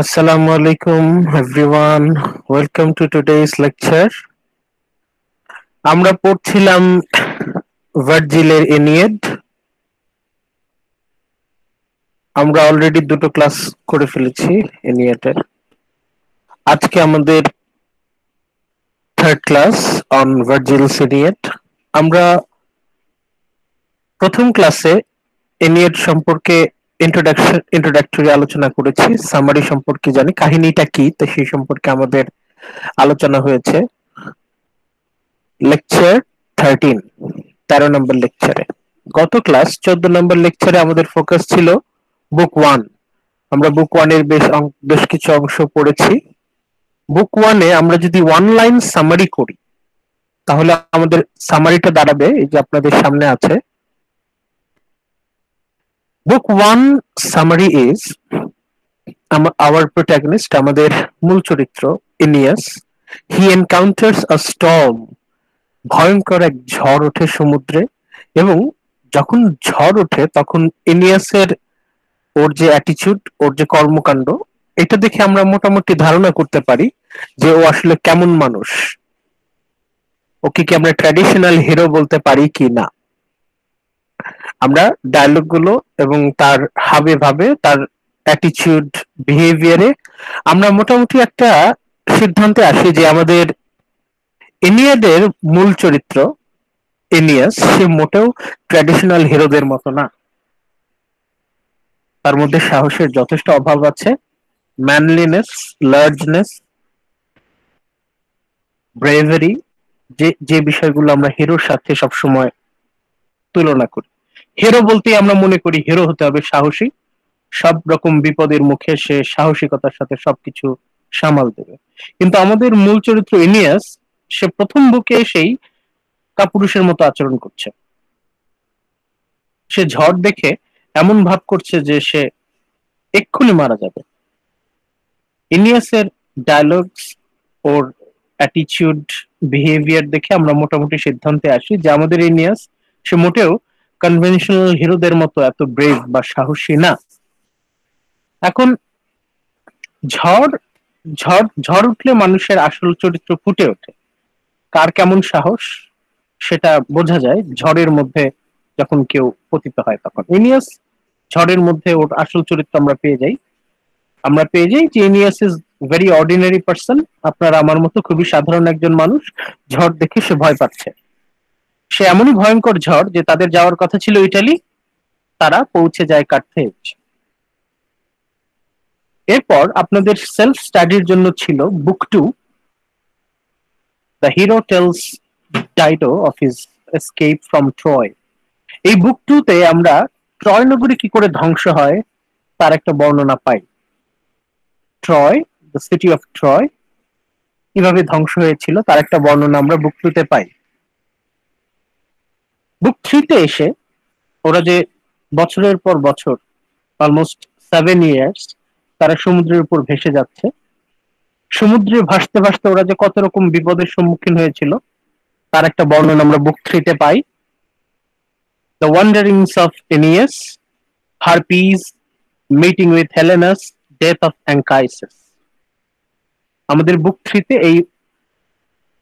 Assalamu alaikum everyone. Welcome to today's lecture. আমরা পড়ছিলাম ভার্জিলের এনিয়েড। আমরা অলরেডি দুটো ক্লাস করে ফেলেছি এনিয়েডের। আজকে আমাদের থার্ড ক্লাস অন ভার্জিলস এনিয়েড। আমরা প্রথম ক্লাসে এনিয়েড সম্পর্কে ইন্ট্রোডাক্টরি আলোচনা করেছি, সামারি সম্পর্কে জানি, কাহিনীটা কি তো সেই সম্পর্কে আমাদের আলোচনা হয়েছে লেকচার 13, 13 নম্বর লেকচারে। গত ক্লাস 14 নম্বর লেকচারে আমাদের ফোকাস ছিল বুক 1। আমরা বুক 1 এর বেশ কিছু অংশ পড়েছি। বুক 1 এ আমরা যদি ওয়ান লাইন সামারি করি তাহলে আমাদের সামারিটা দাঁড়াবে এই যে আপনাদের সামনে আছে। বুক 1 সামারি ইজ our protagonist, আমাদের মূল চরিত্র ইনিয়াস, he encounters a storm, ভয়ঙ্কর এক ঝড় ওঠে সমুদ্রে, এবং যখন ঝড় ওঠে তখন ইনিয়াসের ওর যে অ্যাটিচিউড, ওর যে কর্মকাণ্ড, এটা দেখে আমরা মোটামুটি ধারণা করতে পারি যে ও আসলে কেমন মানুষ, ওকে কি আমরা ট্র্যাডিশনাল হিরো বলতে পারি কি না। আমরা ডায়লগ গুলো এবং তার হাবে ভাবে, তার অ্যাটিচিউড, বিহেভিয়ারে আমরা মোটামুটি একটা সিদ্ধান্তে আসি যে আমাদের এনিয়াদের মূল চরিত্র এনিয়াস সে মোটেও ট্র্যাডিশনাল হিরোদের মতো না। তার মধ্যে সাহসের যথেষ্ট অভাব আছে, ম্যানলিনেস, লার্জনেস, ব্রেভারি, যে যে বিষয়গুলো আমরা হিরোর সাথে সবসময় তুলনা করি। হিরো বলতেই আমরা মনে করি হিরো হতে হবে সাহসী, সব রকম বিপদের মুখে সে সাহসিকতার সাথে সবকিছু সামাল দেবে। কিন্তু আমাদের মূল চরিত্র ইনিয়াস, সে প্রথম বুকে এসেই কাপুরুষের মতো আচরণ করছে। সে ঝড় দেখে এমন ভাব করছে যে সে এক্ষুনি মারা যাবে। ইনিয়াসের ডায়লগস, ওর অ্যাটিচিউড, বিহেভিয়ার দেখে আমরা মোটামুটি সিদ্ধান্তে আসি যে আমাদের ইনিয়াস সে মোটেও কনভেনশনাল হিরোদের মতো এত ব্রেভ বা সাহসী না। এখন ঝড় ঝড় ঝড় উঠলে মানুষের আসল চরিত্র ফুটে ওঠে। কার কেমন সাহস সেটা বোঝা যায় ঝড়ের মধ্যে যখন কেউ পতিত হয় তখন। ইনিয়াস ঝড়ের মধ্যে ওর আসল চরিত্র আমরা পেয়ে যাই। যে ইনিয়াস ইজ ভেরি অর্ডিনারি পার্সন, আপনার আমার মতো খুবই সাধারণ একজন মানুষ। ঝড় দেখে সে ভয় পাচ্ছে। সে এমনই ভয়ঙ্কর ঝড় যে তাদের যাওয়ার কথা ছিল ইটালি, তারা পৌঁছে যায় কার্থেজ। এরপর আপনাদের সেলফ স্টাডির জন্য ছিল book 2, the hero tells Dido of his escape from Troy. এই বুক 2 তে আমরা ট্রয় নগরী কি করে ধ্বংস হয় তার একটা বর্ণনা পাই। Troy, the city of Troy কিভাবে ধ্বংস হয়েছিল তার একটা বর্ণনা আমরা বুক 2 তে পাই। বুক 3 তে এসে ওরা যে বছরের পর বছর, অলমোস্ট 7 ইয়ার্স, তারা সমুদ্রের উপর ভেসে যাচ্ছে। সমুদ্রে ভাসতে ভাসতে ওরা যে কত রকম বিপদের সম্মুখীন হয়েছিল তার একটা বর্ণনা আমরা বুক 3 তে পাই। The wanderings of Aeneas, Harpies, meeting with Helenus, death of Anchises. আমাদের বুক 3 তে এই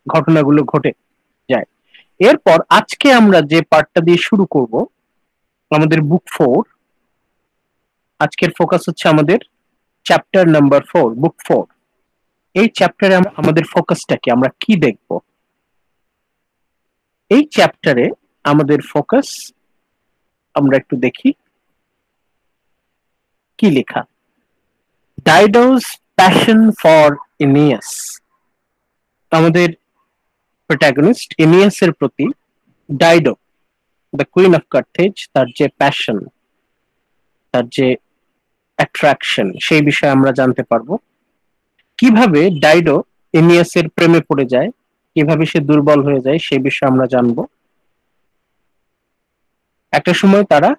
ঘটনাগুলো ঘটে যায়। এরপর আজকে আমরা যে পার্টটা দিয়ে শুরু করব, আমাদের বুক 4, আজকের ফোকাস হচ্ছে আমাদের চ্যাপ্টার নাম্বার 4, বুক 4। এই চ্যাপ্টারে আমাদের ফোকাসটা কি, আমরা কি দেখব? এই চ্যাপ্টারে আমাদের ফোকাস, আমরা একটু দেখি কি লেখা। ডাইডোস প্যাশন ফর ইনিয়াস। আমাদের প্রোটাগনিস্ট ইনিয়াসের প্রতি Dido, the queen of Carthage, তার যে প্যাশন, তার যে অ্যাট্রাকশন, সেই বিষয়ে আমরা জানতে পারবো। কিভাবে ডাইডো ইনিয়াসের প্রেমে পড়ে যায়, কিভাবে সে দুর্বল হয়ে যায়, সেই বিষয়ে আমরা জানবো। একটা সময় তারা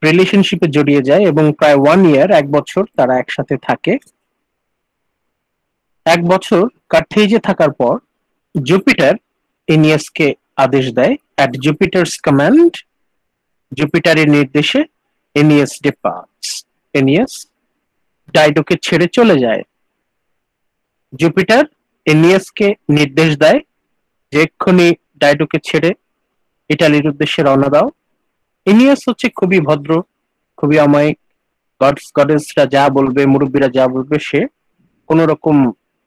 রিলেশনশিপে জড়িয়ে যায় এবং প্রায় 1 ইয়ার, 1 বছর তারা একসাথে থাকে। 1 বছর কার্থেজে থাকার পর জুপিটার ইনিয়াসকে আদেশ দেয়, অ্যাট জুপিটারস কমান্ড, জুপিটারের নির্দেশে এনিয়াস ডিপার্টস, এনিয়াস ডাইডোকে ছেড়ে চলে যায়। জুপিটার এনিয়াসকে নির্দেশ দেয় যে এক্ষুনি ডাইডোকে ছেড়ে ইটালির উদ্দেশ্যে রওনা দাও। এনিয়াস হচ্ছে খুবই ভদ্র, খুবই অমায়িক। গডেসরা যা বলবে, মুরব্বীরা যা বলবে, সে কোন রকম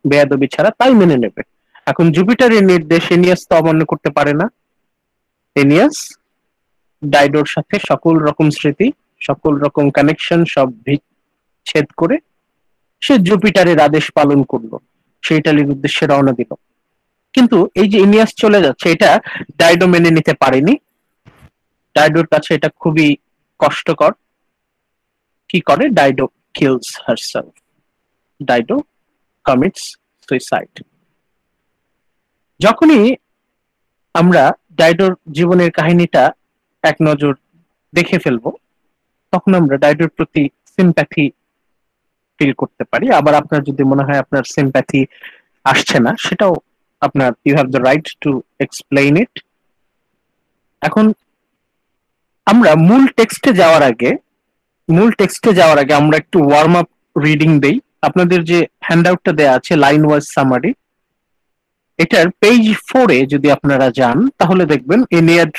বেয়াদবি ছাড়া তাই মেনে নেবে। এখন জুপিটারের নির্দেশ এনিয়াস তো অমান্য করতে পারে না। এনিয়াস ডাইডোর সাথে সকল রকম স্মৃতি, সকল রকম কানেকশন সব ছেদ করে সে জুপিটারের আদেশ পালন করলো, সে ইটালির উদ্দেশ্যে রওনা দিল। কিন্তু এই যে ইনিয়াস চলে যাচ্ছে, এটা ডাইডো মেনে নিতে পারেনি। ডাইডোর কাছে এটা খুবই কষ্টকর। কি করে? Dido kills herself. Dido commits suicide. যখনই আমরা ডাইডোর জীবনের কাহিনীটা এক নজর দেখে ফেলবো, তখন আমরা ডাইডোর প্রতি সিম্প্যাথি ফিল করতে পারি। আবার আপনার যদি মনে হয় আপনার সিম্প্যাথি আসছে না, সেটাও আপনার, you have the right to explain it. এখন আমরা মূল টেক্সটে যাওয়ার আগে আমরা একটু ওয়ার্ম আপ রিডিং দেই। আপনাদের যে হ্যান্ডআউটটা দেয়া আছে লাইন ওয়াইজ সামারি, এটার পেজ 4-এ যদি আপনারা যান তাহলে দেখবেন এনিয়াড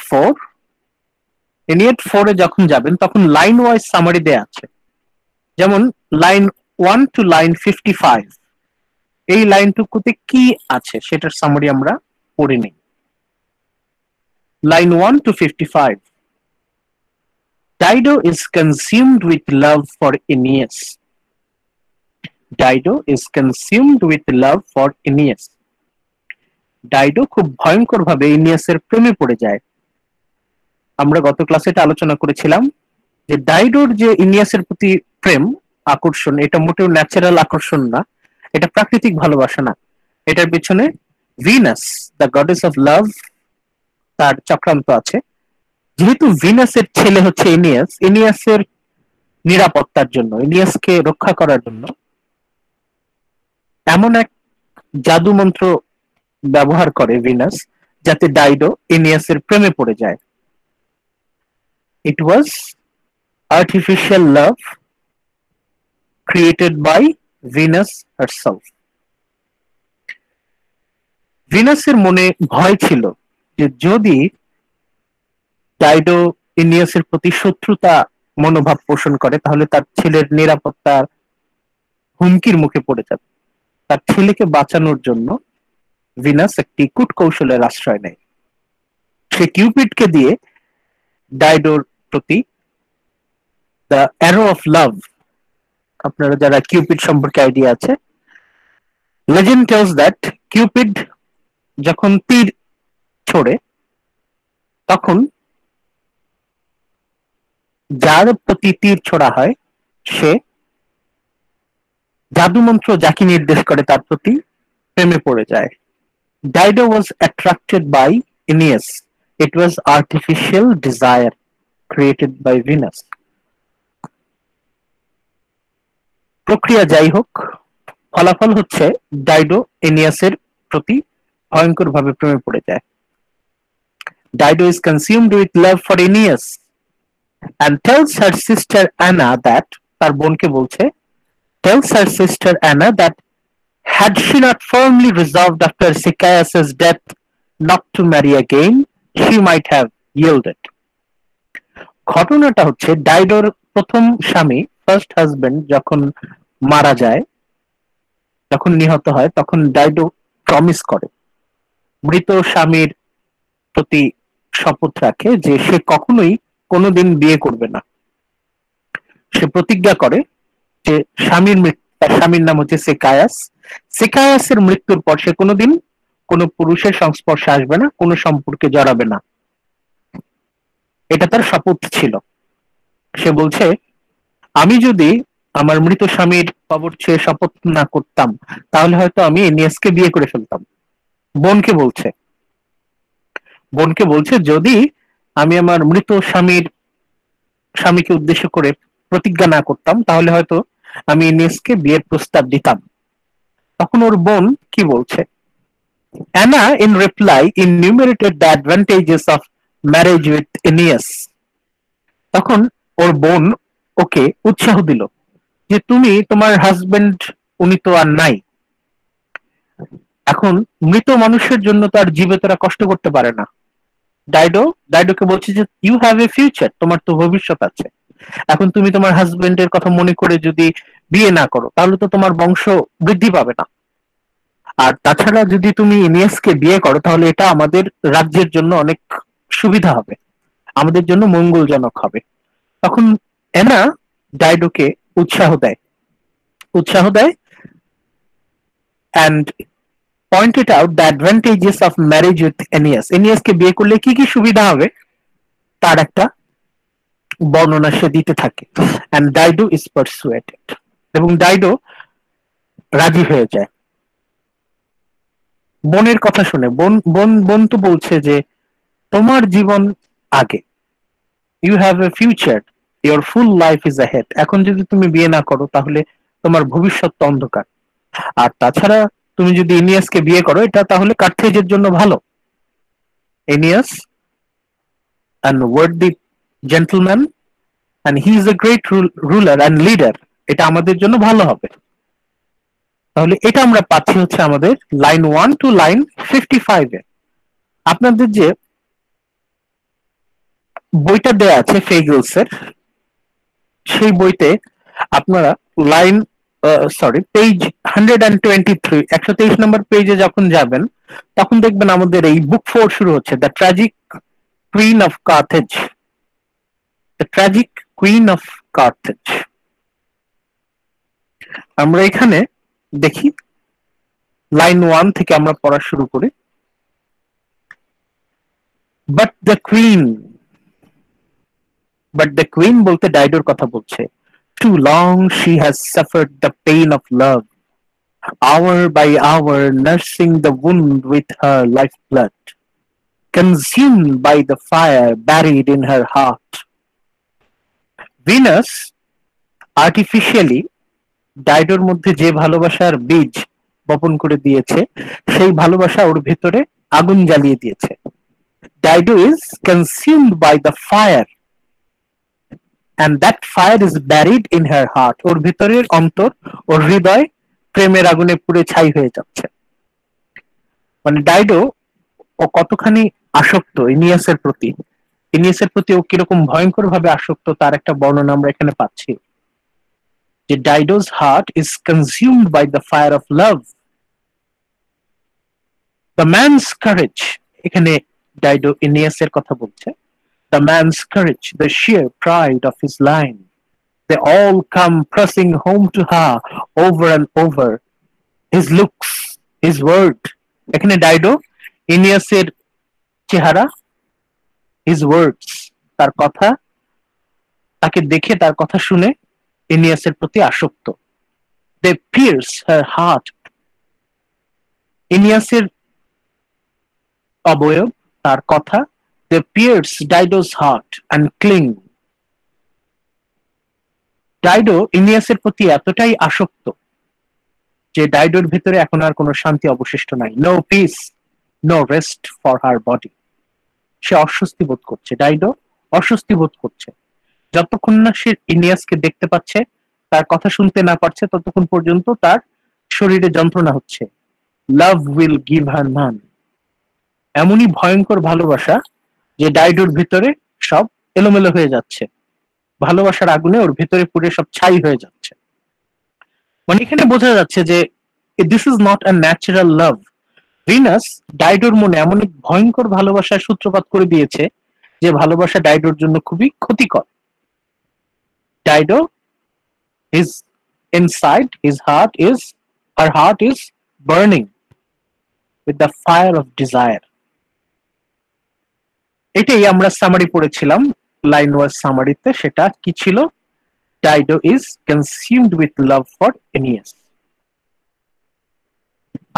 4 এ যখন যাবেন তখন লাইন ওয়াইজ সামারি দেয়া আছে। যেমন লাইন 1 টু লাইন 55, এই লাইনটুকুতে কি আছে সেটার সামারি আমরা পড়ে নিই। Line 1 to 55. Dido is consumed with love for Aeneas. Dido is consumed with love for Aeneas. Dido খুব ভয়ঙ্কর ভাবে ইনিয়াসের প্রেমে পড়ে যায়। আমরা গত ক্লাসে এটা আলোচনা করেছিলাম যে ডাইডোর যে ইনিয়াসের প্রতি প্রেম, আকর্ষণ, এটা মোটেও ন্যাচারাল আকর্ষণ না, এটা প্রাকৃতিক ভালোবাসা না। এটার পিছনে Venus, the goddess of love, তার চক্রান্ত আছে। যেহেতু ভিনাসের ছেলে হচ্ছে এনিয়াস, এনিয়াসের নিরাপত্তার জন্য, এনিয়াসকে রক্ষা করার জন্য এমন এক জাদু মন্ত্র ব্যবহার করে ভিনাস যাতে ডাইডো এনিয়াসের প্রেমে পড়ে যায়। It was artificial love created by Venus herself. ভিনাসের মনে ভয় ছিল যে যদি ডাইডো এনিয়াসের প্রতি শত্রুতা মনোভাব পোষণ করে তাহলে তার ছেলের নিরাপত্তার হুমকির মুখে পড়ে যাবে। তার ছেলেকে বাঁচানোর জন্য ভিনাস একটি কূটকৌশলের আশ্রয় নেয়। সে কিউপিডকে দিয়ে ডাইডোর প্রতি দ্য অ্যারো অফ লাভ, আপনারা যারা কিউপিড সম্পর্কে আইডিয়া আছে, লেজেন্ড টেলস দ্যাট কিউপিড যখন তীর ছোড়ে তখন যার প্রতি তীর ছোড়া হয় সে জাদুমন্ত্র যাকে নির্দেশ করে তার প্রতি প্রেমে পড়ে যায়। Dido was attracted by Aeneas. It was artificial desire created by Venus. প্রক্রিয়া যাই হোক, ফলাফল হচ্ছে ডাইডো এনিয়াসের প্রতি ভয়ঙ্কর ভাবে প্রেমে পড়ে যায়। Dido is consumed with love for Aeneas and tells her sister Anna that, তার বোনকে বলছে, tells her sister Anna that had she not firmly resolved after Sychaeus' death not to marry again, she might have yielded. ঘটনাটা হচ্ছে ডাইডোর প্রথম স্বামী, first husband যখন মারা যায়, যখন নিহত হয়, তখন ডাইডো প্রমিস করে, মৃত স্বামীর প্রতি শপথ রাখে যে সে কখনোই কোনোদিন বিয়ে করবে না। সে প্রতিজ্ঞা করে যে তার স্বামীর নাম হচ্ছে সিকায়াস, সিকায়াসের মৃত্যুর পর সে কোনোদিন কোনো পুরুষের সংস্পর্শে আসবে না, কোনো সম্পর্কে জড়াবে না। এটা তার শপথ ছিল। সে বলছে, আমি যদি আমার মৃত স্বামীর কবর ছুঁয়ে শপথ না করতাম তাহলে হয়তো আমি এনিয়াসকে বিয়ে করে ফেলতাম। বোনকে বলছে যদি আমি আমার মৃত স্বামীকে উদ্দেশ্য করে প্রতিজ্ঞা না করতাম তাহলে হয়তো আমি এনিয়াসকে বিয়ের প্রস্তাব দিতাম। তখন ওর বোন কি বলছে? Anna in reply enumerated the advantages of marriage with Aeneas. তখন ওর বোন ওকে উৎসাহ দিল যে তুমি তোমার হাজবেন্ড, উনি তো আর নাই, এখন মৃত মানুষের জন্য তার জীবিতরা কষ্ট করতে পারে না। ডাইডোকে বলছে যে ইউ হ্যাভ এ ফিউচার, তোমার তো ভবিষ্যৎ আছে। এখন তুমি তোমার হাজবেন্ডের কথা মনে করে যদি বিয়ে না করো, তাহলে তো তোমার বংশ বৃদ্ধি পাবে না। আর তাছাড়া যদি তুমি ইনিয়াসকে বিয়ে করো, তাহলে এটা আমাদের রাজ্যের জন্য অনেক সুবিধা হবে, আমাদের জন্য মঙ্গলজনক হবে। তখন এনা ডাইডোকে উৎসাহ দেয়, উৎসাহ দেয় and pointed out the advantages of marriage with Aeneas. এনিয়াসকে বিয়ে করলে কি কি সুবিধা হবে তার একটা বর্ণনা সে দিতে থাকে। অ্যান্ড ডাইডো ইজ পারসুয়েটেড, এবং ডাইডো রাজি হয়ে যায় বোনের কথা শুনে। বোন বোন বোন তো বলছে যে তোমার জীবন আগে, you have a future, your full life is ahead. এখন যদি তুমি বিয়ে না করো, তাহলে তোমার ভবিষ্যৎ তো অন্ধকার। আর তাছাড়া তুমি যদি ইনিয়াসকে বিয়ে করো, এটা তাহলে কার্থেজের জন্য ভালো। Aeneas and worthy gentleman, and he is a great ruler and leader, এটা আমাদের জন্য ভালো হবে। তাহলে এটা আমরা পাচ্ছি হচ্ছে আমাদের লাইন 1 টু লাইন 55 এ। আপনাদের যে বইটা দেয়া আছে ফেগেলস এর, সেই বইতে আপনারা লাইন সরি পেজ 123, 123 নম্বর পেজে যখন যাবেন, তখন দেখবেন আমাদের এই বুক 4 শুরু হচ্ছে, the tragic queen of Carthage. The tragic queen of Carthage. আমরা এখানে দেখি লাইন 1 থেকে আমরা পড়া শুরু করি। But the queen, but the queen বলতে ডাইডোর কথা বলছে। Too long she has suffered the pain of love, hour by hour nursing the wound with her lifeblood, consumed by the fire buried in her heart. Venus artificially ডাইডোর মধ্যে যে ভালোবাসার বীজ বপন করে দিয়েছে, সেই ভালোবাসা ওর ভেতরে আগুন জ্বালিয়ে দিয়েছে। Dido is consumed by the fire, and that fire is buried in her heart. ওর ভিতরের অন্তর, ওর হৃদয় প্রেমের আগুনে পুড়ে ছাই হয়ে যাচ্ছে। মানে ডাইডো ও কতখানি আসক্ত ইনিয়াসের প্রতি, ইনিয়াসের প্রতি ও কিরকম ভয়ঙ্কর ভাবে আসক্ত, তার একটা বর্ণনা আমরা এখানে পাচ্ছি। যে ডাইডো's heart is consumed by the fire of love. The man's courage, এখানে ডাইডো ইনিয়াসের কথা বলছে। The man's courage, the sheer pride of his line, they all come pressing home to her over and over. His looks, his word, এখানে Dido ইনিয়াসের চেহারা, his words, তার কথা, তাকে দেখে তার কথা শুনে ইনিয়াসের প্রতি আসক্ত। They pierce her heart. ইনিয়াসের অবয়ব, তার কথা, they pierce Dido's heart and cling. Dido ইনিয়াসের প্রতি এতটাই আসক্ত যে ডাইডোর ভিতরে এখন আর কোনো শান্তি অবশিষ্ট নাই। No peace, no rest for her body. সে অস্বস্তি বোধ করছে, ডাইডো অস্বস্তি বোধ করছে। যতক্ষণ না সে ইনিয়াসকে দেখতে পাচ্ছে, তার কথা শুনতে না পারছে, ততক্ষণ পর্যন্ত তার শরীরে যন্ত্রণা হচ্ছে। লাভ উইল গিভ হার নান। এমনই ভয়ঙ্কর ভালোবাসা যে ডাইডোর ভিতরে সব এলোমেলো হয়ে যাচ্ছে, ভালোবাসার আগুনে ওর ভিতরে পুড়ে সব ছাই হয়ে যাচ্ছে। মানে এখানে বোঝা যাচ্ছে যে this is not a natural love. Venus ডাইডোর মনে এমন এক ভয়ঙ্কর ভালোবাসার সূত্রপাত করে দিয়েছে, যে ভালোবাসা ডাইডোর জন্য খুবই ক্ষতিকর। Dido his inside his heart is her heart is burning with the fire of desire. এটাই আমরা সামারি পড়েছিলাম লাইন ওয়াইজ সামারিতে। সেটা কি ছিল? Dido is কনসিউমড with love for এনিয়াস।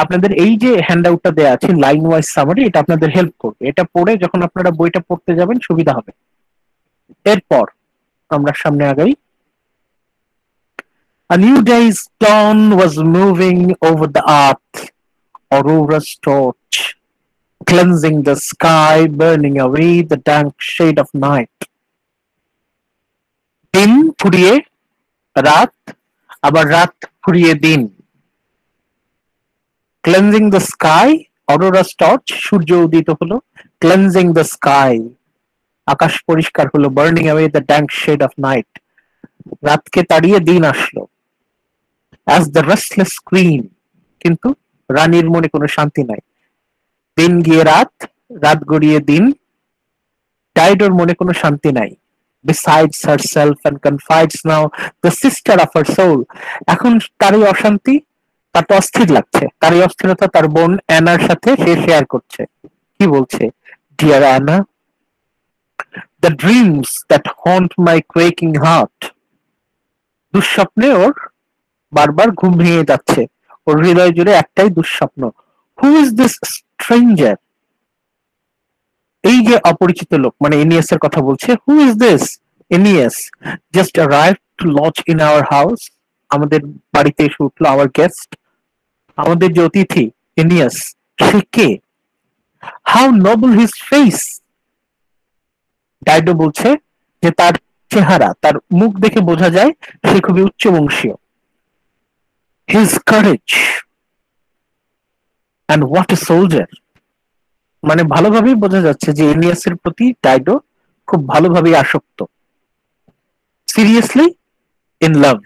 আপনাদের এই যে হ্যান্ডআউটটা দেয়া আছে লাইন ওয়াইজ সামারি, এটা আপনাদের হেল্প করবে। এটা পড়ে যখন আপনারা বইটা পড়তে যাবেন সুবিধা হবে। এরপর আমরা সামনে আগাই। A new day's dawn was moving over the earth, Aurora's torch, cleansing the sky, burning away the dank shade of night. দিন ফুরিয়ে রাত আবার রাত ফুরিয়ে দিন। Cleansing the sky, Aurora torch, সূর্য উদিত হলো। ক্লেন্সিং দ্য স্কাই, আকাশ পরিষ্কার হলো। Burning away the dank shade of night, রাতকে তাড়িয়ে দিন আসলো। অ্যাজ দ্য রেস্টলেস কুইন, কিন্তু রানীর মনে কোনো শান্তি নাই। দিন গিয়ে রাত, রাত গড়িয়ে দিন, ডাইডোর মনে কোনো শান্তি নাই। Besides herself and confides now the sister of her soul, এখন তারই অশান্তি, তার তো অস্থির লাগছে, তারই অস্থিরতা তার বোন অ্যানার সাথে সে শেয়ার করছে। কি বলছে? Dear Anna, the dreams that haunt my quaking heart, দুঃস্বপ্নে ওর বারবার ঘুম ভেঙে যাচ্ছে, ওর হৃদয় জুড়ে একটাই দুঃস্বপ্ন। হু ইজ দিস স্ট্রেঞ্জার, এই যে অপরিচিত লোক, মানে এনিয়াসের কথা বলছে। Who is this Aeneas, just arrive to lodge in our house, আমাদের বাড়িতে এসে উঠলো। আওয়ার গেস্ট, আমাদের যে অতিথি এনিয়াস, সে কে? How noble his face, Dido বলছে যে তার চেহারা, তার মুখ দেখে বোঝা যায় সে খুবই উচ্চবংশীয়। His courage and what a soldier, মানে ভালোভাবেই বোঝা যাচ্ছে যে এনিয়াসের প্রতি ডাইডো খুব ভালোভাবেই আসক্ত। Seriously in love.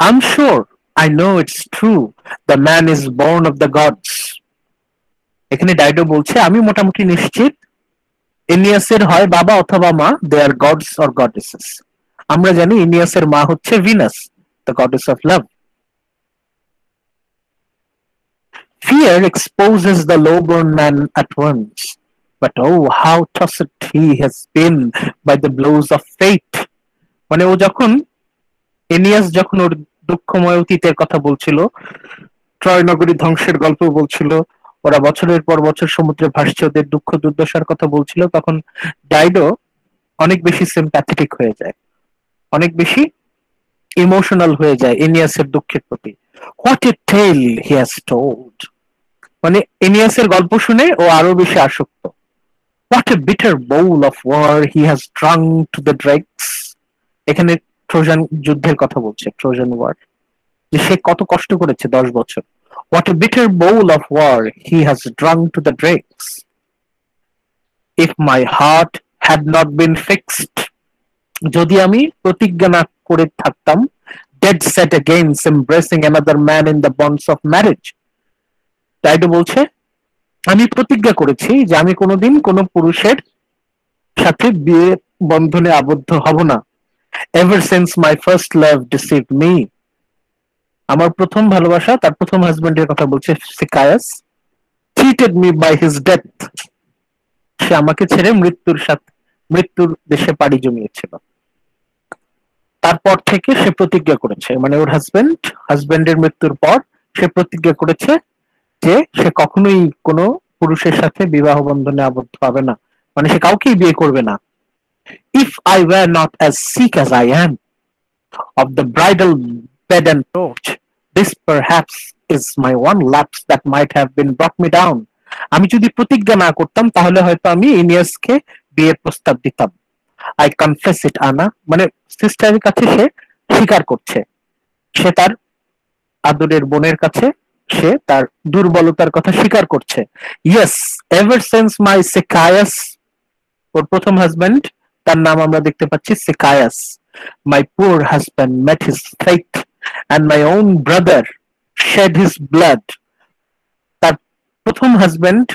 I'm sure, I know it's true, the man is born of the gods. এখানে ডাইডো বলছে আমি মোটামুটি নিশ্চিত এনিয়াসের হয় বাবা অথবা মা, দে আর গডস অর গডেসেস। আমরা জানি এনিয়াসের মা হচ্ছে Venus, the goddess of love. Fear exposes the low-born man at once, but oh, how tossed he has been by the blows of fate. মানে ও যখন, এনিয়াস যখন ওর দুঃখময় অতীতের কথা বলছিল, ট্রয় নগরী ধ্বংসের গল্প বলছিল, ওরা বছরের পর বছর সমুদ্রে ভাসছে, ওদের দুঃখ দুর্দশার কথা বলছিল, তখন ডাইডো অনেক বেশি সিম্প্যাথেটিক হয়ে যায়, অনেক বেশি ইমোশনাল হয়ে যায় এনিয়াসের দুঃখের প্রতি। What a tale he has told, মানে এনিয়াসের গল্প শুনে ও আরো বেশি আসক্ত। What a bitter bowl of war he has drunk to the dregs, এখানে ট্রোজান যুদ্ধের কথা বলছে, ট্রোজান ওয়ার, যে সে কত কষ্ট করেছে 10 বছর। What a bitter bowl of war he has drunk to the dregs. If my heart had not been fixed, যদি আমি প্রতিজ্ঞা না করে থাকতাম, dead set against embracing another man in the bonds of marriage. Dido বলছে আমি প্রতিজ্ঞা করেছি যে আমি কোনোদিন কোনো পুরুষের সাথে বিয়ে বন্ধনে আবদ্ধ হব না। Ever since my first love deceived me, আমার প্রথম ভালোবাসা, তার প্রথম হাজবেন্ডের কথা বলছে সিকায়াস, cheated me by his death, সে আমাকে ছেড়ে মৃত্যুর দেশে পাড়ি জমিয়েছিল। তারপর থেকে সে প্রতিজ্ঞা করেছে, মানে ওর হাজবেন্ডের মৃত্যুর পর সে প্রতিজ্ঞা করেছে যে সে কখনোই কোনো পুরুষের সাথে বিবাহ বন্ধনে আবদ্ধ হবে না, মানে সে কাউকেই বিয়ে করবে না। If I were not as sick as I am of the bridal bed and torch, this perhaps is my one lapse that might have been brought me down. আমি যদি প্রতিজ্ঞা না করতাম তাহলে হয়তো আমি ইনিয়াসকে বিয়ের প্রস্তাব দিতাম। I confess it, আনা, মানে সিস্টারের কাছে সে স্বীকার করছে, সে তার আদরের বোনের কাছে সে তার দুর্বলতার কথা স্বীকার করছে। Yes, ever since my Sicaeus, ওর প্রথম হাজবেন্ড, তার নাম আমরা দেখতে পাচ্ছি সিকায়াস, my poor husband met his fate and my own brother shed his blood, তার প্রথম হাজবেন্ড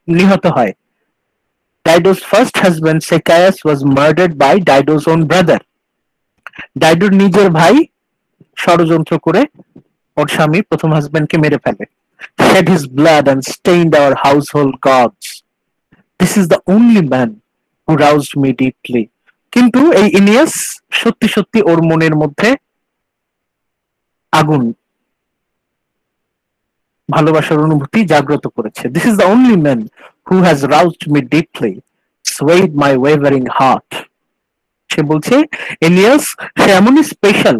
নিহত হয়। Dido's first husband Sicaeus was murdered by Dido's own brother. ডাইডোর নিজের ভাই ষড়যন্ত্র করে ওর স্বামী প্রথম হাজবেন্ডকে মেরে ফেলে। Shed his blood and stained our household gods. This is the only man who roused me deeply. কিন্তু এই ইনিয়াস সত্যি সত্যি ওর মনের মধ্যে আগুন, ভালোবাসার অনুভূতি জাগ্রত করেছে। This is the only man who has roused me deeply, swayed my wavering heart. সে বলছে এলিয়াস সে এমনই স্পেশাল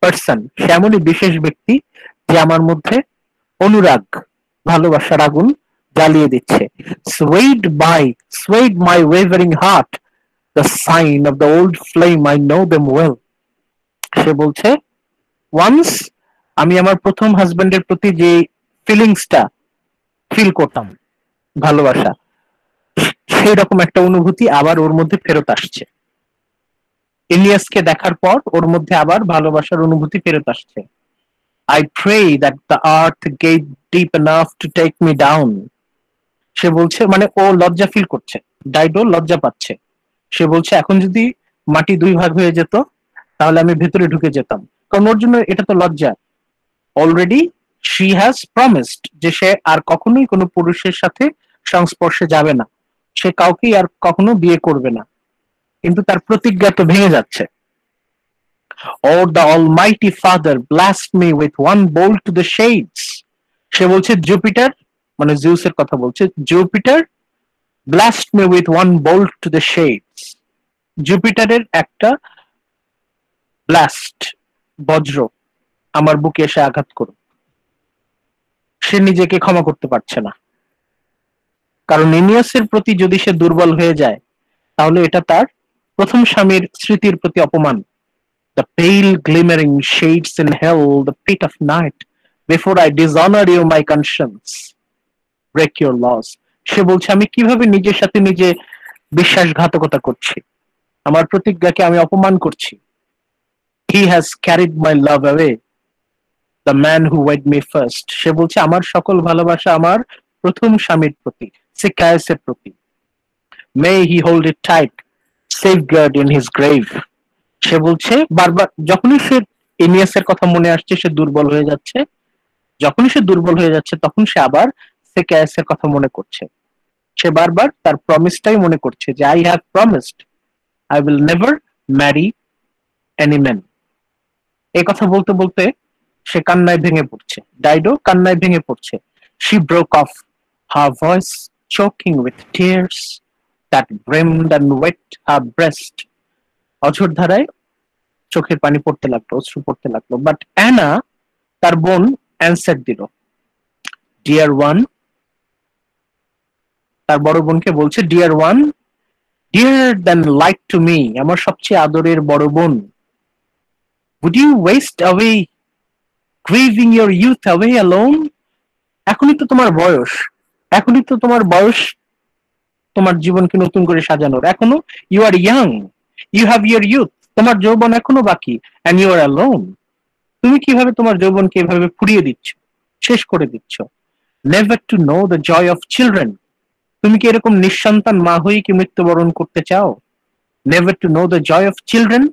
পার্সন, সে এমনই বিশেষ ব্যক্তি যে আমার মধ্যে অনুরাগ, ভালোবাসার আগুন জ্বালিয়ে দিচ্ছে। Swayed my wavering heart, the sign of the old flame, I know them well. সে বলছে ওয়ান্স আমি আমার প্রথম হাজবেন্ডের প্রতি যে ফিলিংসটা ফিল করতাম, ভালোবাসা, সেই রকম একটা অনুভূতি আবার ওর মধ্যে ফেরত আসছে। ইলিয়াসকে দেখার পর ওর মধ্যে আবার ভালোবাসার অনুভূতি ফেরত আসছে। I pray that the earth gape deep enough to take me down. সে বলছে মানে ও লজ্জা ফিল করছে, ডাইডো লজ্জা পাচ্ছে। সে বলছে এখন যদি মাটি দুই ভাগ হয়ে যেত তাহলে আমি ভেতরে ঢুকে যেতাম, কারণ ওর জন্য এটা তো লজ্জা। অলরেডি শি হ্যাজ প্রমিসড যে সে আর কখনোই কোনো পুরুষের সাথে সংস্পর্শে যাবে না, সে কাউকেই আর কখনো বিয়ে করবে না, কিন্তু তার প্রতিজ্ঞা তো ভেঙে যাচ্ছে। Or the Almighty Father blast me with one bolt to the shades. সে বলছে জুপিটার, মানে জিউসের কথা বলছে, Jupiter blast me with one bolt to the shades. জুপিটারের একটা ব্লাস্ট, বজ্র আমার বুকে এসে আঘাত করুক। সে নিজেকে ক্ষমা করতে পারছে না, কারণ ইনিয়াসের প্রতি যদি সে দুর্বল হয়ে যায় তাহলে এটা তার প্রথম স্বামীর স্মৃতির প্রতি অপমান। The pale glimmering shades in hell, the pit of night, before I dishonor you, my conscience, break your laws. সে বলছে আমি কিভাবে নিজের সাথে নিজে বিশ্বাসঘাতকতা করছি, আমার প্রতিজ্ঞাকে আমি অপমান করছি। He has carried my love away, the man who wed me first. সে বলছে আমার সকল ভালোবাসা আমার প্রথম স্বামীর প্রতি, সিকায়াসের প্রতি। May he hold it tight, safeguard in his grave. সে বলছে বারবার যখনই সে এনিয়াসের কথা মনে আসছে সে দুর্বল হয়ে যাচ্ছে, যখনই সে দুর্বল হয়ে যাচ্ছে তখন সে আবার সেকায়াসের কথা মনে করছে। সে বারবার তার প্রমিসটাই মনে করছে যে I have promised I will never marry any man. এই কথা বলতে বলতে সে কান্নায় ভেঙে পড়ছে, ডাইডো কান্নায় ভেঙে পড়ছে। She broke off, her voice choking with tears that brimmed and wet her breast. অঝোর ধারায় চোখের পানি পড়তে লাগলো, অশ্রু পড়তে লাগলো। বাট অ্যানা, তার বোন, অ্যান্সার দিল, ডিয়ার ওয়ান, তার বড় বোনকে বলছে dear one, dear than like to me, আমার সবচেয়ে আদরের বড় বোন, would you waste away grieving your youth away alone? এখনই তো তোমার বয়স, এখনই তো তোমার বয়স তোমার জীবনকে নতুন করে সাজানোর, এখনো you are young, you have your youth, তোমার যৌবন এখনো বাকি, এন্ড ইউ আর অ্যালোন। তুমি কিভাবে তোমার যৌবনকে এভাবে ফুরিয়ে দিচ্ছ, শেষ করে দিচ্ছ। Never to know the joy of children, তুমি কি এরকম নিঃসন্তান মা হয়ে কি মৃত্যুবরণ করতে চাও? Never to know the joy of children,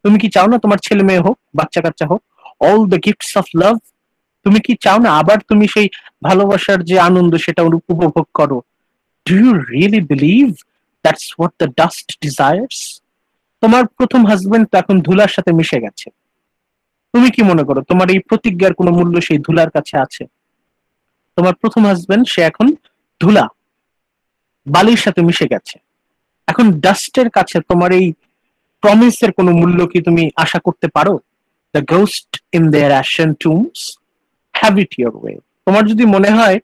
তুমি কি চাও না তোমার ছেলে মেয়ে হোক, বাচ্চা কাচ্চা হোক? All the gifts of love, তুমি কি চাও না আবার তুমি সেই ভালোবাসার যে আনন্দ সেটা উপভোগ করো? Do you really believe that's what the dust desires? তোমার প্রথম হাজবেন্ড তো এখন ধুলার সাথে মিশে গেছে, তুমি কি মনে করো তোমার এই প্রতিজ্ঞার কোনো মূল্য সেই ধুলার কাছে আছে? তোমার প্রথম হাজবেন্ড সে এখন ধুলা, বালির সাথে মিশে গেছে, এখন ডাস্টের কাছে তোমার এই প্রমিসের কোনো মূল্য কি তুমি আশা করতে পারো? The ghost in their ashen tombs, have it your way. তোমার যদি মনে হয়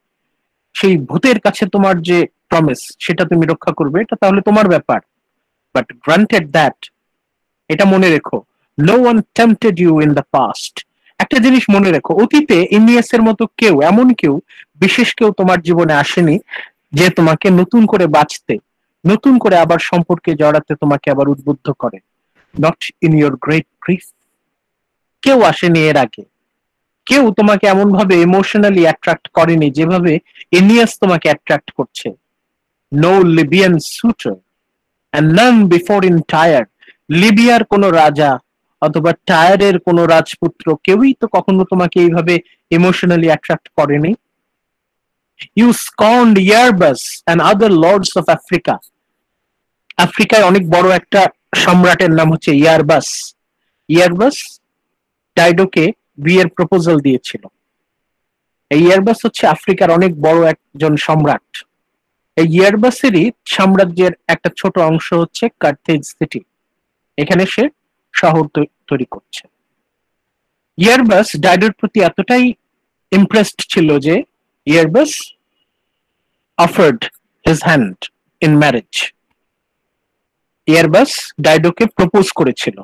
সেই ভূতের কাছে তোমার যে প্রমিস সেটা তুমি রক্ষা করবে, এটা তাহলে তোমার ব্যাপার। বাট গ্রান্টেড দ্যাট, এটা মনে রেখো, no one tempted you in the past. একটা জিনিস মনে রেখো, অতীতে ইনিয়াসের মতো কেউ, এমন কেউ, বিশেষ কেউ তোমার জীবনে আসেনি যে তোমাকে নতুন করে বাঁচতে, নতুন করে আবার সম্পর্কে জড়াতে তোমাকে আবার উদ্বুদ্ধ করে। Not in your great grief, কেউ আসেনি এর আগে, কেউ তোমাকে এমন ভাবে ইমোশনালি অ্যাট্রাক্ট করেনি যেভাবে ইনিয়াস তোমাকে অ্যাট্রাক্ট করছে। No Libyan suitor and none before in Tyre, লিবিয়ার কোন রাজা অথবা টায়ারের কোন রাজপুত্র কেউই তো কখনো তোমাকে এইভাবে ইমোশনালি অ্যাট্রাক্ট করেনি। You scorned Iarbas and other lords of Africa. আফ্রিকায় অনেক বড় একটা সম্রাটের নাম হচ্ছে ইয়ারবাস। ইয়ারবাস ডাইডোকে বিয়ের প্রপোজাল দিয়েছিল। এই ইয়ারবাস হচ্ছে আফ্রিকার অনেক বড় একজন সম্রাট। এই ইয়ারবাসেরই সাম্রাজ্যের একটা ছোট অংশ হচ্ছে কার্থেজ সিটি, এখানে সে শহর তৈরি করছে। ইয়ারবাস ডাইডোর প্রতি এতটাই ইমপ্রেসড ছিল যে Iarbas offered his hand in marriage. Iarbas ডাইডোকে প্রপোজ করেছিল,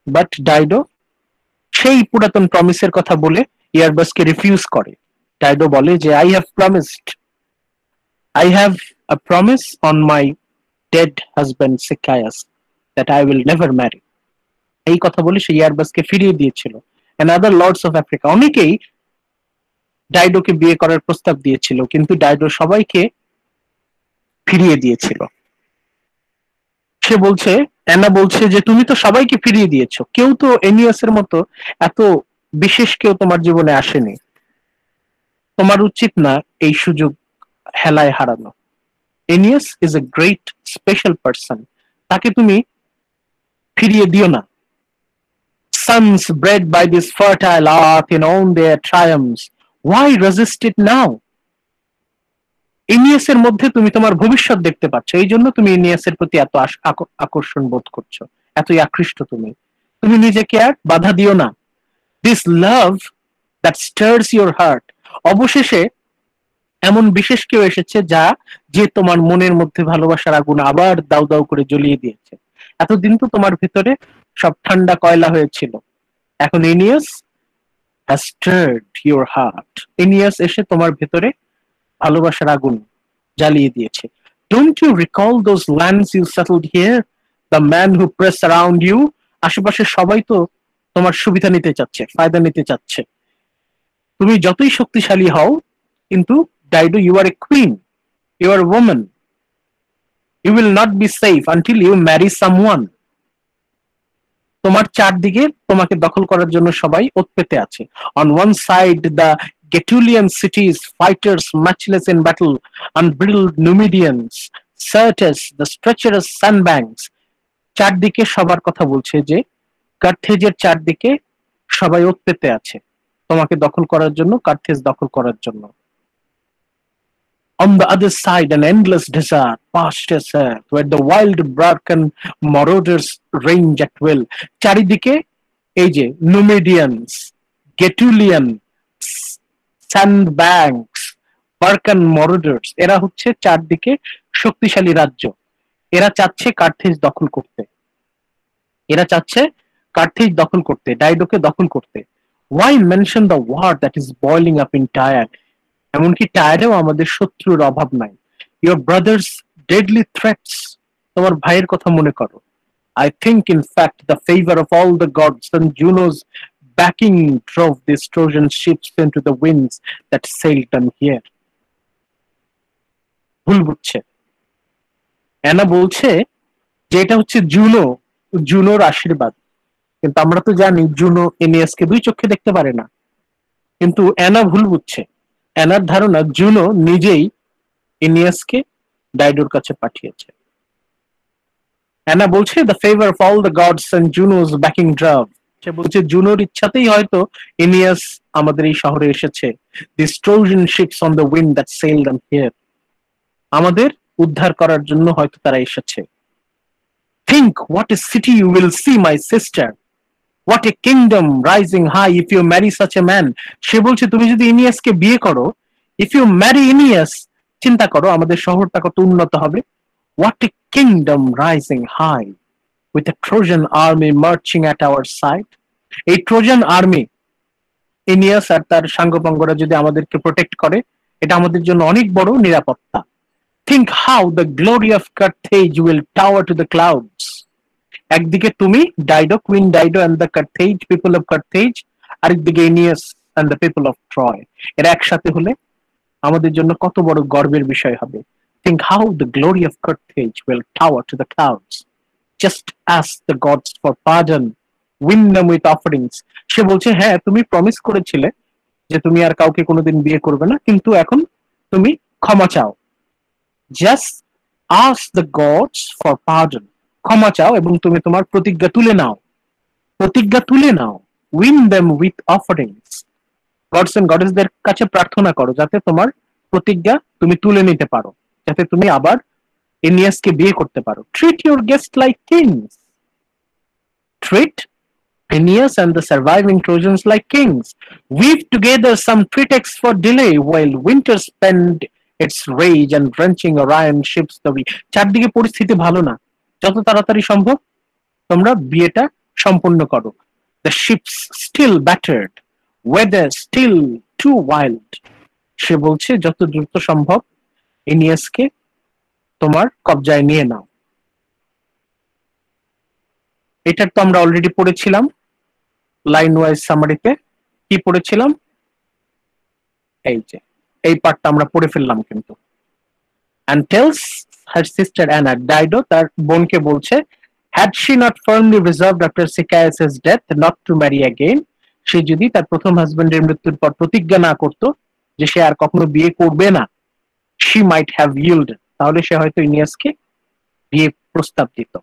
বাট ডাইডো সেই পুরাতন প্রমিসের কথা বলে ইয়ারবাসকে রিফিউজ করে। ডাইডো বলে যে I have a promise on my dead husband Zacchaeus that I will never marry. এই কথা বলে সে ইয়ারবাসকে ফিরিয়ে দিয়েছিল। And other lords of Africa অনেকেই ডাইডোকে বিয়ে করার প্রস্তাব দিয়েছিল, কিন্তু ডাইডো সবাইকে ফিরিয়ে দিয়েছিল। সে বলছে, অ্যানা বলছে যে তুমি তো সবাইকে ফিরিয়ে দিয়েছো, কেউ তো এনিয়াসের মতো এত বিশেষ কেউ তোমার জীবনে আসেনি, তোমার উচিত না এই সুযোগ হেলায় হারানো। Aeneas is a great special person, তাকে তুমি ফিরিয়ে দিও না। Sons bred by this fertile earth in all their triumphs, why resist it now? ইনিয়াসের মধ্যে তুমি তোমার ভবিষ্যৎ দেখতে পাচ্ছ, এই জন্য তুমি ইনিয়াসের প্রতি এত আকর্ষণ বোধ করছো, এতই আকৃষ্ট তুমি। তুমি নিজেকে আর বাধা দিও না। This love that stars your heart, অবশেষে এমন বিশেষ কেউ এসেছে যে তোমার মনের মধ্যে ভালোবাসার আগুন আবার দাউ দাউ করে জ্বলিয়ে দিয়েছে। এতদিন তো তোমার ভিতরে সব ঠান্ডা কয়লা হয়েছিল, এখন ইনিয়াস has stirred your heart. ইনিয়াস এসে তোমার ভেতরে ভালোবাসার আগুন জ্বালিয়ে দিয়েছে। Don't you recall those lands you settled here? The man who pressed around you? আশেপাশে সবাই তো তোমার সুবিধা নিতে চাচ্ছে, ফায়দা নিতে চাচ্ছে। তুমি যতই শক্তিশালী হও, কিন্তু Dido, you are a queen, you are a woman. You will not be safe until you marry someone. তোমার চারদিকে তোমাকে দখল করার জন্য সবাই ওত পেতে আছে। On one side the Getulian cities, fighters matchless in battle, unbridled Numidians, Syrtis, the treacherous sandbanks. চারদিকে সবার কথা বলছে যে কার্থেজের চারদিকে সবাই ওত পেতে আছে তোমাকে দখল করার জন্য, কার্থেজ দখল করার জন্য। On the other side, an endless desert, pastureless earth, where the wild Barcan marauders range at will. চারিদিকে এই যে Numidians, Getulian, Sandbanks, Barcan marauders, এরা হচ্ছে চারদিকে শক্তিশালী রাজ্য। এরা চাচ্ছে কার্থেজ দখল করতে, ডাইডোকে দখল করতে। Why mention the war that is boiling up in Tyre? এমনকি টায়ারেও আমাদের শত্রুর অভাব নাই। Your brother's deadly threats, তোমার ভাইয়ের কথা মনে করো। I think in fact the favor of all the gods and Juno's backing drove these Trojan ships into the winds that sailed them here. ভুল বুঝছে। অ্যানা বলছে যে এটা হচ্ছে জুনোর আশীর্বাদ, কিন্তু আমরা তো জানি জুনো এনিয়াসকে দুই চোখে দেখতে পারে না। কিন্তু অ্যানা ভুল বুঝছে। অ্যানার ধারণা জুনো নিজেই এনিয়াসকে ডাইডোর কাছে পাঠিয়েছে। অ্যানা বলছে the favour of all the gods and Juno's backing drove, সে বলছে জুনোর ইচ্ছাতেই হয়তো এনিয়াস আমাদের এই শহরে এসেছে। This Trojan ships on the wind that sail them here, আমাদের উদ্ধার করার জন্য হয়তো তারা এসেছে। Think what a city you will see my sister, what a kingdom rising high if you marry such a man. সে বলছে তুমি যদি ইনিয়াসকে বিয়ে করো, if you marry ইনিয়াস, চিন্তা করো আমাদের শহরটা কত উন্নত হবে। what a kingdom rising high with a Trojan army marching at our side. এই ট্রোজান আর্মি, ইনিয়াস আর তার সাঙ্গপাঙ্গরা যদি আমাদেরকে প্রোটেক্ট করে, এটা আমাদের জন্য অনেক বড় নিরাপত্তা। think how the glory of Carthage will tower to the clouds. একদিকে তুমি Dido, queen Dido and the Carthage, people of Carthage, আরেকদিকে ইনিয়াস and the people of Troy, এরা একসাথে হলে আমাদের জন্য কত বড় গর্বের বিষয় হবে। think how the glory of Carthage will tower to the clouds. just ask the gods for pardon, win them with offerings. সে বলছে হ্যাঁ, তুমি প্রমিস করেছিলে যে তুমি আর কাউকে কোনোদিন বিয়ে করবে না, কিন্তু এখন তুমি ক্ষমা চাও। just ask the gods for pardon, ক্ষমা চাও এবং তুমি তোমার প্রতিজ্ঞা তুলে নাও। Win them with offerings, gods and গডেসদের কাছে প্রার্থনা করো যাতে তোমার প্রতিজ্ঞা তুমি তুলে নিতে পারো, যাতে তুমি আবার এনিয়াসকে বিয়ে করতে পারো। Treat your guest like kings, treat Aeneas and the surviving Trojans like kings. Weave together some pretext for delay while winter spend its rage and drenching Orion ships the way. চারদিকে পরিস্থিতি ভালো না, যত তাড়াতাড়ি সম্ভব তোমরা বিয়েটা সম্পন্ন করো। The ships still battered, weather still too wild. সে বলছে যত দ্রুত সম্ভব ইনিয়াসকে তোমার কবজায় নিয়ে নাও। এটার তো আমরা অলরেডি পড়েছিলাম লাইন ওয়াইজ সামারিতে। কি পড়েছিলাম? এই যে এই পার্টটা আমরা পড়ে ফেললাম কিন্তু। and tells her sister Anna, Dido তার বোনকে বলছে, had she not firmly resolved after Sychaeus' death not to marry again, সে যদি তার প্রথম হাজবেন্ডের মৃত্যুর পর প্রতিজ্ঞা না করত যে সে আর কখনো বিয়ে করবে না, she might have yielded, তাহলে সে হয়তো ইনিয়াসকে বিয়ে প্রস্তাব দিত।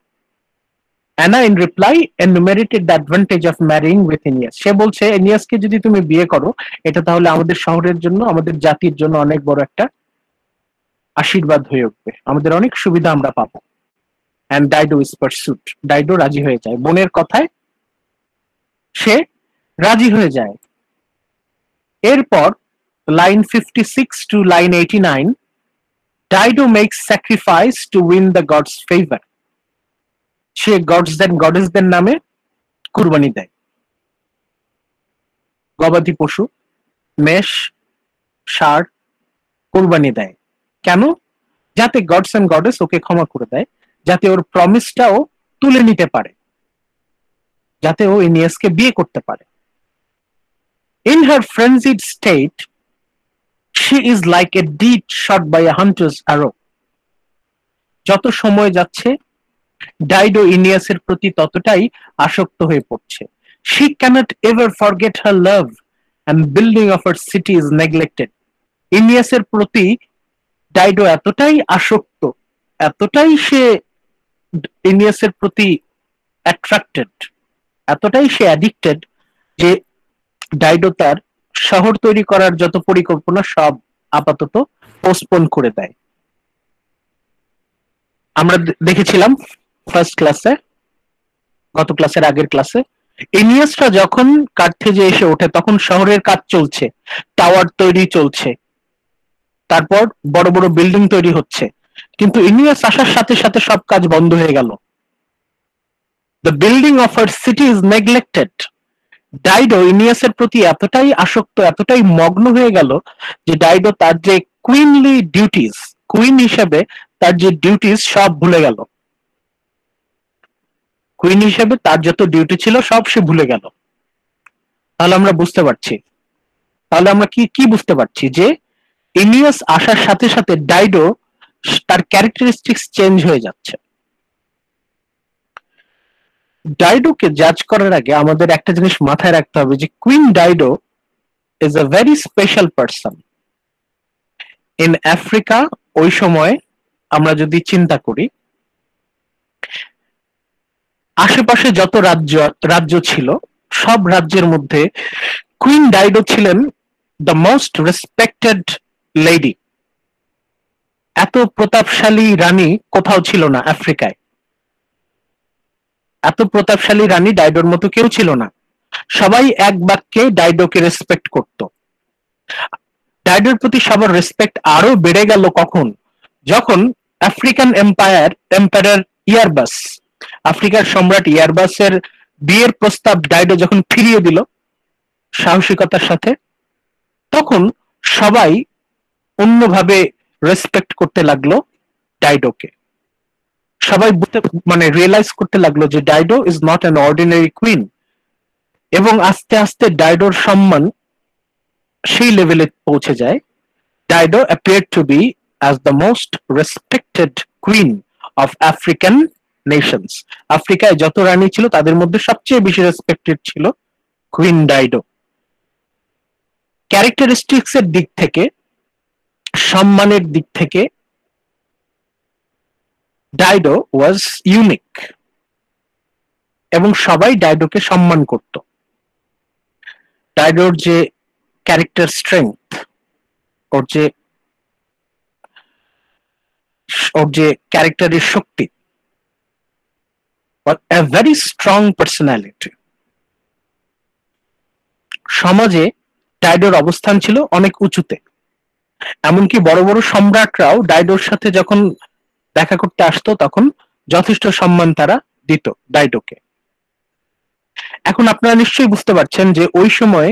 Anna in reply enumerated the advantage of marrying with Aeneas, সে বলছে এনিয়াসকে যদি তুমি বিয়ে করো এটা তাহলে আমাদের শহরের জন্য, আমাদের জাতির জন্য অনেক বড় একটা আশীর্বাদ হয়ে উঠবে, আমাদের অনেক সুবিধা আমরা পাবো। and Dido is pursued, Dido রাজি হয়ে যায়, বোনের কথায় সে রাজি হয়ে যায়। এরপর line 56 to line 89, Dido makes sacrifice to win the gods favor, সে গডস দেন গডেসদের নামে কুরবানি দেয়, গবাদি পশু, মেষ, ষাঁড় কুরবানি দেয়। কেন? যাতে গডস এন্ড গডেস ওকে ক্ষমা করে দেয়, যাতে ওর প্রমিসটাও তুলে নিতে পারে, যাতে ও ইনিয়াসকে বিয়ে করতে পারে। In her frenzied state, she is like a deer shot by a hunter's arrow, যত সময় যাচ্ছে ডাইডো ইনিয়াসের প্রতি ততটাই আসক্ত হয়ে পড়ছে। She cannot ever forget her love and building of her city is neglected, ইনিয়াসের প্রতি ডাইডো এতটাই আসক্ত, এতটাই সে ইনিয়াসের প্রতি অ্যাট্রাক্টেড, এতটাই সে অ্যাডিক্টেড যে ডাইডো তার শহর তৈরি করার যত পরিকল্পনা সব আপাতত পোস্টপোন করে দেয়। আমরা দেখেছিলাম ফার্স্ট ক্লাসে, গত ক্লাসের আগের ক্লাসে, ইনিয়াসরা যখন কার্থেজে এসে ওঠে তখন শহরের কাজ চলছে, টাওয়ার তৈরি চলছে, তারপর বড় বড় বিল্ডিং তৈরি হচ্ছে, কিন্তু ইনিয়াস আসার সাথে সাথে সব কাজ বন্ধ হয়ে গেল। The building of her city is neglected. Dido ইনিয়াসের প্রতি এতটাই আসক্ত, এতটাই মগ্ন হয়ে গেল যে ডাইডো তার যে কুইনলি ডিউটিস, কুইন হিসেবে তার যে ডিউটিস সব ভুলে গেল, কুইন হিসেবে তার যত ডিউটি ছিল সব সে ভুলে গেল। তাহলে আমরা বুঝতে পারছি, তাহলে আমরা কি বুঝতে পারছি যে ইনিয়াস আসার সাথে সাথে ডাইডো তার ক্যারেক্টারিস্টিক্স চেঞ্জ হয়ে যাচ্ছে। ডাইডোকে জাজ করার আগে আমাদের একটা জিনিস মাথায় রাখতে হবে যে queen Dido is a very special person in Africa. ওই সময় আমরা যদি চিন্তা করি, আশেপাশে যত রাজ্য ছিল সব রাজ্যের মধ্যে কুইন ডাইডো ছিলেন দ্য মোস্ট রেসপেক্টেড লেডি। এত প্রতাপশালী রানী কোথাও ছিল না আফ্রিকায়, এত প্রতাপশালী রানী ডাইডোর মতো কেউ ছিল না। সবাই এক বাক্যে ডাইডোকে রেসপেক্ট করত। ডাইডোর প্রতি সবার রেসপেক্ট আরো বেড়ে গেল কখন? যখন আফ্রিকান এম্পায়ার ইয়ারবাস, আফ্রিকার সম্রাট ইয়ারবাসের বিয়ের প্রস্তাব ডাইডো যখন ফিরিয়ে দিল সাহসিকতার সাথে, তখন সবাই অন্যভাবে রেসপেক্ট করতে লাগলো ডাইডোকে। সবাই মানে রিয়েলাইজ করতে লাগলো যে Dido is not an ordinary queen, এবং আস্তে আস্তে ডাইডোর সম্মান সেই লেভেলে পৌঁছে যায়। Dido appeared to be as the most respected queen of African nations. আফ্রিকায় যত রানী ছিল তাদের মধ্যে সবচেয়ে বেশি রেসপেক্টেড ছিল কুইন ডাইডো। ক্যারেক্টারিস্টিক্স এর দিক থেকে, সম্মানের দিক থেকে ডাইডো ওয়াজ ইউনিক, এবং সবাই ডাইডোকে সম্মান করত। ডাইডোর যে ক্যারেক্টার স্ট্রেংথ, ওর যে ক্যারেক্টারের শক্তি, a very strong personality. সমাজে ডাইডোর অবস্থান ছিল অনেক উঁচুতে, এমনকি বড় বড় সম্রাটরাও ডাইডোর সাথে যখন দেখা করতে আসতো তখন যথেষ্ট সম্মান তারা দিত ডাইডোকে। এখন আপনারা নিশ্চয়ই বুঝতে পারছেন যে ওই সময়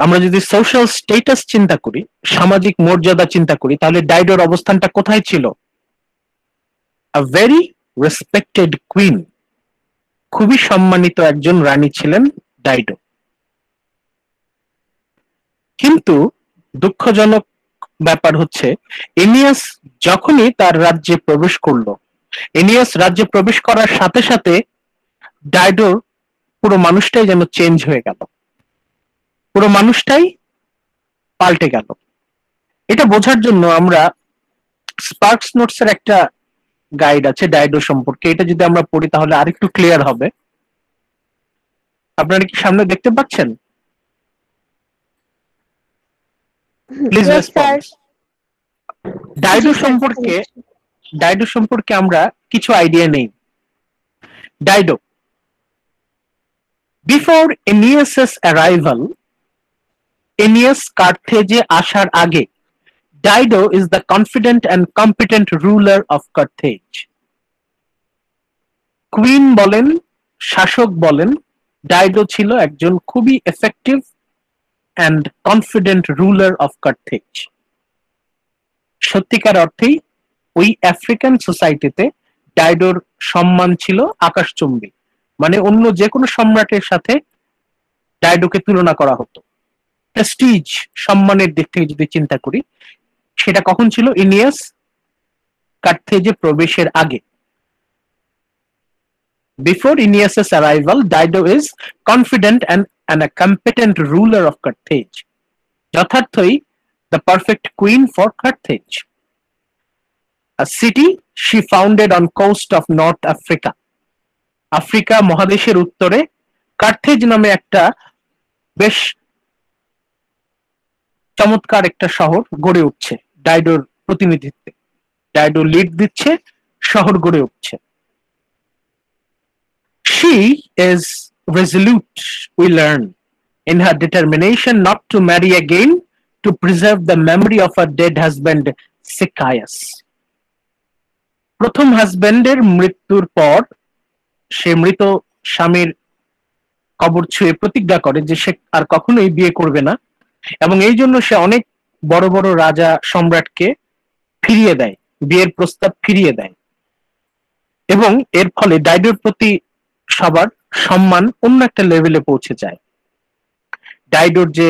আমরা যদি সোশ্যাল স্ট্যাটাস চিন্তা করি, সামাজিক মর্যাদা চিন্তা করি, তাহলে ডাইডোর অবস্থানটা কোথায় ছিল? আ ভেরি রেসপেক্টেড কুইন, খুবই সম্মানিত একজন রানী ছিলেন ডাইডো। কিন্তু দুঃখজনক ব্যাপার হচ্ছে, এনিয়াস যখনই তার রাজ্যে প্রবেশ করলো, এনিয়াস রাজ্যে প্রবেশ করার সাথে সাথে ডাইডোর পুরো মানুষটাই যেন চেঞ্জ হয়ে গেল, পুরো মানুষটাই পাল্টে গেল। এটা বোঝার জন্য আমরা স্পার্কস নোটস এর একটা গাইড আছে ডাইডো সম্পর্কে, এটা যদি আমরা পড়ি তাহলে আরেকটু ক্লিয়ার হবে। আপনারা কি সামনে দেখতে পাচ্ছেন? Please Yes, response. sir. Dido জি স্যার, সম্পর্কে ডাইডো সম্পর্কে আমরা কিছু আইডিয়া নেই। Dido, before Aeneas's arrival, Aeneas কার্থেজে আসার আগে, Dido is the confident and competent ruler of Carthage. Queen বলেন, শাসক বলেন, ডাইডো ছিল একজন খুবই effective and confident ruler of Carthage. সত্যিকার অর্থেই ওই আফ্রিকান সোসাইটিতে ডাইডোর সম্মান ছিল আকাশচুম্বী, মানে অন্য যে কোনো সম্রাটের সাথে ডাইডোকে তুলনা করা হতো। প্রেস্টিজ, সম্মানের দিক থেকে যদি চিন্তা করি, সেটা কখন ছিল? ইনিয়াস কার্থেজে প্রবেশের আগে। Before Aeneas's arrival, Dido is confident and a competent ruler of Carthage. যথার্থই the perfect queen for Carthage. A city she founded on coast of North Africa. Africa মহাদেশের উত্তরে কার্থেজ নামে একটা বেশ চমৎকার একটা শহর গড়ে উঠছে ডাইডোর প্রতিনিধিত্বে। ডাইডো লিড দিচ্ছে, শহর গড়ে উঠছে। She is resolute, we learn, in her determination not to marry again to preserve the memory of her dead husband Sychaeus. প্রথম হাজবেন্ডের মৃত্যুর পর সে মৃত স্বামীর কবর ছুঁয়ে প্রতিজ্ঞা করে যে সে আর কখনোই বিয়ে করবে না, এবং এই জন্য সে অনেক বড় বড় রাজা সম্রাটকে ফিরিয়ে দেয়, বিয়ের প্রস্তাব ফিরিয়ে দেয়, এবং এর ফলে ডাইডোর প্রতি সবার সম্মান অন্য একটা লেভেলে পৌঁছে যায়। ডাইডোর যে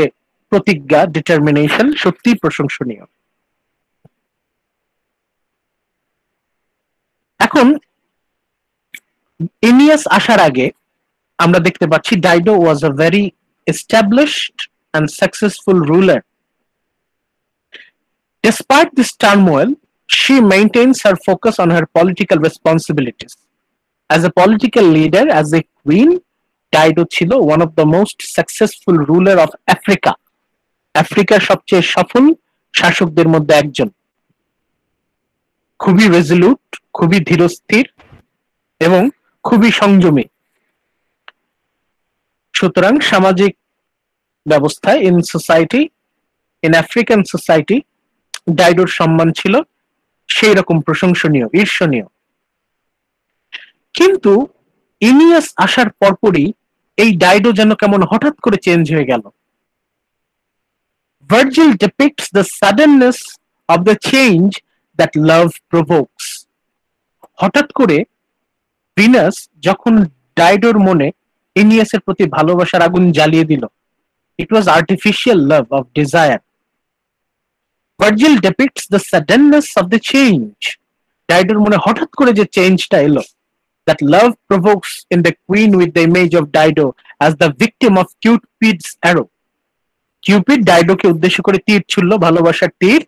প্রতিজ্ঞা, ডিটারমিনেশন, সত্যিই প্রশংসনীয়। এখন এনিয়াস আসার আগে আমরা দেখতে পাচ্ছি Dido was a very established and successful ruler. Despite this turmoil, she maintains her focus on her political responsibilities. As a political leader, as a queen, Dido ছিল one of the most successful ruler of Africa. আফ্রিকার সবচেয়ে সফল শাসকদের মধ্যে একজন। খুবই Resolute, খুবই ধীরস্থির এবং খুবই সংযমী। সুতরাং সামাজিক ব্যবস্থায়, in society, in African society, ডাইডোর সম্মান ছিল সেই রকম প্রশংসনীয়, ঈর্ষণীয়। কিন্তু ইনিয়াস আসার পরপরই এই ডাইডো যেন কেমন হঠাৎ করে চেঞ্জ হয়ে গেল। Virgil depicts the suddenness of the change that love provokes. হঠাৎ করে ভিনাস যখন ডাইডোর মনে ইনিয়াসের প্রতি ভালোবাসার আগুন জ্বালিয়ে দিল, it was artificial love of desire. Virgil depicts the suddenness of the change. ডাইডোর মনে হঠাৎ করে যে চেঞ্জটা এলো, that love provokes in the queen with the image of Dido as the victim of Cupid's arrow. Cupid ডাইডোকে উদ্দেশ্য করে তীর ছুড়ল, ভালোবাসার তীর,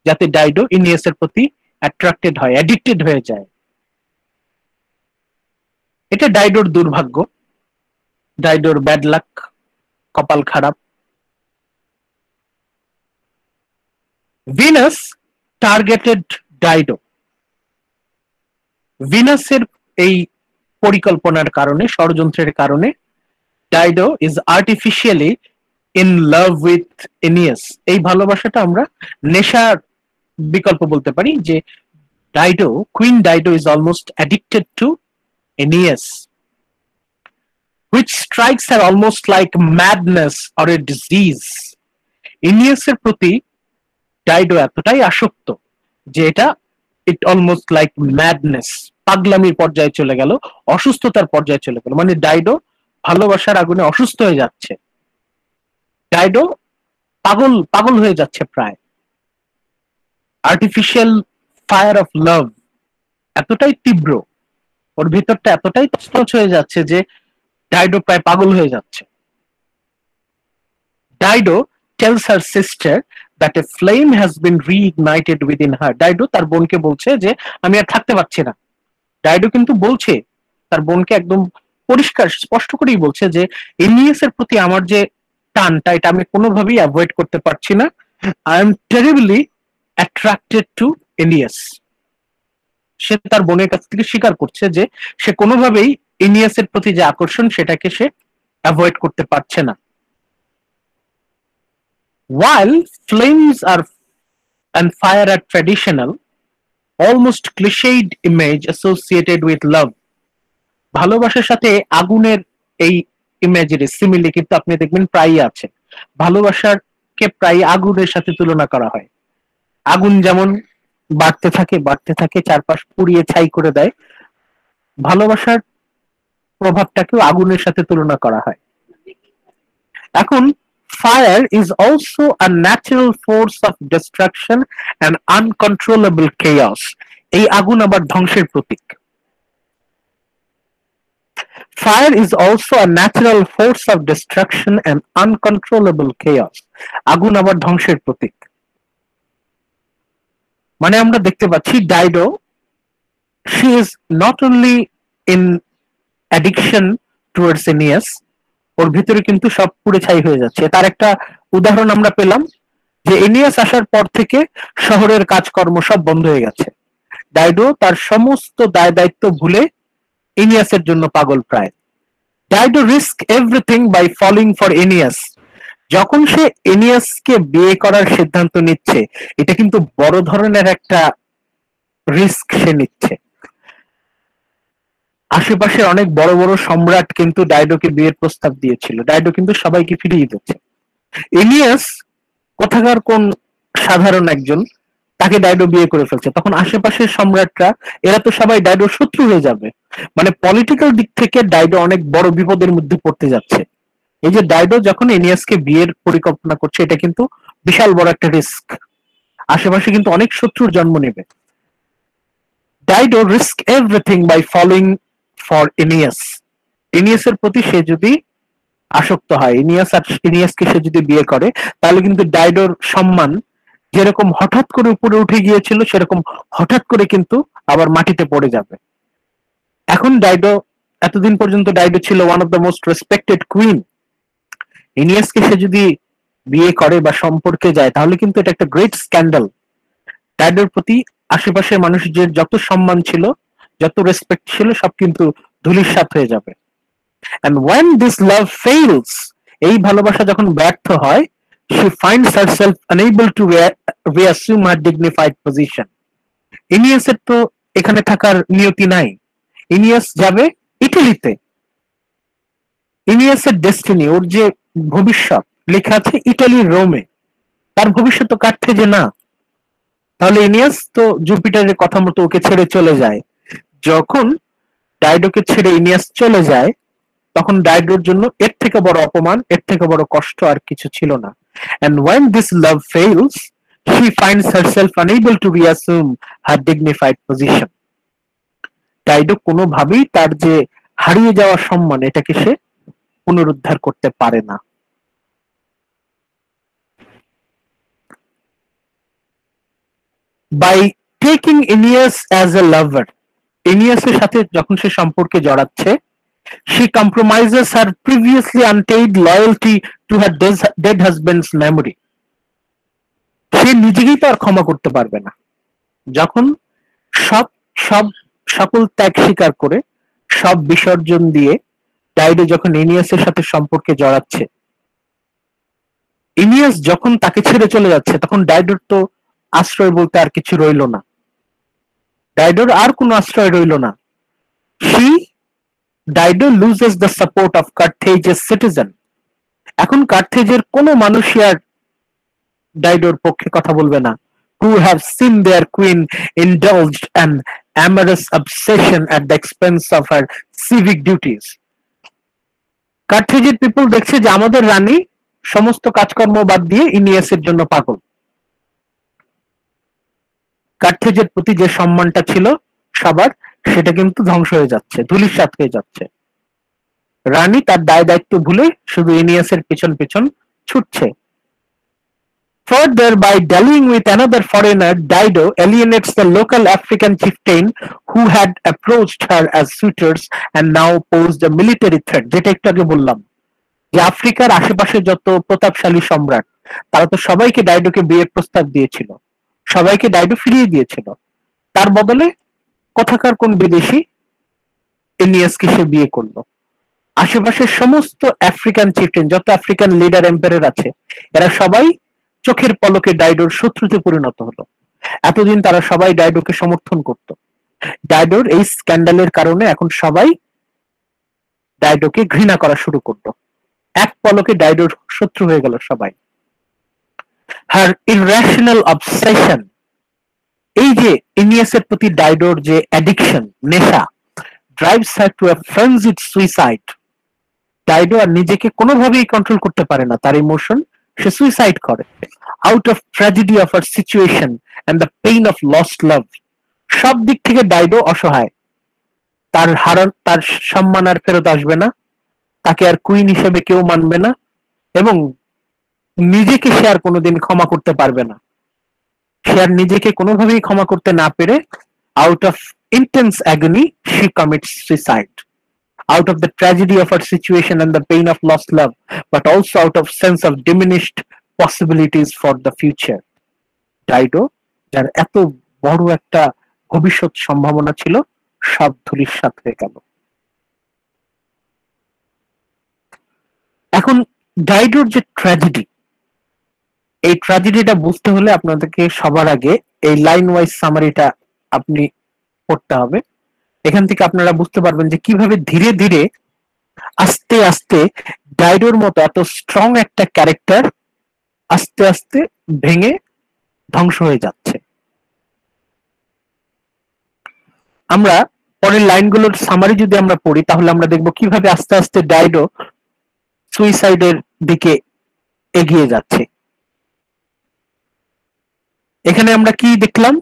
যাতে ডাইডো ইনিয়াসের প্রতি অ্যাট্রাক্টেড হয়, অ্যাডিক্টেড হয়ে যায়। এটা ডাইডোর দুর্ভাগ্য, ডাইডোর ব্যাড লাক, কপাল খারাপ। Venus targeted Dido. ভিনাসের এই পরিকল্পনার কারণে, ষড়যন্ত্রের কারণে Dido is artificially in love with Aeneas. এই ভালোবাসাটা আমরা নেশার বিকল্প বলতে পারি, যে Dido, queen Dido is almost addicted to Aeneas, strikes her almost like madness or a disease. ইনিয়াসের প্রতি ডাইডো এতটাই আসক্ত যে এটা ইট অলমোস্ট লাইক ম্যাডনেস, পাগলামির পর্যায়ে চলে গেল, অসুস্থতার পর্যায়ে চলে গেল। মানে ডাইডো ভালোবাসার আগুনে অসুস্থ হয়ে যাচ্ছে, ডাইডো পাগল পাগল হয়ে যাচ্ছে প্রায়। আর্টিফিশিয়াল ফায়ার অফ লাভ এতটাই তীব্র, ওর ভিতরটা এতটাই তছনছ হয়ে যাচ্ছে যে ডাইডো প্রায় পাগল হয়ে যাচ্ছে। Dido tells her sister that a flame has been reignited within her. Dido তার বোনকে বলছে যে আমি আর থাকতে পারছি না। ডাইডো কিন্তু বলছে তার বোনকে একদম পরিষ্কার স্পষ্ট করেই বলছে যে ইনিয়াসের প্রতি আমার যে টানটা এটা আমি কোনোভাবেই অ্যাভয়েড করতে পারছি না। I am terribly attracted to Aeneas. সে তার বোনের কাছ থেকে স্বীকার করছে যে সে কোনোভাবেই ইনিয়াসের প্রতি যে আকর্ষণ সেটাকে সে অ্যাভয়েড করতে পারছে না। While flames are and fire are traditional, almost cliched image associated with love, ভালোবাসার সাথে আগুনের এই ইমেজের সিমিলি কিন্তু আপনি দেখবেন প্রায়ই আছে। ভালোবাসাকে প্রায় আগুনের সাথে তুলনা করা হয়। আগুন যেমন বাড়তে থাকে চারপাশ পুড়িয়ে ছাই করে দেয়, ভালোবাসার প্রভাবটাকেও আগুনের সাথে তুলনা করা হয়। এখন fire is also a natural force of destruction and uncontrollable chaos. এই আগুন আবার ধ্বংসের প্রতীক। Fire is also a natural force of destruction and uncontrollable chaos. আগুন আবার ধ্বংসের প্রতীক। মানে আমরা দেখতে পাচ্ছি Dido she is not only in addiction towards Aeneas, ওর ভিতরে কিন্তু সব পুড়ে ছাই হয়ে যাচ্ছে। তার একটা উদাহরণ আমরা পেলাম যে এনিয়াস আসার পর থেকে শহরের কাজকর্ম সব বন্ধ হয়ে গেছে। ডাইডো তার সমস্ত দায় দায়িত্ব ভুলে এনিয়াসের জন্য পাগল প্রায়। Dido risk everything by falling for Aeneas. যখন সে এনিয়াসকে বিয়ে করার সিদ্ধান্ত নিচ্ছে এটা কিন্তু বড় ধরনের একটা রিস্ক সে নিচ্ছে। আশেপাশের অনেক বড় বড় সম্রাট কিন্তু ডাইডোকে বিয়ের প্রস্তাব দিয়েছিল, ডাইডো কিন্তু সবাইকে ফিরিয়ে দিচ্ছে। এনিয়াস কোথাকার কোন সাধারণ একজন, তাকে ডাইডো বিয়ে করে ফেলছে, তখন আশেপাশের সম্রাটরা এরা তো সবাই ডাইডোর শত্রু হয়ে যাবে। মানে পলিটিক্যাল দিক থেকে ডাইডো অনেক বড় বিপদের মধ্যে পড়তে যাচ্ছে। এই যে ডাইডো যখন এনিয়াসকে বিয়ের পরিকল্পনা করছে এটা কিন্তু বিশাল বড় একটা রিস্ক, আশেপাশে কিন্তু অনেক শত্রুর জন্ম নেবে। Dido risk everything by following for Aeneas. এনিয়াসের প্রতি সে যদি আসক্ত হয়, এনিয়াসকে সে যদি বিয়ে করে তাহলে কিন্তু ডাইডোর সম্মান যেরকম হঠাৎ করে উপরে উঠে গিয়েছিল সেরকম হঠাৎ করে কিন্তু আবার মাটিতে পড়ে যাবে। এখন ডাইডো, এতদিন পর্যন্ত ডাইডো ছিল one of the most respected queen. এনিয়াসকে সে যদি বিয়ে করে বা সম্পর্কে যায় তাহলে কিন্তু এটা একটা গ্রেট স্ক্যান্ডাল। ডাইডোর প্রতি আশেপাশের মানুষদের যত সম্মান ছিল, যত রেসপেক্ট ছিল সব কিন্তু ধূলিসাৎ হয়ে যাবে। And when this love fails, এই ভালোবাসা যখন ব্যর্থ হয়, she finds herself unable to reassume her dignified position. ইনিয়াসের তো এখানে থাকার নিয়তি নাই, ইনিয়াস যাবে ইটালিতে। ইনিয়াসের ডেস্টিনি, ওর যে ভবিষ্যৎ লেখা আছে ইটালির রোমে, তার ভবিষ্যৎ তো কাটছে যে না। তাহলে ইনিয়াস তো জুপিটারের কথা মতো ওকে ছেড়ে চলে যায়। যখন ডাইডোকে ছেড়ে ইনিয়াস চলে যায় তখন ডাইডোর জন্য এর থেকে বড় অপমান, এর থেকে বড় কষ্ট আর কিছু ছিল না। And when this love fails, she finds herself unable to reassume her dignified position. Dido কোনোভাবেই তার যে হারিয়ে যাওয়া সম্মান এটাকে সে পুনরুদ্ধার করতে পারে না। By taking Aeneas as a lover, এনিয়াসের সাথে যখন সে সম্পর্কে জড়াচ্ছে, she compromises her previously untamed loyalty to her dead husband's memory. সে নিজেকেই তো আর ক্ষমা করতে পারবে না। যখন সব সব সকল ত্যাগ স্বীকার করে সব বিসর্জন দিয়ে ডাইডো যখন এনিয়াসের সাথে সম্পর্কে জড়াচ্ছে, এনিয়াস যখন তাকে ছেড়ে চলে যাচ্ছে তখন ডাইডোর তো আশ্রয় বলতে আর কিছু রইল না, ডাইডোর আর কোনো আশ্রয় রইল না। She Dido loses the support of Carthage's citizen. এখন কার্থেজের কোনো মানুষই আর ডাইডোর পক্ষে কথা বলবে না, who have seen their queen indulged an amorous obsession at the expense of her civic duties. কার্থেজের পিপল দেখছে যে আমাদের রানী সমস্ত কাজকর্ম বাদ দিয়ে ইনিয়াসের জন্য পাগল। কার্থেজের প্রতি যে সম্মানটা ছিল সবার, সেটা কিন্তু ধ্বংস হয়ে যাচ্ছে, ধূলিসাৎ হয়ে যাচ্ছে। রানী তার দায় দায়িত্ব ভুলে শুধু ইনিয়াসের পেছন পেছন ছুটছে। Further, by dallying with another foreigner, Dido alienates the local African chieftain who had approached her as suitors and now posed a military threat. যেটা একটু আগে বললাম যে আফ্রিকার আশেপাশে যত প্রতাপশালী সম্রাট তারা তো সবাইকে ডাইডোকে বিয়ের প্রস্তাব দিয়েছিল, সবাইকে ডাইডো ফিরিয়ে দিয়েছিল। তার বদলে কোথাকার কোন বিদেশি ইনিয়াসকে সে বিয়ে করলো। আশেপাশের সমস্ত আফ্রিকান চিফটেন, যত আফ্রিকান লিডার এম্পায়ার আছে, এরা সবাই চোখের পলকে ডাইডোর শত্রুতে পরিণত হলো। এতদিন তারা সবাই ডাইডোকে সমর্থন করত। ডাইডোর এই স্ক্যান্ডালের কারণে এখন সবাই ডাইডোকে ঘৃণা করা শুরু করলো। এক পলকে ডাইডোর শত্রু হয়ে গেল সবাই। হার ইররেশনাল অবসেশন, এই যে ইনিয়াসের প্রতি ডাইডোর যে অ্যাডিকশন, নেশা, drives her to a frenzied suicide. Dido আর নিজেকে কোনোভাবেই কন্ট্রোল করতে পারে না, তার ইমোশন, সে সুইসাইড করে। Out of tragedy of her situation and the pain of lost love. সব দিক থেকে ডাইডো অসহায়। তার সম্মান আর ফেরত আসবে না, তাকে আর কুইন হিসেবে কেউ মানবে না, এবং নিজেকে সে আর কোনোদিন ক্ষমা করতে পারবে না। সে আর নিজেকে কোনোভাবেই ক্ষমা করতে না পেরে out of intense অ্যাগনি she commits suicide. Out of the tragedy of her situation and the pain of lost love, but also out of sense of diminished possibilities for the future. Dido, যার এত বড় একটা ভবিষ্যৎ সম্ভাবনা ছিল, সব ধূলিসাৎ হয়ে গেল। এখন ডাইডোর যে ট্র্যাজেডি, এই ট্র্যাজেডিটা বুঝতে হলে আপনাদেরকে সবার আগে এই লাইন ওয়াইজ সামারিটা আপনি পড়তে হবে। এখান থেকে আপনারা বুঝতে পারবেন যে কিভাবে ধীরে ধীরে আস্তে আস্তে ডাইডোর মতো এত স্ট্রং একটা ক্যারেক্টার আস্তে আস্তে ভেঙে ধ্বংস হয়ে যাচ্ছে। আমরা পরের লাইনগুলোর সামারি যদি আমরা পড়ি, তাহলে আমরা দেখব কিভাবে আস্তে আস্তে ডাইডো সুইসাইডের দিকে এগিয়ে যাচ্ছে। এখানে আমরা কি দেখলাম?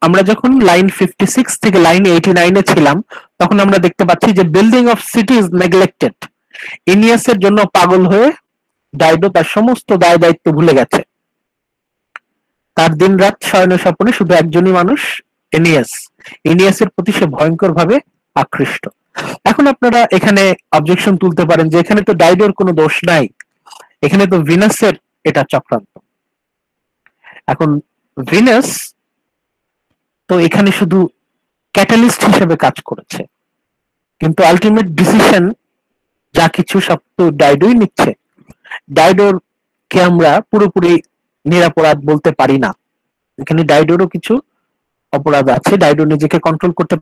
আমরা যখন লাইন 56 থেকে লাইন 89 এ ছিলাম, তখন আমরা দেখতে পাচ্ছি যে building of city is neglected. ইনিয়াসের জন্য পাগল হয়ে ডাইডো তার সমস্ত দায় দায়িত্ব ভুলে গেছে। তার দিন রাত শয়ন স্বপ্নে শুধু একজনই মানুষ, ইনিয়াস। ইনিয়াসের প্রতি সে ভয়ঙ্কর ভাবে আকৃষ্ট। এখন আপনারা এখানে অবজেকশন তুলতে পারেন যে এখানে তো ডাইডোর কোনো দোষ নাই, এখানে তো ভিনাসের এটা চক্রান্ত। এখন ভিনাস তো এখানে শুধু ক্যাটালিস্ট হিসেবে কাজ করেছে, কিন্তু আলটিমেট ডিসিশন যা কিছু সব তো ডাইডোই নিচ্ছে। ডাইডোর কে আমরা পুরোপুরি নিরাপরাধ বলতে পারি না, এখানে ডাইডোরও কিছু অপরাধ আছে। ডাইডো নিজেকে কন্ট্রোল করতে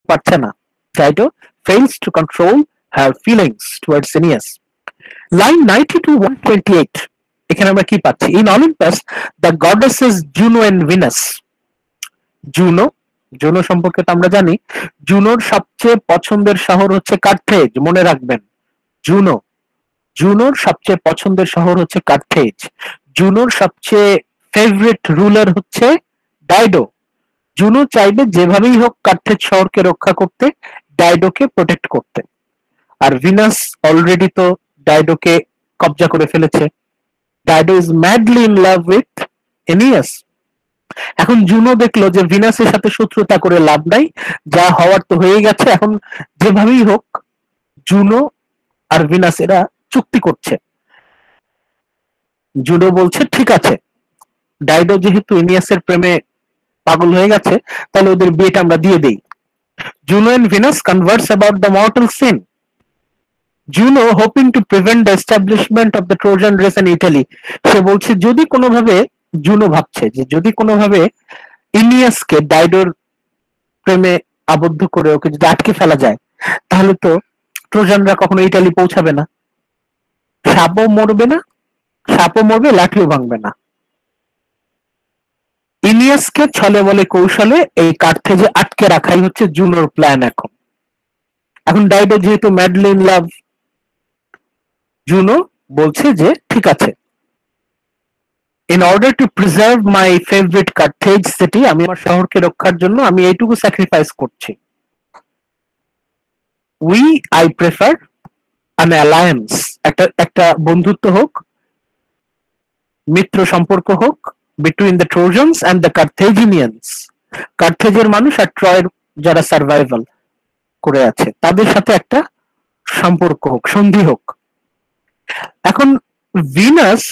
পারছে না। Dido fails to control her feelings towards Aeneas. Line 90-128, এখানে আমরা কি পাচ্ছি? In Olympus, the goddesses Juno and Venus. Juno সম্পর্কে তো আমরা জানি, জুনোর সবচেয়ে পছন্দের শহর হচ্ছে কার্থেজ, মনে রাখবেন। জুনোর সবচেয়ে পছন্দের শহর হচ্ছে কার্থেজ। জুনোর সবচেয়ে ফেভারিট রুলার হচ্ছে ডাইডো। জুনো চাইবে যেভাবেই হোক কার্থেজ শহরকে রক্ষা করতে, ডাইডোকে প্রোটেক্ট করতে। আর ভিনাস অলরেডি তো ডাইডোকে কবজা করে ফেলেছে। Dido is madly in love with Aeneas. এখন জুনো দেখলো যে ভিনাসের সাথে শত্রুতা করে লাভ নাই, যা হওয়ার তো হয়ে গেছে। এখন যেভাবেই হোক জুনো আর ভিনাস এরা চুক্তি করছে। জুনো বলছে ঠিক আছে, ডাইডো যেহেতু এনিয়াসের প্রেমে পাগল হয়ে গেছে, তাহলে ওদের বিয়েটা আমরা দিয়ে দেই। Juno and Venus converse about the mortal scene. Juno hoping to prevent the establishment of the Trojan race in Italy. সে বলছে যদি কোনোভাবে, জুনো ভাবছে যে যদি কোনোভাবে ইনিয়াসকে ডাইডোর প্রেমে আবদ্ধ করে ওকে যদি আটকে ফেলা যায়, তাহলে তো ট্রোজানরা কখনো ইটালি পৌঁছাবে না। সাপও মরবে না, সাপও মরবে, লাঠিও ভাঙবে না। ইলিয়াসকে ছলে বলে কৌশলে এই কার্থেজে আটকে রাখাই হচ্ছে জুনোর প্ল্যান। এখন এখন ডাইডো যেহেতু ম্যাডলি ইন লাভ, জুনো বলছে যে ঠিক আছে, in order to preserve my favourite Carthage city, আমি আমার শহরকে রক্ষার জন্য আমি এইটুকু স্যাক্রিফাইস করছি। We I prefer an alliance, একটা একটা বন্ধুত্ব হোক, মিত্র সম্পর্ক হোক, বিটুইন দ্য ট্রোজানস অ্যান্ড দ্য কার্থেজিনিয়ান্স, কার্থেজের মানুষ আর ট্রয়ের যারা সার্ভাইভাল করে আছে তাদের সাথে একটা সম্পর্ক হোক, সন্ধি হোক। এখন ভিনাস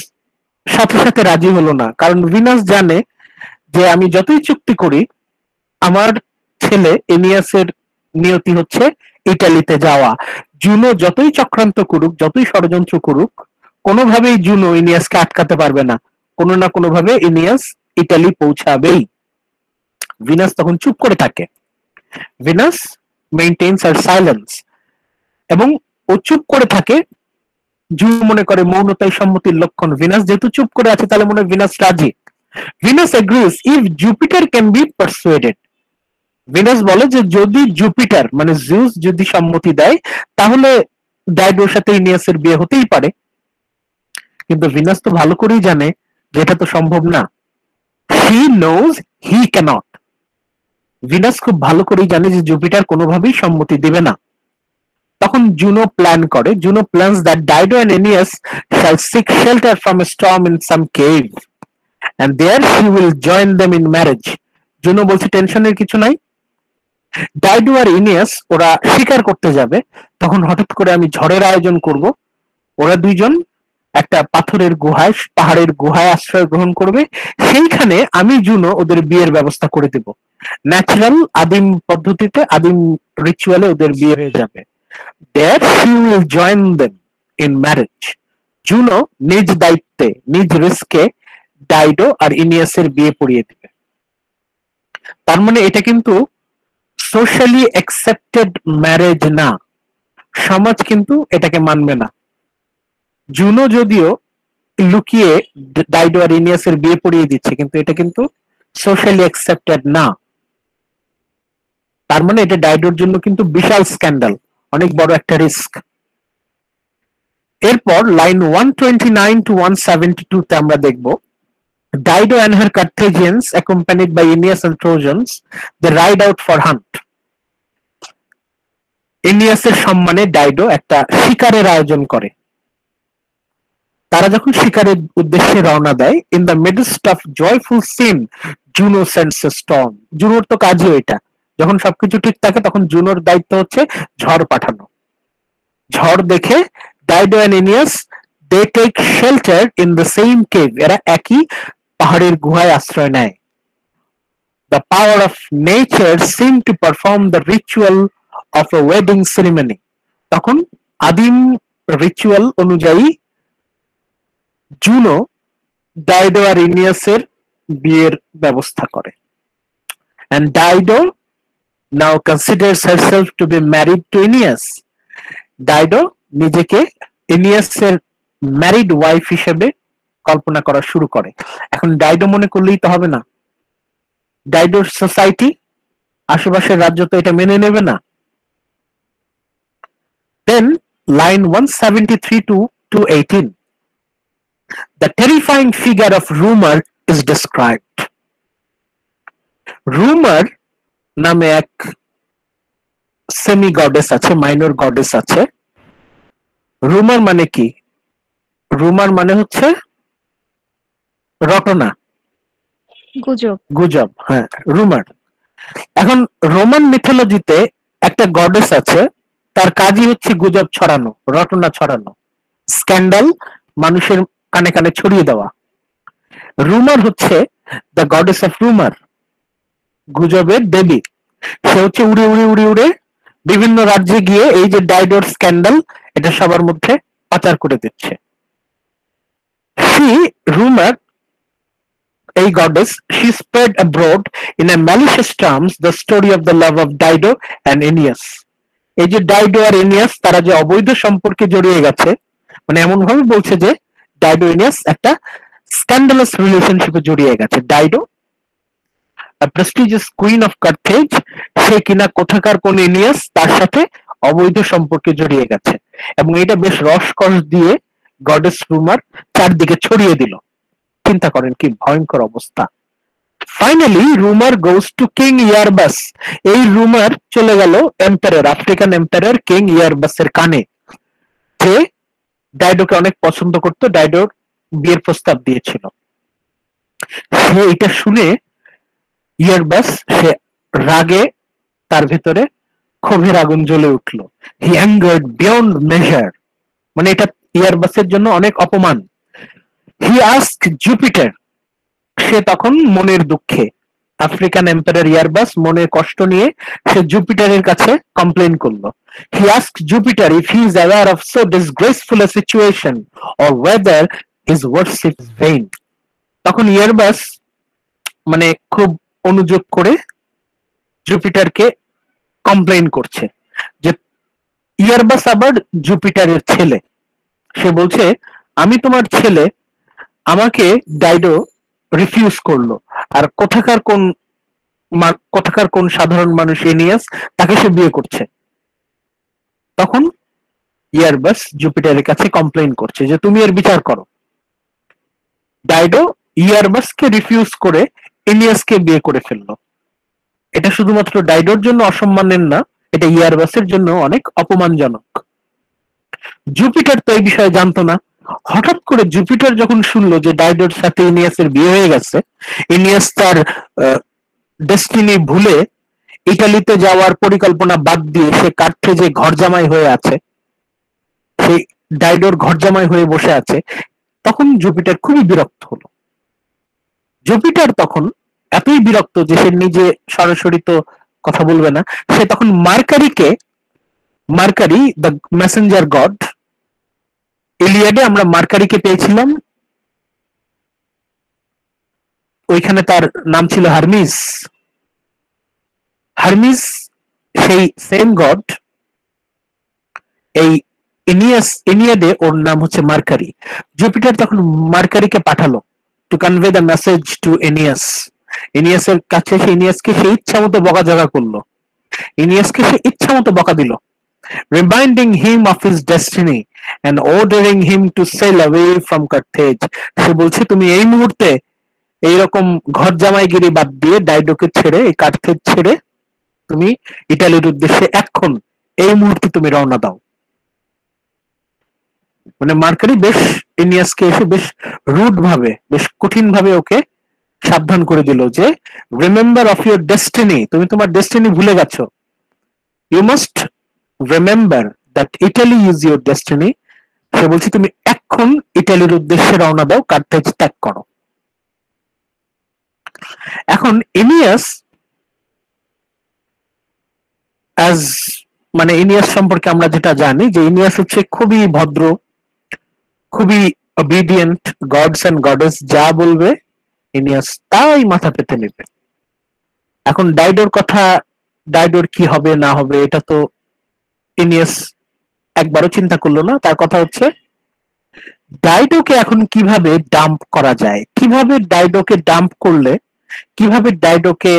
সাথে সাথে রাজি হলো না, কারণ ভিনাস জানে যে আমি যতই চুক্তি করি, আমার ছেলে এনিয়াসের নিয়তি হচ্ছে ইটালিতে যাওয়া। জুনো যতই চক্রান্ত করুক, যতই ষড়যন্ত্র করুক, কোনোভাবেই জুনো ইনিয়াসকে আটকাতে পারবে না। কোনো না কোনো ভাবে ইনিয়াস ইটালি পৌঁছাবেই। ভিনাস তখন চুপ করে থাকে। ভিনাস মেইনটেইনস হার সাইলেন্স, এবং ও চুপ করে থাকে। জুনো মনে করে মৌনতাই সম্মতির লক্ষণ। ভিনাস যেহেতু চুপ করে আছে, তাহলে মনে হয় ভিনাস রাজি। Venus agrees if Jupiter can be পারসুয়েডেড। Venus বলে যে যদি জুপিটার মানে জিউস যদি সম্মতি দেয়, তাহলে ডাইডোর সাথে ইনিয়াসের বিয়ে হতেই পারে। কিন্তু ভিনাস তো ভালো করেই জানে যে এটা তো সম্ভব না। He knows he cannot. Venus খুব ভালো করেই জানে যে জুপিটার কোনোভাবেই সম্মতি দেবে না। তখন জুনো প্ল্যান করে, Juno plans that Dido and Aeneas shall seek shelter from a storm in some cave and there he will join them in marriage. Juno বলছে টেনশনের কিছু নাই, ডাইডো আর ইনিয়াস ওরা শিকার করতে যাবে, তখন হঠাৎ করে আমি ঝড়ের আয়োজন করব। ওরা দুইজন একটা পাথরের গুহায়, পাহাড়ের গুহায় আশ্রয় গ্রহণ করবে। সেইখানে আমি জুনো ওদের বিয়ের ব্যবস্থা করে দেব। ন্যাচারাল আদিম পদ্ধতিতে, আদিম রিচুয়ালে ওদের বিয়ে হয়ে যাবে। There she will join them in marriage. Juno নিজ দায়িত্বে, নিজ রিস্কে ডাইডো আর ইনিয়াসের বিয়ে পড়িয়ে দিবে। তার মানে এটা কিন্তু সোশ্যালি অ্যাকসেপ্টেড ম্যারেজ না, সমাজ কিন্তু এটাকে মানবে না। জুনো যদিও লুকিয়ে ডাইডো আর ইনিয়াসের বিয়ে পড়িয়ে দিচ্ছে, কিন্তু এটা কিন্তু সোশ্যালি অ্যাকসেপ্টেড না। তার মানে এটা ডাইডোর জন্য কিন্তু বিশাল স্ক্যান্ডাল, অনেক বড় একটা রিস্ক। এরপর লাইন 129 to 172 তে আমরা দেখব, Dido and her Carthaginians, accompanied by Aeneas and Trojans, they ride out for hunt. এনিয়াসের সম্মানে ডাইডো একটা শিকারের আয়োজন করে। তারা যখন শিকারের উদ্দেশ্যে রওনা দেয়, in the midst of joyful scene Juno sends a storm. জুনোর তো কাজই এটা, যখন সবকিছু ঠিক থাকে তখন জুনোর দায়িত্ব হচ্ছে ঝড় পাঠানো। ঝড় দেখে Dido and Aeneas they take shelter in the same cave. এরা একই পাহাড়ের গুহায় আশ্রয় নেয়। The power of nature seemed to perform the ritual of a wedding ceremony. তখন আদিম রিচুয়াল অনুযায়ী জুনো ডাইডো আর ইনিয়াসের বিয়ের ব্যবস্থা করে। And Dido now considers herself to be married to Aeneas. Dido নিজেকে ইনিয়াসের ম্যারিড ওয়াইফ হিসেবে কল্পনা করা শুরু করে। এখন ডাইডো মনে করলেই তো হবে না, ডাইডোর সোসাইটি, আশেপাশের রাজ্য তো এটা মেনে নেবে না। Then line 173 to 218, the terrifying figure of Rumor is described. Rumor নামে এক সেমি গডেস আছে, মাইনর গডেস আছে। রুমার মানে কি? রুমার মানে হচ্ছে রটনা, গুজব। গুজব, হ্যাঁ, রুমার। এখন রোমান মিথোলজিতে একটা গডেস আছে, তার কাজই হচ্ছে গুজব ছড়ানো, রটনা ছড়ানো, স্ক্যান্ডাল মানুষের কানে কানে ছড়িয়ে দেওয়া। রুমার হচ্ছে দ্য গডেস অফ রুমার, গুজবের দেবী। সে হচ্ছে উড়ে উড়ে উড়ে উড়ে বিভিন্ন রাজ্যে গিয়ে এই যে ডাইডোর স্ক্যান্ডাল, এটা সবার মধ্যে পাচার করে দিচ্ছে। সি রুমার এই goddess she spread abroad in a malicious terms the story of the love of Dido and Aeneas. এই যে ডাইডো আর এনিয়াস তারা যে অবৈধ সম্পর্কে জড়িয়ে গেছে, মানে এমন ভাবে বলছে যে ডাইডো এনিয়াস একটা স্ক্যান্ডালাস রিলেশনশিপে জড়িয়ে গেছে। Dido prestigious queen of Carthage, সে কিনা কোথাকার কোন এনিয়াস তার সাথে অবৈধ সম্পর্কে জড়িয়ে গেছে, এবং এটা বেশ রসকস দিয়ে গডেস রুমার চারদিকে ছড়িয়ে দিল। চিন্তা করেন কি ভয়ঙ্কর অবস্থা। ফাইনালি রুমার গোস টু কিং ইয়ারবাস। এই রুমার চলে গেল এম্পায়ার, আফ্রিকান এম্পায়ার কিং ইয়ারবাসের কানে, যে ডাইডোকে অনেক পছন্দ করতো, ডাইডোর বিয়ের প্রস্তাব দিয়েছিল। সে এটা শুনে ইয়ারবাস, সে রাগে তার ভিতরে ক্ষোভের আগুন জ্বলে উঠলো। হি অ্যাঙ্গার্ড বিয়ন্ড মেজার, মানে এটা ইয়ারবাসের জন্য অনেক অপমান। হি আস্ক জুপিটার, সে তখন মনের দুঃখে, আফ্রিকান এম্পায়ার ইয়ারবাস মনের কষ্ট নিয়ে সে জুপিটারের কাছে কমপ্লেন করলো। He ask Jupiter if he is aware of so disgraceful a situation or weather his worship is vein. তখন ইয়ারবাস মানে খুব অনুযোগ করে জুপিটারকে কমপ্লেন করছে যে ইয়ারবাস আবার জুপিটারের ছেলে। সে বলছে আমি তোমার ছেলে, আমাকে ডাইডো রিফিউজ করলো, আর কোথাকার কোন সাধারণ মানুষ এনিয়াস তাকে সে বিয়ে করছে। তখন ইয়ারবাস জুপিটারের কাছে কমপ্লেন করছে যে তুমি এর বিচার করো। ডাইডো ইয়ারবাসকে রিফিউজ করে এনিয়াসকে বিয়ে করে ফেললো। এটা শুধুমাত্র ডাইডোর জন্য অসম্মানের না, এটা ইয়ারবাসের জন্য অনেক অপমানজনক। জুপিটার তো এই বিষয়ে জানতো না। হঠাৎ করে জুপিটার যখন শুনলো যে ডাইডোর সাথে ইনিয়াসের বিয়ে হয়ে গেছে, ইনিয়াস তার ডেস্টিনি ভুলে ইটালিতে যাওয়ার পরিকল্পনা বাদ দিয়ে সে কার্থেজে ঘরজামাই হয়ে আছে, সেই ডাইডোর ঘরজামাই হয়ে বসে আছে, তখন জুপিটার খুবই বিরক্ত হলো। জুপিটার তখন এতই বিরক্ত যে সে নিজে সরাসরি তো কথা বলবে না, সে তখন মার্কারি দ্য মেসেঞ্জার গড, ইলিয়াডে আমরা মার্কারিকে পেয়েছিলাম, ওইখানে তার নাম ছিল হারমিস। হারমিস সেই সেম গড, এই এনিয়াডে ওর নাম হচ্ছে মার্কারি। জুপিটার তখন মার্কারিকে পাঠালো to convey the message to Aeneas. এনিয়াসের কাছে সে ইনিয়াসকে সে ইচ্ছা মতো বকাঝকা করলো, ইনিয়াসকে সে ইচ্ছা মতো বকা দিল, reminding him of his destiny and ordering him to sail away from Carthage. সে বলছে তুমি এই মুহূর্তে এইরকম ঘর জামাইগিরি বাদ দিয়ে ডাইডোকে ছেড়ে, এই কার্থেজ ছেড়ে তুমি ইটালির উদ্দেশ্যে এখন এই মুহূর্তে তুমি রওনা দাও। মানে মার্কারি বেশ এনিয়াসকে এসে বেশ রুড ভাবে, বেশ কঠিন ভাবে ওকে সাবধান করে দিল যে রিমেম্বার অফ ইউর ডেস্টিনি, তুমি তোমার ডেস্টিনি ভুলে গেছো। You must remember that Italy is your destiny. সে বলছে তুমি এখন ইটালির উদ্দেশ্যে রওনা দাও, কার্থেজ ত্যাগ করো। এখন এনিয়াস মানে ইনিয়াস সম্পর্কে আমরা যেটা জানি যে ইনিয়াস হচ্ছে খুবই ভদ্র, খুবই অবিডিয়েন্ট, গডস এন্ড গডেস যা বলবে ইনিয়াস তাই মাথা পেতে নেবে। এখন ডাইডোর কি হবে না হবে এটা তো ইনিয়াস একবারও চিন্তা করলো না। তার কথা হচ্ছে ডাইডোকে এখন কিভাবে ডাম্প করা যায়, কিভাবে ডাইডোকে ডাম্প করলে, কিভাবে ডাইডোকে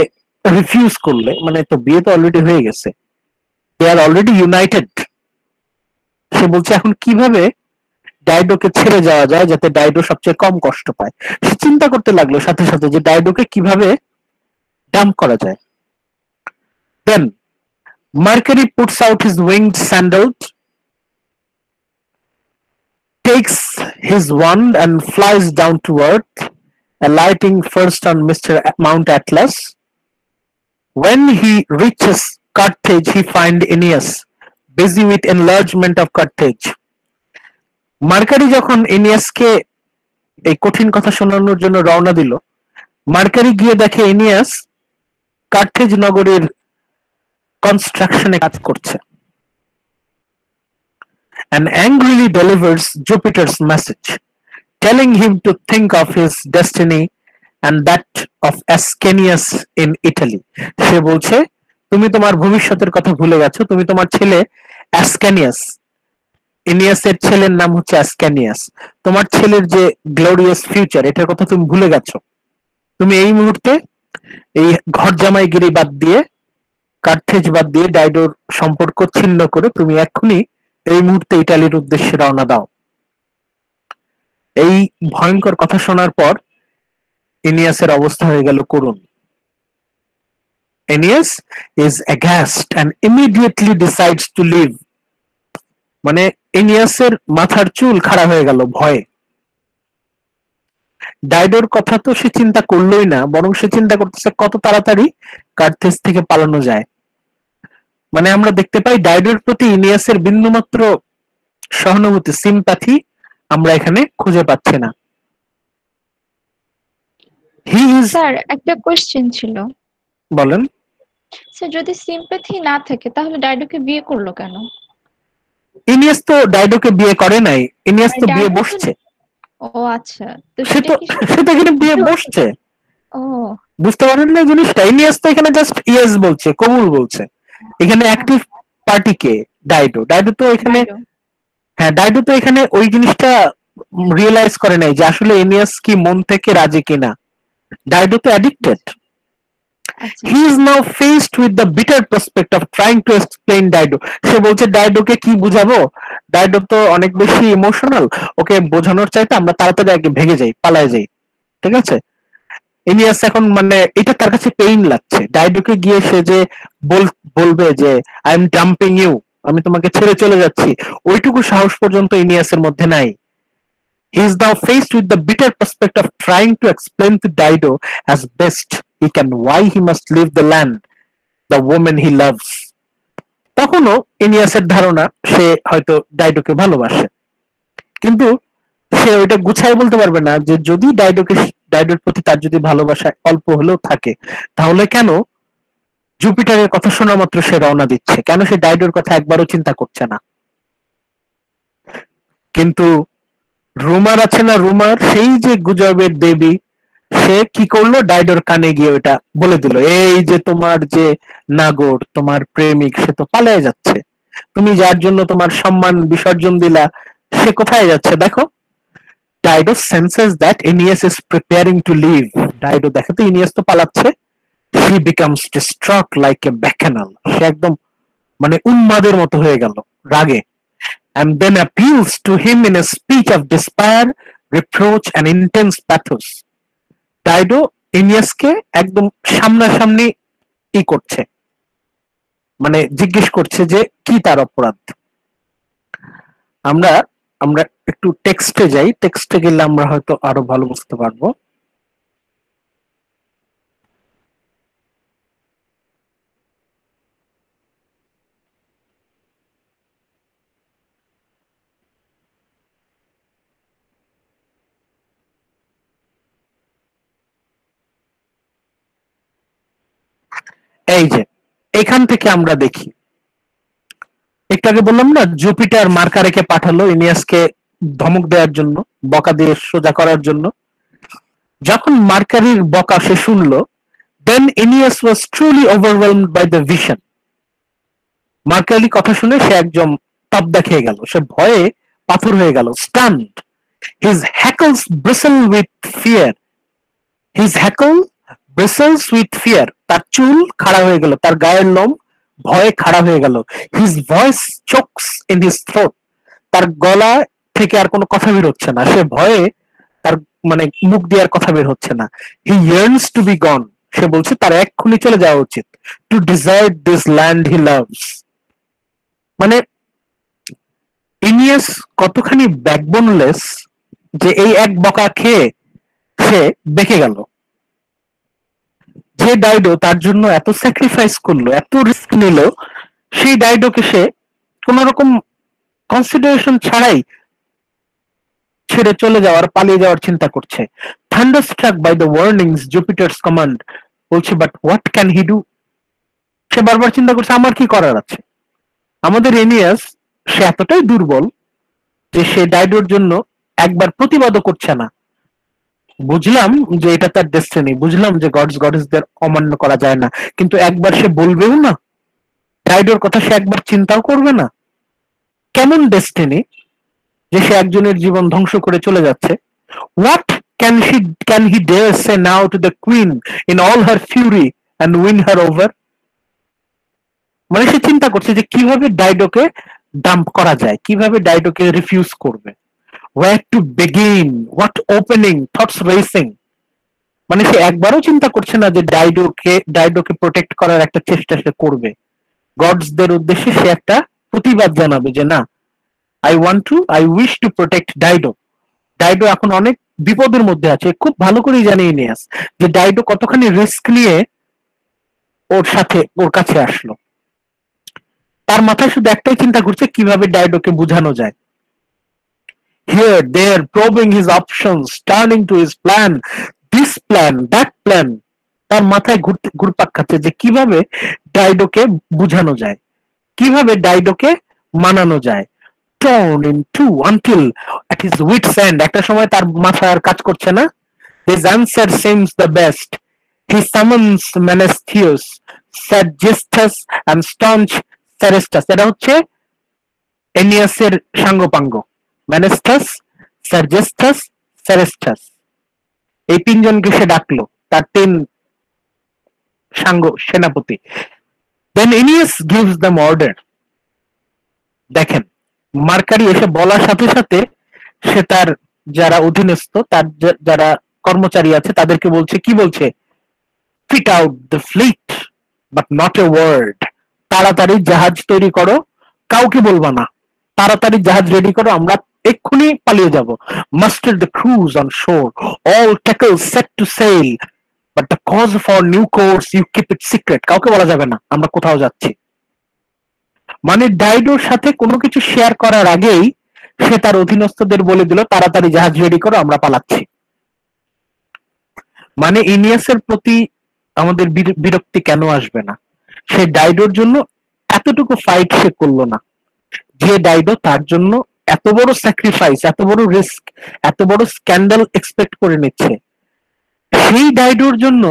রিফিউজ করলে, মানে তো বিয়ে তো অলরেডি হয়ে গেছে, দে আর অলরেডি ইউনাইটেড। সে বলছে এখন কিভাবে ডাইডোকে ছেড়ে যাওয়া যায় যাতে ডাইডো সবচেয়ে কম কষ্ট পায়। সে চিন্তা করতে লাগলো সাথে সাথে যে ডাইডোকে কিভাবে ডাম্প করা যায়। দেন Mercury puts out his winged sandals, takes his wand and flies down to earth, alighting first on Mr. Mount Atlas. When he reaches Carthage, he finds Aeneas busy with enlargement of Carthage. Mercury যখন এনিয়াসকে এই কঠিন কথা শোনানোর জন্য রওনা দিল, mercury গিয়ে দেখে এনিয়াস কার্থেজ নগরীর কনস্ট্রাকশনে কাজ করছে, and angrily delivers Jupiter's message, telling him to think of his destiny and that of Ascanius in Italy. সে বলছে তুমি তোমার ভবিষ্যতের কথা ভুলে গেছো, তুমি তোমার ছেলে অ্যাসক্যানিয়াস, ইনিয়াসের ছেলের নাম হচ্ছে অ্যাসক্যানিয়াস, তোমার ছেলের যে গ্লোরিয়াস ফিউচার এটার কথা তুমি ভুলে গেছো। তুমি এই মুহূর্তে এই ঘর জামাইগিরি বাদ দিয়ে, কার্থেজ বাদ দিয়ে, ডাইডোর সম্পর্ক ছিন্ন করে তুমি এক্ষুনি এই মুহূর্তে ইটালির উদ্দেশ্যে রওনা দাও। এই ভয়ঙ্কর কথা শোনার পর ইনিয়াসের অবস্থা হয়ে গেল করুণ। Aeneas is aghast and immediately decides to leave. মানে এনিয়াসের মাথার চুল খাড়া হয়ে গেল ভয়ে। ডাইডোর কথা তো সে চিন্তা করলোই না, বরং সে চিন্তা করতেছে কত তাড়াতাড়ি কার্থেজ থেকে পালানো যায়। মানে আমরা দেখতে পাই ডাইডোর প্রতি ইনিয়াসের বিন্দুমাত্র সহানুভূতি, সিম্প্যাথি আমরা এখানে খুঁজে পাচ্ছি না। হি ইজ, স্যার একটা কোশ্চেন ছিল। বলেন। স্যার যদি সিম্প্যাথি না থাকে তাহলে ডাইডোকে বিয়ে করলো কেন? ইনিয়াস তো ডাইডোকে বিয়ে করে নাই, ইনিয়াস তো বিয়ে বসছে। ও আচ্ছা, তো সে তো এখানে বিয়ে বসছে। ও বুঝতে পারেন না জিনিসটা? ইনিয়াস তো এখানে জাস্ট ইয়েস বলছে, কবুল বলছে। এখানে অ্যাক্টিভ পার্টি কে? ডাইডো। ডাইডো তো এখানে, হ্যাঁ ডাইডো তো এখানে ওই জিনিসটা রিয়েলাইজ করে নাই যে আসলে এনিয়াস কি মন থেকে রাজি কিনা। ডাইডো তো addicted. He is now faced with the bitter prospect of trying to explain Dido. সে বলছে ডাইডোকে কি বুঝাবো, ডাইডো তো অনেক বেশি ইমোশনাল, ওকে বোঝানোর চাইতে আমরা তাড়াতাড়ি আগে ভেগে যাই, পালায় যাই। ঠিক আছে, ইনিয়াস এখন মানে এটা তার কাছে পেইন লাগছে। ডাইডোকে গিয়ে সে যে বলবে যে আই এম ডাম্পিং ইউ, আমি তোমাকে ছেড়ে চলে যাচ্ছি, ওইটুকু সাহস পর্যন্ত ইনিয়াসের মধ্যে নাই। He is now faced with the bitter prospect of trying to explain to Dido as best he can why he must leave the land, the woman he loves. তখনও ইনিয়াসের ধারণা সে হয়তো ডাইডোকে ভালোবাসে, কিন্তু সে ওইটা গুছাই বলতে পারবে না যে যদি ডাইডোর প্রতি তার যদি ভালোবাসা অল্প হলেও থাকে, তাহলে কেন জুপিটারের কথা শোনা মাত্র সে রওনা দিচ্ছে, কেন সে ডাইডোর কথা একবারও চিন্তা করছে না। কিন্তু রুমার আছে না, রুমার সেই যে গুজবের দেবী, সে কি করলো, ডাইডোর কানে গিয়ে ওটা বলে দিল, এই যে তোমার যে নাগর, তোমার প্রেমিক, সে তো পালিয়ে যাচ্ছে, তুমি যার জন্য তোমার সম্মান বিসর্জন দিলা, সে কোথায় যাচ্ছে দেখো। Dido senses that Aeneas is preparing to leave. Dido দেখে তো ইনিয়াস তো পালাচ্ছে। হি বিকামস ডিস্ট্রট লাইক এ ব্যাকেনাল। সে একদম মানে উন্মাদের মতো হয়ে গেল রাগে। And then appeals to him in a speech of despair, reproach and intense pathos. Dido ইনিয়াসকে একদম সামনাসামনি করছে, মানে জিজ্ঞেস করছে যে কি তার অপরাধ। আমরা আমরা একটু টেক্সটে যাই, টেক্সটে গেলে আমরা হয়তো আরো ভালো বুঝতে পারবো। এই যে এখান থেকে আমরা দেখি, একটু আগে বললাম না জুপিটার মার্কারেকে পাঠালো ইনিয়াসকে ধমক দেওয়ার জন্য, বকা দিয়ে সোজা করার জন্য। যখন মার্কারির বকা সে শুনলো, then Aeneas was truly overwhelmed by the vision. Mercury কথা শুনে সে একদম তব্দা খেয়ে গেল, সে ভয়ে পাথর হয়ে গেল, stunned. His hackles bristle with fear. His hackle bristles with fear. তার চুল খাড়া হয়ে গেল, তার গায়ের লোম ভয়ে খাড়া হয়ে গেল। His voice chokes in his throat. তার গলা থেকে আর কোনো কথা বের হচ্ছে না, সে ভয়ে তার মানে মুখ দিয়ে আর কথা বের হচ্ছে না। He yearns to be gone. সে বলছে তার এক্ষুনি চলে যাওয়া উচিত। To desert this land he loves. মানে ইনিয়াস কতখানি ব্যাকবোনলেস যে এই এক বকা খেয়ে সে বেঁকে গেল। যে ডাইডো তার জন্য এত স্যাক্রিফাইস করলো, এত রিস্ক নিল, সেই ডাইডোকে সে কোন রকম কনসিডারেশন ছাড়াই ছেড়ে চলে যাওয়ার, পালিয়ে যাওয়ার চিন্তা করছে। Thunderstruck by the warnings Jupiter's command, বলছে but what can he do. সে বারবার চিন্তা করছে আমার কি করার আছে। আমাদের এনিয়াস সে এতটাই দুর্বল যে সে ডাইডোর জন্য একবার প্রতিবাদও করছে না। বুঝলাম যে এটা তার ডেস্টিনি, বুঝলাম যে গডেসদের অমান্য করা যায় না, কিন্তু একবার সে বলবেও না, ডাইডোর কথা সে একবার চিন্তাও করবে না? কেমন ডেস্টিনি যে সে একজনের জীবন ধ্বংস করে চলে যাচ্ছে? What can she can he dare say now to the queen in all her fury and win her over? মানে সে চিন্তা করছে যে কিভাবে ডাইডোকে ডাম্প করা যায়, কিভাবে ডাইডোকে রিফিউজ করবে। Wire to begin, what opening, thoughts racing. মানে সে একবারও চিন্তা করছে না যে ডাইডোকে প্রোটেক্ট করার একটা চেষ্টা সে করবে, গডসদের উদ্দেশ্যে সে একটা প্রতিবাদ জানাবে যে না, I wish to protect Dido. Dido এখন অনেক বিপদের মধ্যে আছে, খুব ভালো করেই জানে ইনিয়াস যে ডাইডো কতখানি রিস্ক নিয়ে ওর কাছে আসলো। তার মাথায় শুধু একটাই চিন্তা ঘুরছে, কিভাবে ডাইডোকে বুঝানো যায়। Here, there, probing his options, turning to his plan, this plan, that plan. তার মাথায় ঘুরপাক খাচ্ছে যে কিভাবে ডাইডোকে বুঝানো যায়, কিভাবে ডাইডোকে মানানো যায়। Torn in two until at his wit's end, একটা সময় তার মাথা আর কাজ করছে না। His answer seems the best. He summons Menestheus, Sergestus and staunch Serestus. এটা হচ্ছে এনিয়াসের সাঙ্গপাঙ্গ। ম্যানেস্টাস, সার্জেস্টাস, সেরেস্টাস, এই তিনজনকে সে ডাকলো, তার তিন সাঙ্গ সেনাপতি। দেন এনিয়াস গিভস দ্যাম অর্ডার। দেখেন, মার্কারি এসে বলার সাথে সাথে সে তার যারা অধীনস্থ, তার যারা কর্মচারী আছে তাদেরকে বলছে, কি বলছে? Fit out the fleet but not a word. তাড়াতাড়ি জাহাজ তৈরি করো, কাউকে বলবা না, তাড়াতাড়ি জাহাজ রেডি করো, আমরা এক্ষুনি পালিয়ে যাব। Master the crews on shore, all tackle set to sail, but the cause for new course you keep it secret. কাউকে বলা যাবে না আমরা কোথাও যাচ্ছি। মানে ডাইডোর সাথে কোনো কিছু শেয়ার করার আগেই সে তার অধীনস্থদের বলে দিল, তাড়াতাড়ি জাহাজ রেডি করো, আমরা পালাচ্ছি। মানে ইনিয়াসের প্রতি আমাদের বিরক্তি কেন আসবে না? সে ডাইডোর জন্য এতটুকু ফাইট সে করলো না, যে ডাইডো তার জন্য এত বড় স্যাক্রিফাইস, এত বড় রিস্ক, এত বড় স্ক্যান্ডাল এক্সপেক্ট করে নিচ্ছে, সেই ডাইডোর জন্য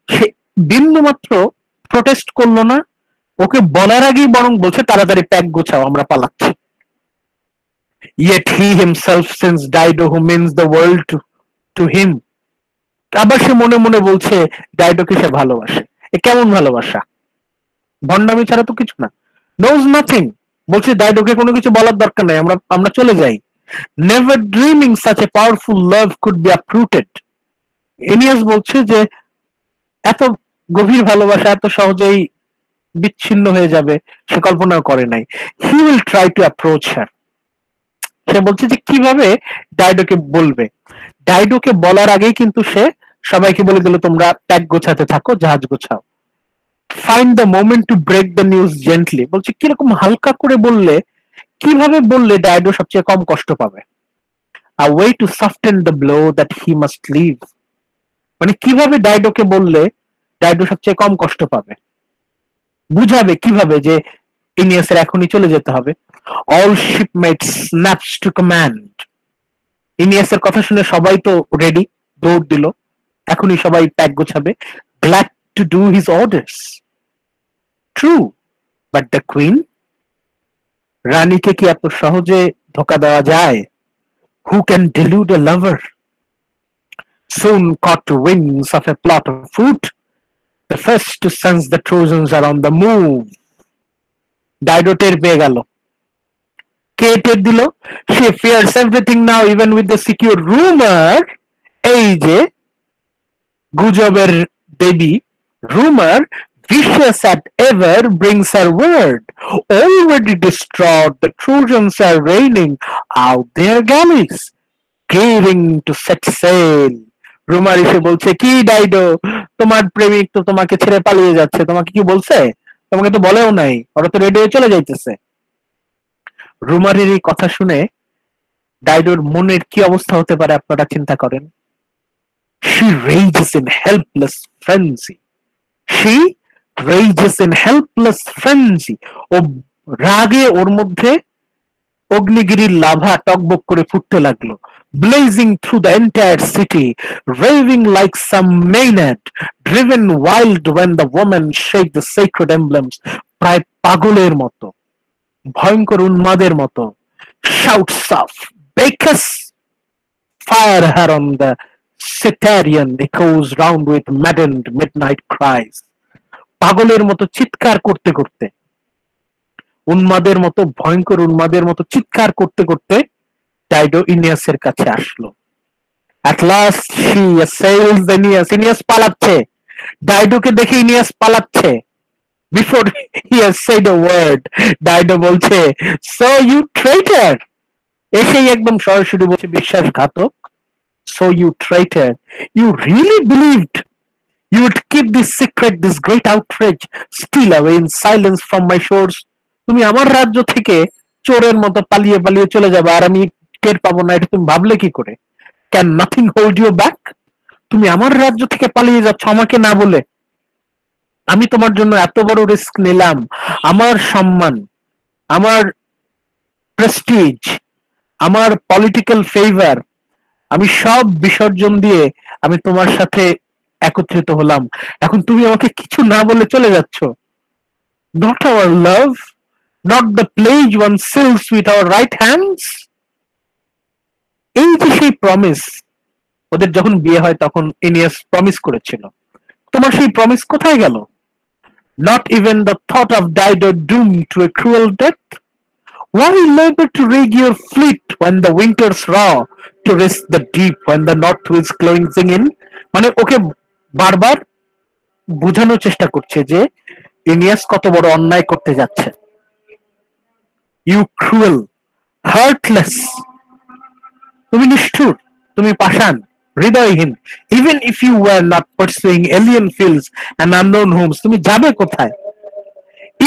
সে বিন্দু মাত্র প্রোটেস্ট করলো না। ওকে বলার আগেই বরং বলছে, তাড়াতাড়ি প্যাক গোছাও, আমরা পালাচ্ছি। Yet he himself sends Dido who means the world to him. আবার সে মনে মনে বলছে ডাইডোকে সে ভালোবাসে। এ কেমন ভালোবাসা? ভণ্ডামি ছাড়া তো কিছু না। knows nothing, বলছে ডাইডোকে কোনো কিছু বলার দরকার নাই, আমরা চলে যাই। never dreaming such a powerful love could be uprooted. এনিয়াস বলছে যে এত গভীর ভালোবাসা এত সহজেই বিচ্ছিন্ন হয়ে যাবে সে কল্পনাও করে নাই। he will try to approach her. সে বলছে যে কিভাবে ডাইডোকে বলবে। ডাইডোকে বলার আগেই কিন্তু সে সবাইকে বলে দিল, তোমরা প্যাক গোছাতে থাকো, জাহাজ গোছাও। Find the moment to break the news gently. বলছে কিরকম হালকা করে বললে, কিভাবে বললে ডাইডো সবচেয়ে কম কষ্ট পাবে। a way to soften the blow that he must leave. মানে কিভাবে ডাইডোকে বললে ডাইডো সবচেয়ে কম কষ্ট পাবে, বুঝাবে কিভাবে যে ইনিয়াসের এখনই চলে যেতে হবে। all shipmates snaps to command. ইনিয়াসের কথা শুনে সবাই তো রেডি, দৌড় দিল, এখনই সবাই pack গোছাবে। glad to do his orders. True, but the queen? রানীকে কি এত সহজে ধোকা দেওয়া যায়? Who can delude a lover? Soon caught wings of a plot of fruit, the first to sense the Trojans are on the move. Dido টের পেয়ে গেল। কে টের দিল? She fears everything now, even with the secure rumor. এই যে গুজবের দেবী rumor, vicious as ever, brings her word. Already distraught, the Trojans are raining out their galleys, craving to set sail. রুমার এসে বলছে, কি ডাইডো, তোমার প্রেমিক তো তোমাকে ছেড়ে পালিয়ে যাচ্ছে, তোমাকে কি বলছে? তোমাকে তো বলেও নাই, ওরা তো রেডি হয়ে চলে যাইতেছে। রুমারের এই কথা শুনে ডাইডোর মনের কি অবস্থা হতে পারে আপনারা চিন্তা করেন। She rages in helpless frenzy. She rages in helpless frenzy. ও রাগে ওর মধ্যে অগ্নিগিরির লাভা টকবক করে ফুটতে লাগলো। blazing through the entire city, raving like some maniac, driven wild when the women shake the sacred emblems, প্রায় পাগলের মতো, ভয়ঙ্কর উন্মাদের মতো, shouts of Bacchus, fire her on the Cytherean echoes round with maddened midnight cries. পাগলের মতো চিৎকার করতে করতে, উন্মাদের মতো, ভয়ঙ্কর উন্মাদের মতো চিৎকার করতে করতে ডাইডো ইনিয়াসের কাছে আসলো। At last she assails Aeneas. Aeneas পালাচ্ছে, ডাইডোকে দেখে ইনিয়াস পালাচ্ছে। Before he has said a word, Dido বলছে, so you traitor, এসেই একদম সরাসরি বলছে বিশ্বাসঘাতক। So you traitor, you really believed you would keep this secret, this great outrage, still away in silence from my shores? তুমি আমার রাজ্য থেকে চোরের মতো পালিয়ে পালিয়ে চলে যাবে আর আমি টের পাবো না, এটা তুমি ভাবলে কি করে? Can nothing hold you back? তুমি আমার রাজ্য থেকে পালিয়ে যাচ্ছ আমাকে না বলে। আমি তোমার জন্য এত বড় রিস্ক নিলাম, আমার সম্মান, আমার প্রেস্টিজ, আমার পলিটিক্যাল ফেভার, আমি সব বিসর্জন দিয়ে আমি তোমার সাথে একত্রিত হলাম, এখন তুমি আমাকে কিছু না বলে চলে যাচ্ছ। Not our love, not the pledge one seals with our right hands. এই যে সেই প্রমিস, ওদের যখন বিয়ে হয় তখন এনিয়াস প্রমিস করেছিল, তোমার সেই প্রমিস কোথায় গেল? Not even the thought of Dido doomed to a cruel death? Why labor to rig your fleet when the winters raw, to risk the deep when the north winds closing in? মানে ওকে বারবার বোঝানোর চেষ্টা করছে যে ইনিয়াস কত বড় অন্যায় করতে যাচ্ছে। You cruel, heartless, তুমি নিষ্ঠুর, তুমি পাষাণ, হৃদয়হীন। Even if you were not pursuing alien fields and unknown homes, তুমি যাবে কোথায়?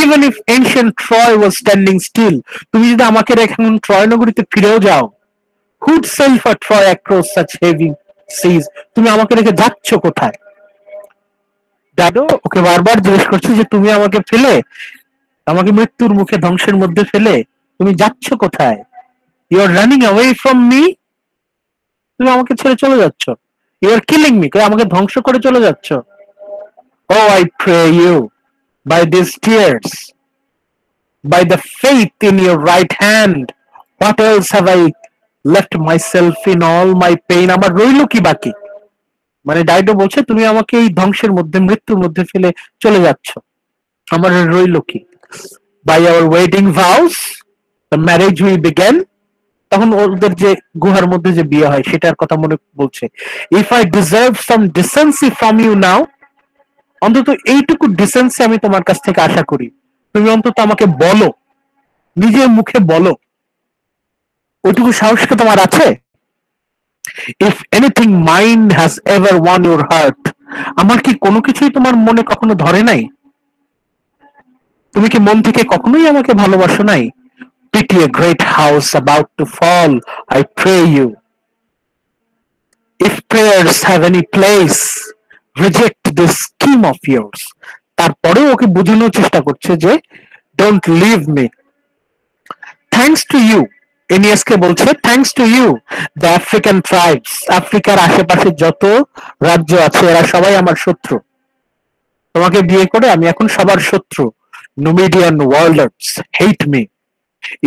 Even if ancient Troy was standing still, তুমি যদি আমাকে রেখে এখন ট্রয় নগরীতে ফিরেও যাও, who'd sail for Troy across such heavy seas? তুমি আমাকে রেখে যাচ্ছ কোথায়? ডাইডো ওকে বারবার জিজ্ঞেস করছে যে তুমি আমাকে ফেলে, আমাকে মৃত্যুর মুখে ধ্বংসের মধ্যে ফেলে তুমি যাচ্ছ কোথায়? You are running away from me? তুমি আমাকে ছেড়ে চলে যাচ্ছ। You are killing me, আমাকে ধ্বংস করে চলে যাচ্ছ। Oh, I pray you, by these tears, by the faith in your right hand, what else have I left myself in all my pain? আমার রইল কি বাকি? মানে ডাইডো বলছে তুমি আমাকে এই ধ্বংসের মধ্যে, মৃত্যুর মধ্যে ফেলে চলে যাচ্ছ, আমার রইল কি? By our wedding vows, the marriage we began, তখন ওদের যে গুহার মধ্যে যে বিয়ে হয় সেটার কথা মনে বলছে। If I deserve some decency from you now, অন্তত এইটুকু ডিসেন্সি আমি তোমার কাছ থেকে আশা করি, তুমি অন্তত আমাকে বলো, নিজের মুখে বলো, ওইটুকু সাহস কি তোমার আছে? If anything mine has ever won your heart, আমার কি কোনো কিছুই তোমার মনে কখনো ধরে নাই? তুমি কি মন থেকে কখনোই আমাকে ভালোবাসো নাই? Pity a great house about to fall, I pray you. If prayers have any place, reject this scheme of yours. তারপরে ওকে বোঝানোর চেষ্টা করছে যে don't leave me. Thanks to you, এনিয়াসকে বলছে thanks to you, the African tribes, আফ্রিকার আশেপাশে যত রাজ্য আছে এরা সবাই আমার শত্রু, তোমাকে বিয়ে করে আমি এখন সবার শত্রু। Numidian warlords hate me.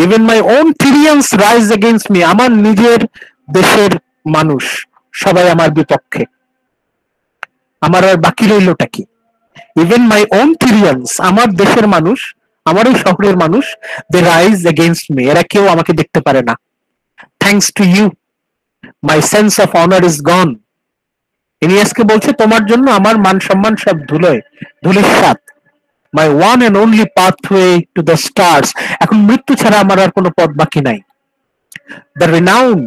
Even my own Tyrians rise against me. আমার নিজের দেশের মানুষ সবাই আমার বিপক্ষে, আমার আর বাকি রইলটা কি? Even my own Tyrians, আমার দেশের মানুষ, আমার এই শহরের মানুষ, they rise against me, এরা কেউ আমাকে দেখতে পারে না। Thanks to you, my sense of honor is gone. এনিয়াসকে বলছে তোমার জন্য আমার মান সম্মান সব ধুলিস্যাৎ। My one and only pathway to the stars, এখন মৃত্যু ছাড়া আমার আর কোনো পথ বাকি নাই। The renown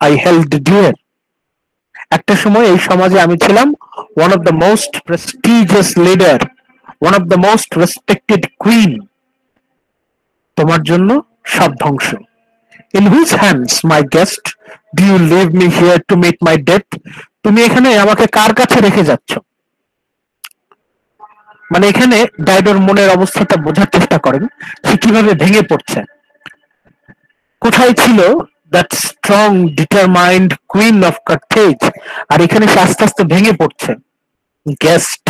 I held dear, একটা সময় এই সমাজে আমি ছিলাম one of the most prestigious leader, one of the most respected queen, তোমার জন্য সব ধ্বংস। In whose hands, my guest, do you leave me here to meet my death? তুমি এখানে আমাকে কার কাছে রেখে যাচ্ছ? মানে এখানে ডাইডোর মনের অবস্থাটা বোঝার চেষ্টা করেন, সে কিভাবে ভেঙে পড়ছে। কোথায় ছিল that strong determined queen of Carthage, আর এখানে সে আস্তে আস্তে ভেঙে পড়ছে। Guest,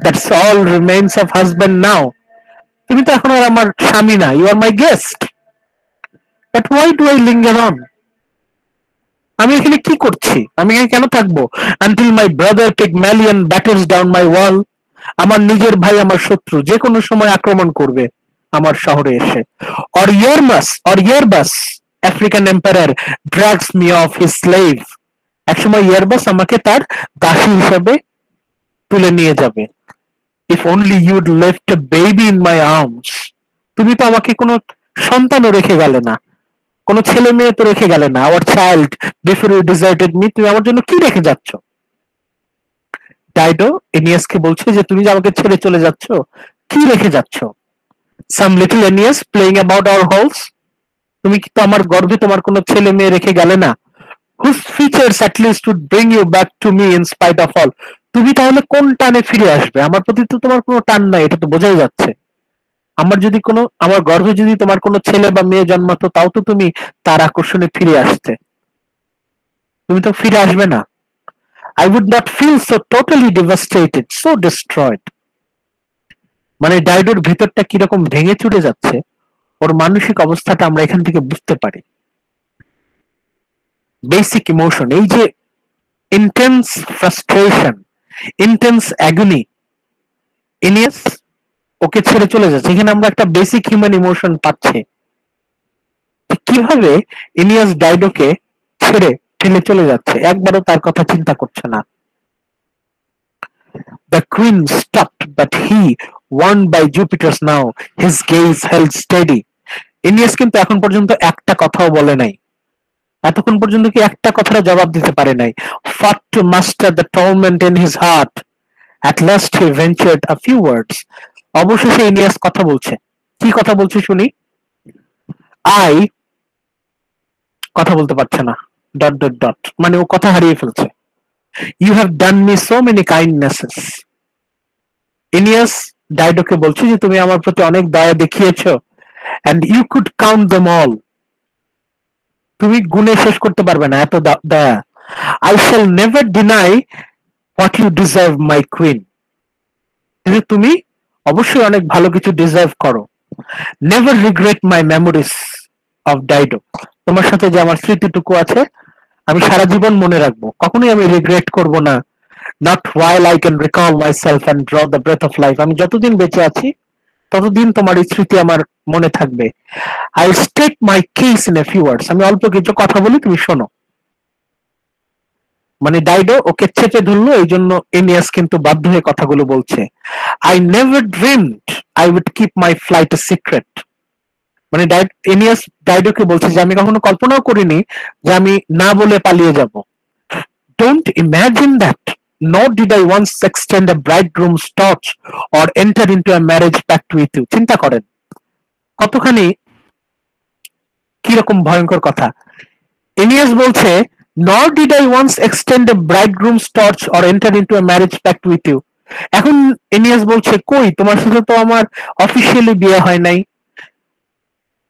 that's all remains of husband now. তুমি তো এখন আর আমার স্বামী না, you are my guest. But why do I linger on? আমি এখানে কি করছি? আমি এখানে কেন থাকবো? Until my brother Pygmalion batters down my wall. আমার নিজের ভাই আমার শত্রু, যে কোনো সময় আক্রমণ করবে আমার শহরে এসে। Or Yerbus, African emperor, drags me off his slave. একসময় ইয়ারবাস আমাকে তার দাসী হিসেবে তুলে নিয়ে যাবে। If only you'd left a baby in my arms. তুমি তো আমাকে কোনো সন্তানও রেখে গেলে না, কোনো ছেলে মেয়ে তো রেখে গেলে না। Our child, before you deserted me. তুমি আমার জন্য কি রেখে যাচ্ছ? ডাইডো এনিয়াসকে বলছে যে তুমি যে আমাকে ছেড়ে চলে যাচ্ছ, কি রেখে যাচ্ছ? Some little Aeneas playing about our halls. তুমি কি তো আমার গর্ভে তোমার কোনো ছেলে মেয়ে রেখে গেলে না? Whose features at least would bring you back to me in spite of all. তুমি তাহলে কোন টানে ফিরে আসবে? আমার প্রতি তো তোমার কোনো টান নাই, এটা তো বোঝাই যাচ্ছে। আমার গর্ভে যদি তোমার কোনো ছেলে বা মেয়ে জন্মাতো, তাও তো তুমি তার আকর্ষণে ফিরে আসতে। তুমি তো ফিরে আসবে না। I would not feel so totally devastated, so destroyed. মানে ডাইডোর ভেতরটা কিরকম ভেঙে চুরে যাচ্ছে, ওর মানসিক অবস্থাটা আমরা এখান থেকে বুঝতে পারি। বেসিক ইমোশন, এই যে ইন্টেন্স ফ্রাস্ট্রেশন, ইন্টেন্স অ্যাগনি, এনিয়াস ওকে ছেড়ে চলে যাচ্ছে, এখানে আমরা একটা বেসিক হিউম্যান ইমোশন পাচ্ছি। কিভাবে এনিয়াস ডাইডোকে ছেড়ে ফেলে চলে যাচ্ছে, একবারও তার কথা চিন্তা করছে না। The queen stopped, but he, warned by Jupiter's now, his gaze held steady. এনিয়াস কিন্তু এখন পর্যন্ত একটা কথাও বলে নাই, এতক্ষণ পর্যন্ত কি একটা কথার জবাব দিতে পারে নাই। Fought to master the torment in his heart. At last he ventured a few words. অবশেষে এনিয়াস কথা বলছে। কি কথা বলছে শুনি। I কথা বলতে পারছে না, ডট ডট ডট, মানে ও কথা হারিয়ে ফেলছে। You have done me so many kindnesses. এনিয়াস ডাইডোকে বলছে যে তুমি আমার প্রতি অনেক দয়া দেখিয়েছো, and you could count them all. তুমি গুণে শেষ করতে পারবে না এত দয়া। I shall never deny what you deserve, my queen. কিন্তু তুমি অবশ্যই অনেক ভালো কিছু ডিজার্ভ করো। Never regret my memories of Dido. তোমার সাথে যে আমার স্মৃতিটুকু আছে, আমি সারা জীবন মনে রাখবো, কখনোই আমি রিগ্রেট করব না। Not while I can recall myself and draw the breath of life. আমি যতদিন বেঁচে আছি ততদিন তোমার এই স্মৃতি আমার মনে থাকবে। I'll state my case in a few words. আমি অল্প কিছু কথা বলি, তুমি শোনো। মানে ডাইডো ওকে চেপে ধরলো, এই জন্য এনিয়াস কিন্তু বাধ্য হয়ে কথাগুলো বলছে। I never dreamed I would keep my flight a secret. মানে এনিয়াস ডাইডোকে বলছে যে আমি কখনো কল্পনাও করিনি যে আমি না বলে পালিয়ে যাব। Don't imagine that. Nor did I once extend a bridegroom's torch or enter into a marriage pact with you. চিন্তা করেন কতখানি কিরকম ভয়ঙ্কর কথা। এনিয়াস বলছে nor did I once extend a bridegroom's torch or enter into a marriage pact with you. এখন এনিয়াস বলছে কই, তোমার সাথে তো আমার অফিসিয়ালি বিয়ে হয় নাই।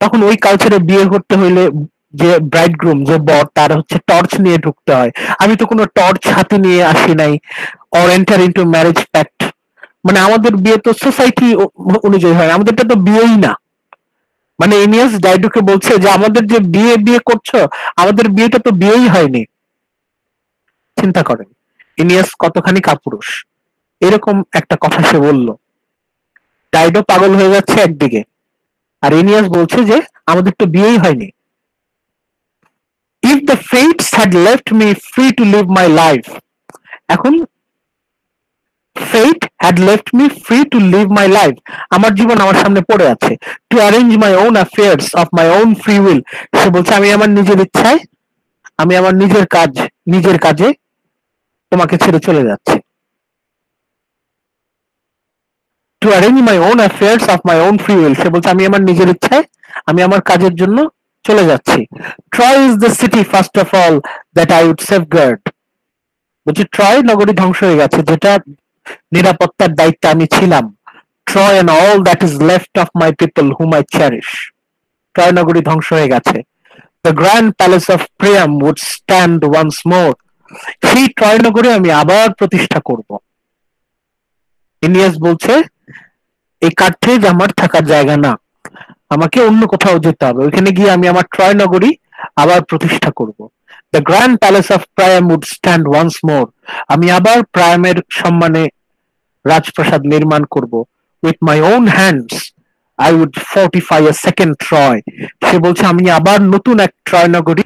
তখন ওই কালচারে বিয়ে করতে হইলে যে ব্রাইডগ্রুম, যে বর, তার হচ্ছে টর্চ নিয়ে ঢুকতে হয়। আমি তো কোনো টর্চ হাতে নিয়ে আসি নাই। Or enter into marriage pact, মানে আমাদের বিয়ে তো সোসাইটি অনুযায়ী হয়, আমাদেরটা তো বিয়েই না। মানে এনিয়াস ডাইডোকে বলছে যে আমাদের যে বিয়ে বিয়ে করছো, আমাদের বিয়েটা তো বিয়েই হয়নি। চিন্তা করেন এনিয়াস কতখানি কাপুরুষ, এরকম একটা কথা সে বলল। ডাইডো পাগল হয়ে যাচ্ছে একদিকে, আর এনিয়াস বলছে যে আমাদের তো বিয়েই হয়নি। If the fates had left me free to live my life, এখন fate had left me free to live my life, আমার জীবন আমার সামনে পড়ে আছে। To arrange my own affairs of my own free will, সে বলছে আমি আমার নিজের ইচ্ছায়, আমি আমার নিজের কাজে তোমাকে ছেড়ে চলে যাচ্ছি। To arrange my own affairs of my own free will, সে বলছে আমি আমার নিজের ইচ্ছায়, আমি আমার কাজের জন্য চলে যাচ্ছি। Troy is the city first of all that I would safeguard. বলছি ট্রয় নগরী ধ্বংস হয়ে গেছে, যেটা নিরাপত্তার দায়িত্বে আমি ছিলাম। Troy and all that is left of my people whom I cherish. Troy নগরী ধ্বংস হয়ে গেছে, The grand palace of Priam would stand once more. সেই ট্রয় নগরে আমি আবার প্রতিষ্ঠা করব। ইনিয়াস বলছে এই কার্থেজ আমার থাকার জায়গা না, আমাকে অন্য কোথাও যেতে হবে, ওইখানে গিয়ে আমি আমার ট্রয় নগরী আবার প্রতিষ্ঠা করব। The grand palace of Priam would stand once more, আমি আবার প্রায়ামের সম্মানে রাজপ্রাসাদ নির্মাণ করব। With my own hands I would fortify a second Troy, সে বলছে আমি আবার নতুন এক ট্রয় নগরী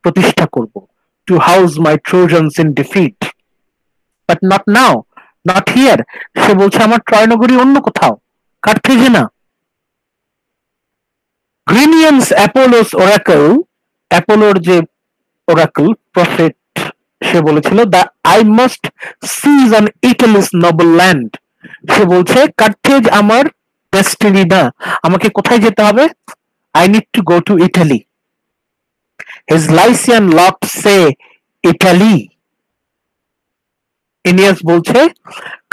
প্রতিষ্ঠা করব। To house my Trojans in defeat, but not now, not here, সে বলছে আমার ট্রয় নগরী অন্য কোথাও, কার্থেজে না। গ্রিনিয়ান্স অ্যাপোলোস ওরাকল, অ্যাপোলোর যে ওরাকল প্রফেট, সে বলেছিল the I must seize on Italy's noble land, সে বলছে কার্থেজ আমার ডেস্টিনি না, আমাকে কোথায় যেতে হবে? I need to go to Italy. His Lycian lot সে ইটালি, ইনিয়াস বলছে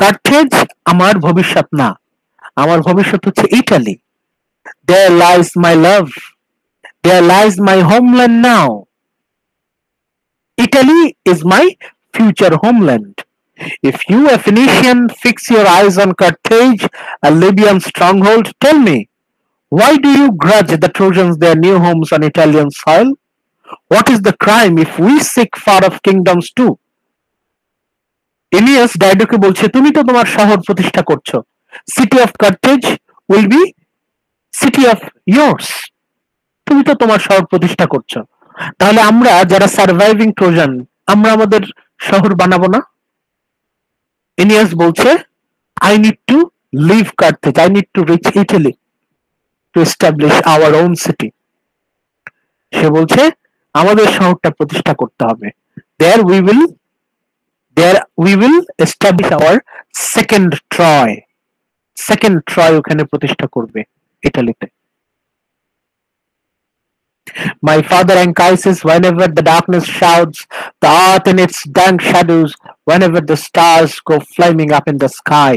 কার্থেজ আমার ভবিষ্যৎ না, আমার ভবিষ্যৎ হচ্ছে Italy. There lies my love, there lies my homeland now. Italy is my future homeland. If you, a Phoenician, fix your eyes on Carthage, a Libyan stronghold, tell me, why do you grudge the Trojans their new homes on Italian soil? What is the crime if we seek far-off kingdoms too? Aeneas ডায়ডোকে বলছে তুমি তো তোমার শহর প্রতিষ্ঠা করছো, city of Carthage will be city of yours, তুমি তো তোমার শহর প্রতিষ্ঠা করছো, তাহলে আমরা যারা সার্ভাইভিং ট্রোজান আমরা আমাদের শহর বানাবো না? ইনিয়াস বলছে I need to leave Carthage, I need to reach Italy to establish our own city. সে বলছে আমাদের শহরটা প্রতিষ্ঠা করতে হবে। There we will establish our second Troy, second Troy ওখানে প্রতিষ্ঠা করবে ইটালিতে। My father Anchises, whenever the darkness shrouds the earth in its dank shadows, whenever the stars go flaming up in the sky,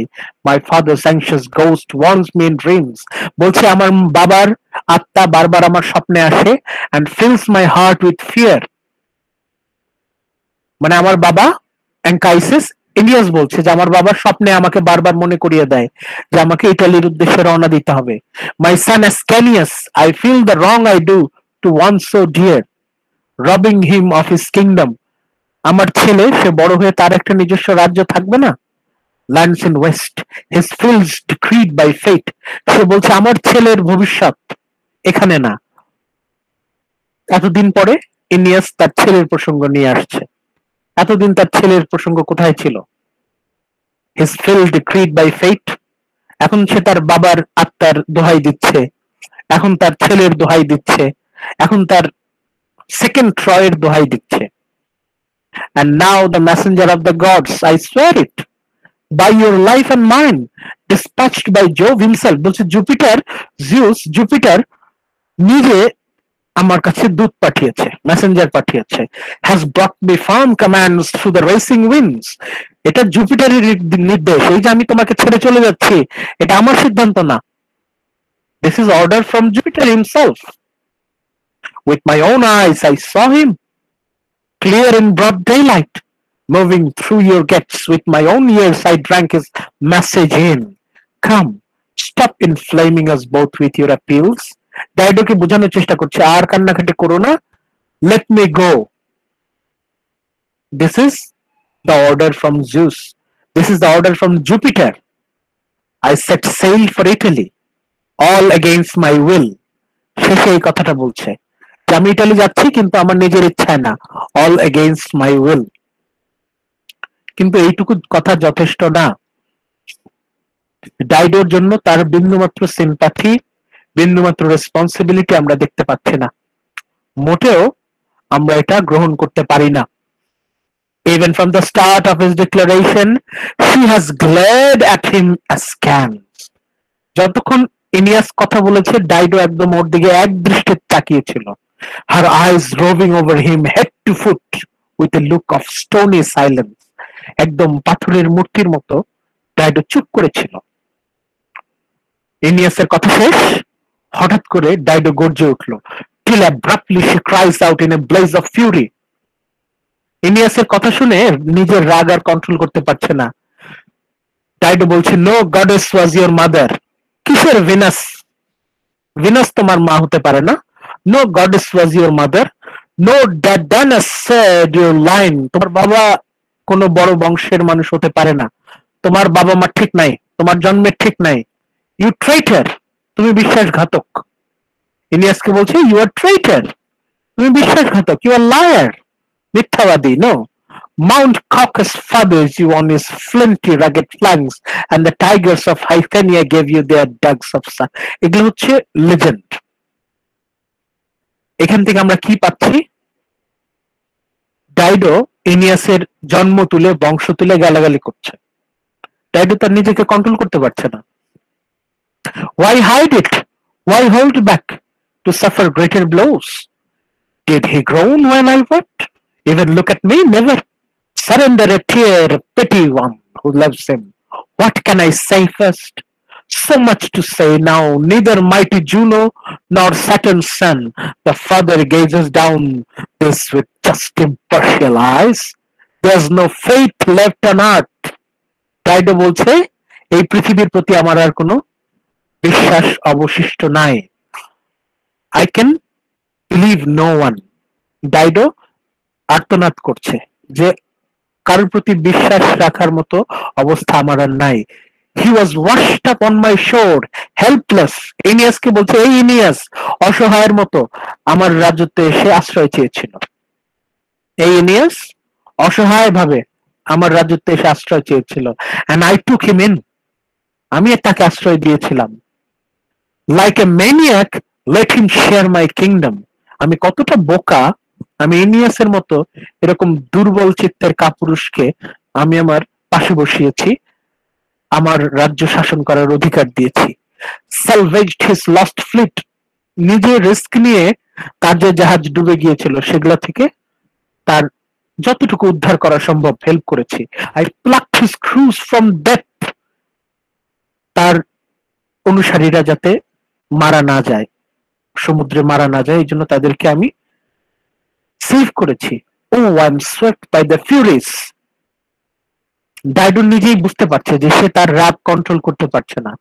my father's anxious ghost warns me in dreams. বলছে আমার বাবার আত্মা বারবার আমার স্বপ্নে আসে and fills my heart with fear. মানে আমার বাবা অ্যাঙ্কাইসিস, ইলিয়াস বলছে যে আমার বাবার স্বপ্নে আমাকে বারবার মনে করিয়ে দেয় যে আমাকে ইটালির উদ্দেশ্যে রওনা দিতে হবে। My son Ascanius, I feel the wrong I do to one so dear, robbing him of his kingdom. আমার ছেলে সে বড় হয়ে তার একটা নিজস্ব রাজ্য থাকবে না? Lands in west, his fields decreed by fate. সে বলছে আমার ছেলের ভবিষ্যৎ এখানে না। এতদিন পরে ইনিয়াস তার ছেলের প্রসঙ্গ নিয়ে আসছে। এতদিন তার ছেলের প্রসঙ্গ কোথায় ছিল? His field decreed by fate, এখন সে তার বাবার আত্মার দোহাই দিচ্ছে, এখন তার ছেলের দোহাই দিচ্ছে, এখন তার সেকেন্ড ট্রয়ের দোহাই দিচ্ছে। And now the messenger of the gods, I swear it, by your life and mine, dispatched by Jove himself, বলছে জুপিটার, জিউস, জুপিটার নিজে আমার কাছে দূত পাঠিয়েছে, মেসেঞ্জার পাঠিয়েছে, has brought me firm commands through the racing winds. এটা জুপিটারের নির্দেশ, এই যে আমি তোমাকে ছেড়ে চলে যাচ্ছি এটা আমার সিদ্ধান্ত না। This is order from Jupiter himself. With my own eyes I saw him, clear in broad daylight, moving through your gates. With my own ears I drank his message in. Come, stop inflaming us both with your appeals. ডায়ডোকে বোঝানোর চেষ্টা করছে আর কান্নাকাটি করো না, let me go. This is the order from Zeus, this is the order from Jupiter. I set sail for Italy, all against my will. শেষে এই কথাটা বলছে যে আমি ইটালি যাচ্ছি কিন্তু আমার নিজের ইচ্ছায় না, all against my will. কিন্তু এইটুকু কথা যথেষ্ট না। ডাইডোর জন্য তার বিন্দুমাত্র সিম্প্যাথি, বিন্দুমাত্র রেসপন্সিবিলিটি আমরা দেখতে পাচ্ছি না, মোটেও আমরা এটা গ্রহণ করতে পারি না। Even from the start of his declaration, she has glared at him askance. যতক্ষণ ইনিয়াস কথা বলেছে ডাইডো একদম ওর দিকে এক দৃষ্টিতে তাকিয়েছিল। Her eyes roving over him head to foot with a look of stony silence. একদম পাথরের মূর্তির মতো ডাইডো চুপ করেছিল। ইনিয়াসের কথা শেষ, হঠাৎ করে ডাইডো গর্জে উঠল, till abruptly she cries out in a blaze of fury. ইনিয়াসের কথা শুনে নিজের রাগ আর কন্ট্রোল করতে পারছে না। ডাইডো বলছে, no goddess was your mother. কিসের ভিনাস? ভিনাস তোমার মা হতে পারে না। No goddess was your mother, no Dardanus sired your line. তোমার বাবা কোনো বড় বংশের মানুষ হতে পারে না। তোমার বাবা মা ঠিক নাই, তোমার জন্মের ঠিক নাই। ইউ ট্রেইটার, তুমি বিশ্বাসঘাতক। ইনিয়াসকে বলছে, ইউ আর ট্রেইটার, তুমি বিশ্বাসঘাতক। ইউ আর লায়ার, মিথ্যাবাদী। No, Mount Caucasus fathers you on his flinty rugged flanks, and the tigers of Hythania gave you their dugs of sun. এগুলো হচ্ছে লেজেন্ড। এখান থেকে আমরা কি পাচ্ছি? ডাইডো ইনিয়াসের জন্ম তুলে বংশ তুলে গালাগালি করছে। ডাইডো তার নিজেকে কন্ট্রোল করতে পারছে না। Why hide it? Why hold back to suffer greater blows? Did he groan when I wept? Even look at me, never. Surrender a tear, pity one who loves him. What can I say first? So much to say now, neither mighty Juno nor Saturn's son, the father gazes down this with just impartial eyes. There's no faith left on earth. Dido বলছে, এই পৃথিবীর প্রতি আমার আর কোনো বিশ্বাস অবশিষ্ট নাই। I can believe no one. Dido আর্তনাদ করছে যে কারোর প্রতি বিশ্বাস রাখার মতো অবস্থা আমার আর নাই। He was washed up on my shore, helpless. ইনিয়াসকে বলছে, এই ইনিয়াস অসহায়ের মতো আমার রাজত্বে এসে আশ্রয় চেয়েছিল। এই ইনিয়াস অসহায় ভাবে আমার রাজত্বে এসে আশ্রয় চেয়েছিল। And I took him in. আমি তাকে আশ্রয় দিয়েছিলাম। Like a maniac, let him share my kingdom. আমি কতটা বোকা, আমি ইনিয়াসের মতো এরকম দুর্বল চিত্তের কাপুরুষকে আমি আমার পাশে বসিয়েছি, আমার রাজ্য শাসন করার অধিকার দিয়েছি। Salvaged his lost fleet. নিজে রিস্ক নিয়ে তার যে জাহাজ ডুবে গিয়েছিল সেগুলা থেকে তার যতটুকু উদ্ধার করা সম্ভব হেল্প করেছি। I plucked his crews from death. তার অনুসারীরা যাতে মারা না যায়, সমুদ্রে মারা না যায়, এই জন্য তাদেরকে আমি সেভ করেছি। Oh I am swept by the Furies. Dido নিজেই বুঝতে পারছে যে সে তার রাগ কন্ট্রোল করতে পারছে না।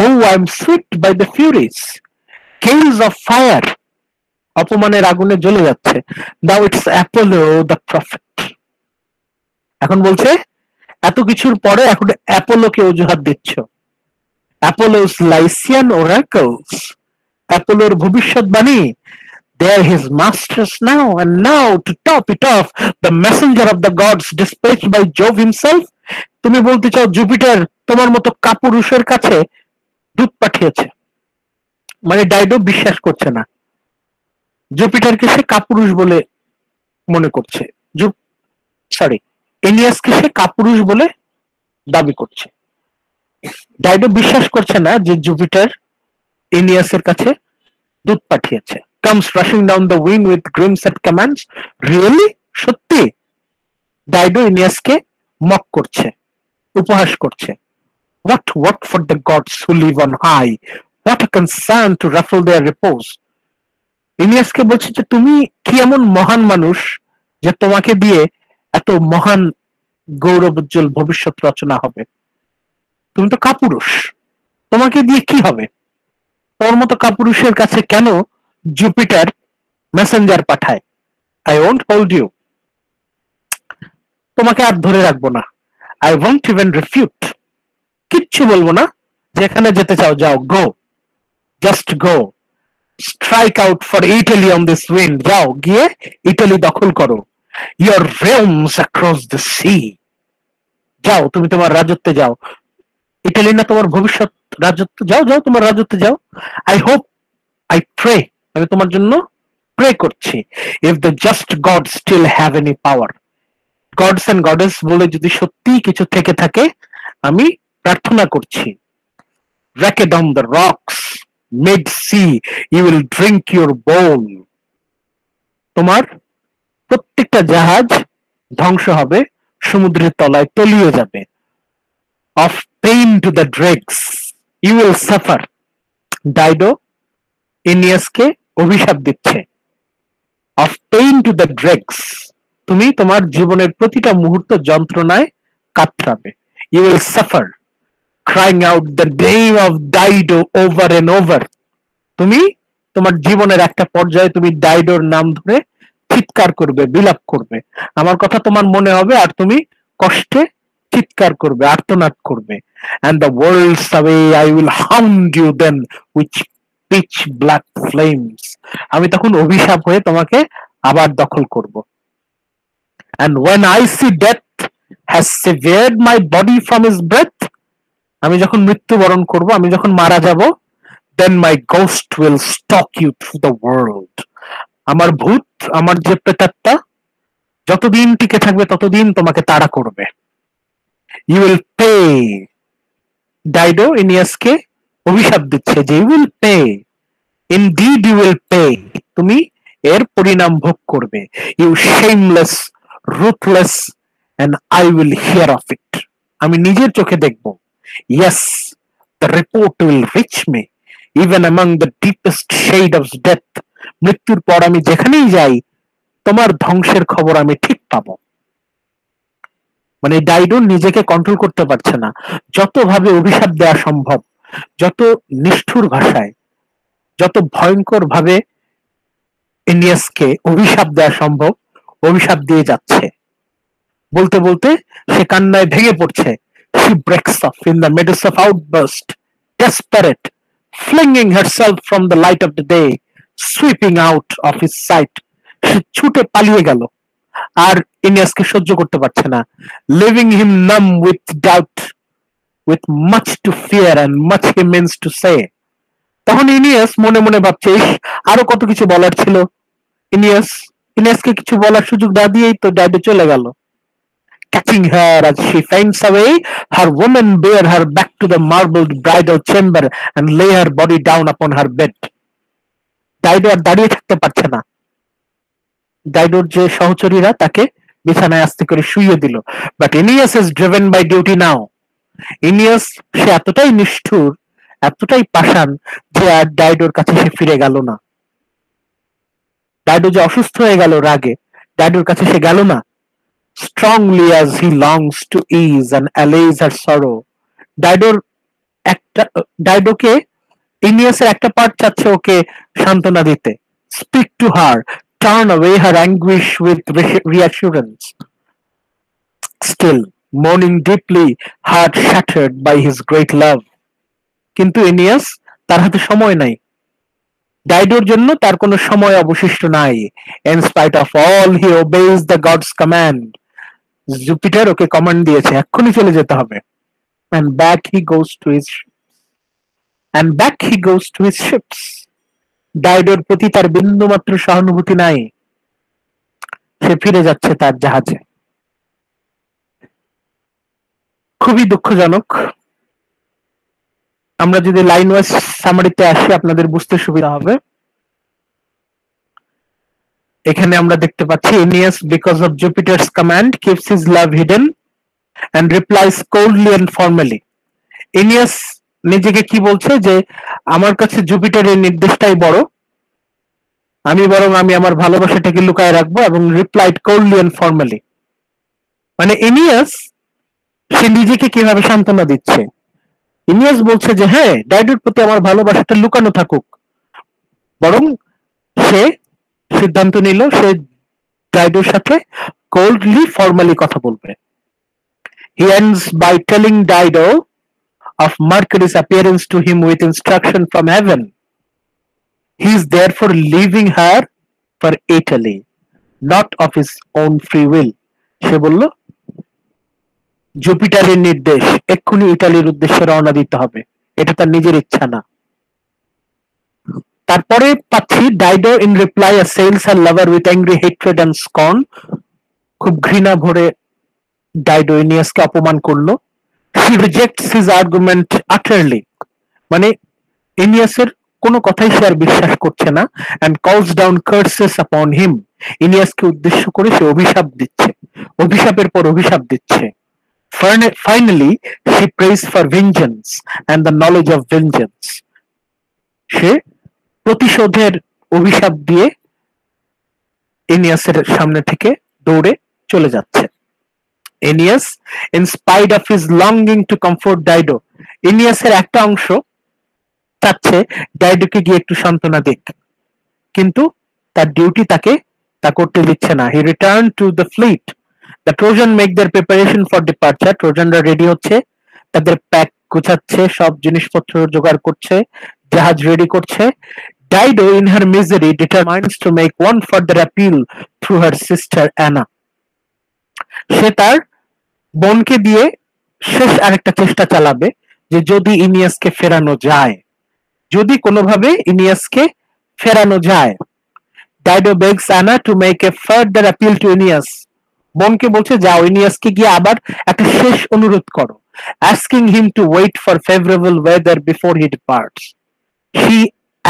Oh I am swept by the Furies, calls of fire, অপমানের আগুনে জ্বলে যাচ্ছে। Now it's Apollo the prophet. এখন বলছে, এত কিছুর পরে এখন অ্যাপোলোকে অজুহাত দিচ্ছ। অ্যাপোলোস লাইসিয়ান ওরাকলস, অ্যাপোলোর ভবিষ্যৎবাণী। They are his masters now, and now to top it off, the messenger of the gods dispatched by Jove himself. তুমি বলতে চাও জুপিটার তোমার মতো কাপুরুষের কাছে দূত পাঠিয়েছে? মানে ডাইডো বিশ্বাস করছে না, জুপিটারকে সে কাপুরুষ বলে মনে করছে। সরি, এনিয়াসকে সে কাপুরুষ বলে দাবি করছে। ডাইডো বিশ্বাস করছে না যে জুপিটার এনিয়াসের কাছে দূত পাঠিয়েছে। Comes rushing down the wind with grim set commands. Really? সত্যি? ডাইডো ইনিয়াসকে মক করছে, উপহাস করছে। What work for the gods who live on high? What a concern to ruffle their repose. ইনিয়াসকে বলছে যে তুমি কি এমন মহান মানুষ যে তোমাকে দিয়ে এত মহান গৌরবোজ্জ্বল ভবিষ্যৎ রচনা হবে? তুমি তো কাপুরুষ, তোমাকে দিয়ে কি হবে? তোর মতো কাপুরুষের কাছে কেন জুপিটার মেসেঞ্জার পাঠায়? আই ওন্ট হোল্ড ইউ, তোমাকে আর ধরে রাখবো না। আই ওন্ট ইভেন রিফিউট, কিচ্ছু বলবো না। যেখানে যেতে চাও যাও, go, just go. Strike out for Italy on this wind, যাও গিয়ে ইটালি দখল করো। Your realms across the sea, যাও তুমি তোমার রাজত্বে যাও। ইটালি না তোমার ভবিষ্যৎ রাজত্ব, যাও যাও তোমার রাজত্বে যাও। আই হোপ, আই প্রে, আমি তোমার জন্য প্রে করছি। If the just god still have any power, gods and goddess বলে যদি সত্যি কিছু থেকে থাকে, আমি প্রার্থনা করছি। wrecked on the rocks mid sea you will drink your bowl. তোমার প্রত্যেকটা জাহাজ ধ্বংস হবে, সমুদ্রের তলায় তলিয়ে যাবে। of pain to the dregs you will suffer. Dido ইনিয়াসকে অভিশাপ দিচ্ছে, of pain to the dregs, তুমি তোমার জীবনের প্রতিটা মুহূর্ত যন্ত্রণায় কাতরাবে। You will suffer crying out the name of Dido over and over. তুমি তোমার জীবনের একটা পর্যায়ে তুমি ডাইডোর নাম ধরে চিৎকার করবে, বিলাপ করবে, আমার কথা তোমার মনে হবে, আর তুমি কষ্টে চিৎকার করবে, আর্তনাদ করবে। and the world's away I will hound you then with pitch black flames, আমি তখন অভিশাপ হয়ে তোমাকে আবার দখল করব। and when I see death has severed my body from his breath, আমি যখন মৃত্যুবরণ করব, আমি যখন মারা যাব, then my ghost will stalk you through the world, আমার ভূত, আমার যে প্রেতাত্মা যতদিন টিকে থাকবে ততদিন তোমাকে তাড়া করবে। you will pay, ডাইডো ইনিয়াসকে অভিশাপ দিচ্ছে যে you will pay, indeed you will pay, তুমি এর পরিণাম ভোগ করবে। you shameless, ruthless, and I will hear of it, আমি নিজের চোখে দেখব। yes, the report will reach me even among the deepest shade of death, মৃত্যুর পর আমি যেখানেই যাই তোমার ধ্বংসের খবর আমি ঠিক পাবো। মানে ডাইডো নিজেকে কন্ট্রোল করতে পারছে না, যতভাবে অভিশাপ দেওয়া সম্ভব, যত নিষ্ঠুর ভাষায়, যত ভয়ঙ্কর ভাবে ইনিয়াসকে অভিশাপ দেওয়া সম্ভব অভিশাপ দিয়ে যাচ্ছে। বলতে বলতে সে কান্নায় ভেঙে পড়ছে। she breaks off in the midst of outburst, desperate, flinging herself from the light of the day, sweeping out of his sight, সে ছুটে পালিয়ে গেল, আর ইনিয়াসকে সহ্য করতে পারছে না, leaving him numb with doubt, with much to fear and much he means to say. তখন ইনিয়াস মনে মনে ভাবছে, আরো কত কিছু বলার ছিল। ইনিয়াসকে কিছু বলার সুযোগ না দিয়েই তো ডাইডো চলে গেল। catching her as she faints away, her women bear her back to the marbled bridal chamber and lay her body down upon her bed. Dido আর দাঁড়িয়ে থাকতে পারছে না, ডাইডোর যে সহচরীরা তাকে বিছানায় আস্তে করে শুইয়ে দিল। But Aeneas is driven by duty now, Aeneas সে এতটাই নিষ্ঠুর, এতটাই পাষাণ যে আর ডাইডোর কাছে সে ফিরে গেল না। ডাইডো যে অসুস্থ হয়ে গেল রাগে, ডাইডোর কাছে সে গেল না। strongly as he longs to ease and allay her sorrow, ডাইডোকে ইনিয়াসের একটা পার্ট চাচ্ছে ওকে সান্ত্বনা দিতে। speak to her, turn away her anguish with reassurance, still mourning deeply, heart shattered by his great love. কিন্তু ইনিয়াস, তার হাতে সময় নাই, ডাইডোর জন্য তার কোনো সময় অবশিষ্ট নাই। in spite of all he obeys the god's command, Jupiter okay command দিয়েছে এক্ষুনি চলে যেতে হবে। and back he goes to his ships, ডাইডোর প্রতি তার বিন্দুমাত্র সহানুভূতি নাই, সে ফিরে যাচ্ছে তার জাহাজে। খুবই দুঃখজনক। আমরা যদি লাইন ওয়াইজ সামারিতে আসি আপনাদের বুঝতে সুবিধা হবে। এখানে আমরা দেখতে পাচ্ছি ইনিয়াস because of Jupiter's command keeps his love hidden and replies coldly and formally. ইনিয়াস নিজেকে কি বলছে যে আমার কাছে জুপিটারের নির্দেশটাই বড়, আমি আমার ভালোবাসাটাকে লুকায় রাখবো, এবং replied coldly and formally, মানে ইনিয়াস সে নিজেকে কিভাবে সান্ত্বনা দিচ্ছে। ইনিয়াস বলছে যে হ্যাঁ, ডাইডোর প্রতি আমার ভালোবাসাটা লুকানো থাকুক, বরং সে সিদ্ধান্ত নিল সে ডাইডোর সাথে কোল্ডলি ফর্মালি কথা বলবে। He ends by telling Dido of Mercury's appearance to him with instruction from heaven. He is therefore leaving her for Italy, not of his own free will. সে বলল জুপিটারের নির্দেশ, এক্ষুনি ইতালির উদ্দেশ্যে রওনা দিতে হবে, এটা তার নিজের ইচ্ছা না। তারপরে পাচ্ছি Dido in reply assails her lover with angry hatred and scorn, খুব ঘৃণা ভরে ডাইডো ইনিয়াসকে অপমান করলো। she rejects his argument utterly, মানে ইনিয়াসের কোনো কথাই সে আর বিশ্বাস করছে না, and calls down curses upon him, ইনিয়াসকে উদ্দেশ্য করে সে অভিশাপ দিচ্ছে, অভিশাপের পর অভিশাপ দিচ্ছে। finally she prays for vengeance and the knowledge of vengeance, সে প্রতিশোধের অভিশাপ দিয়ে এনিয়াসের সামনে থেকে দৌড়ে চলে যাচ্ছে। এনিয়াস, in spite of his longing to comfort Dido, এনিয়াসের একটা অংশ চাচ্ছে ডাইডোকে গিয়ে একটু সান্ত্বনা দিক, কিন্তু তার ডিউটি তাকে তা করতে দিচ্ছে না। He returned to the fleet. The Trojan make their preparation for departure. ট্রোজানরা রেডি হচ্ছে, তাদের প্যাক গোছাচ্ছে, সব জিনিসপত্র জোগাড় করছে, জাহাজ রেডি করছে। Dido, in her misery, determines to make one further appeal through her sister Anna. সে তার বোনকে দিয়ে শেষ আরেকটা চেষ্টা চালাবে যে যদি ইনিয়াসকে ফেরানো যায়, যদি কোনোভাবে ইনিয়াসকে ফেরানো যায়। Dido begs Anna to make a further appeal to Aeneas. বোনকে বলছে যাও ইনিয়াসকে গিয়ে আবার একটা শেষ অনুরোধ করো, asking him to wait for favorable weather before he departs. She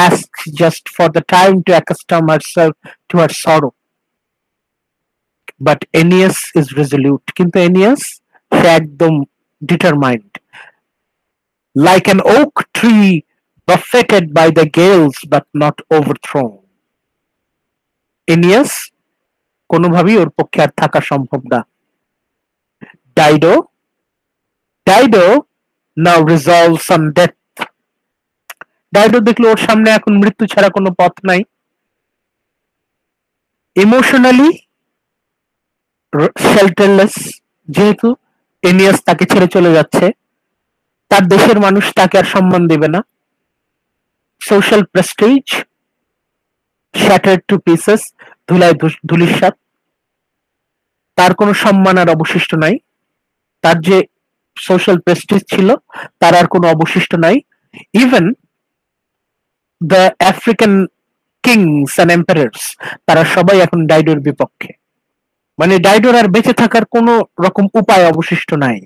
asks just for the time to accustom herself to her sorrow. But Aeneas is resolute. কিন্তু Aeneas সে একদম determined. Like an oak tree buffeted by the gales but not overthrown. Aeneas কোনোভাবেই ওর পক্ষে আর থাকা সম্ভব না। Dido now resolves on death. Dido দেখলো ওর সামনে এখন মৃত্যু ছাড়া কোনো পথ নাই। ইমোশনালি শেল্টারলেস, যেহেতু এনিয়াস তাকে ছেড়ে চলে যাচ্ছে, তার দেশের মানুষ তাকে আর সম্মান দেবে না। Social Prestige shattered to pieces, ধুলায় ধূলিসাৎ, তার কোনো সম্মান আর অবশিষ্ট নাই। তার যে সোশ্যাল প্রেস্টিজ ছিল তার আর কোনো অবশিষ্ট নাই। Even the African kings and emperors, তারা সবাই এখন ডাইডোর বিপক্ষে। মানে ডাইডোর আর বেঁচে থাকার কোনো রকম উপায় অবশিষ্ট নাই।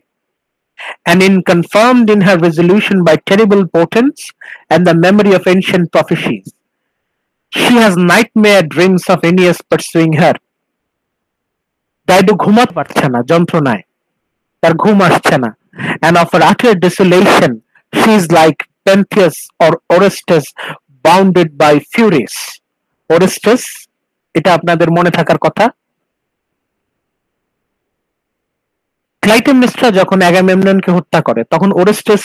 And in confirmed in her resolution by terrible portents and the memory of ancient prophecies, she has nightmare dreams of Aeneas pursuing her. Dido ঘুমাতে পারছে না যন্ত্রণায়, তার ঘুম আসছে না। And of her utter desolation, she is like Pentheus or Orestes bounded by furies. Orestes, এটা আপনাদের মনে থাকার কথা। ক্লাইটেমনেস্ট্রা যখন অ্যাগামেমননকে হত্যা করে তখন ওরেস্টেস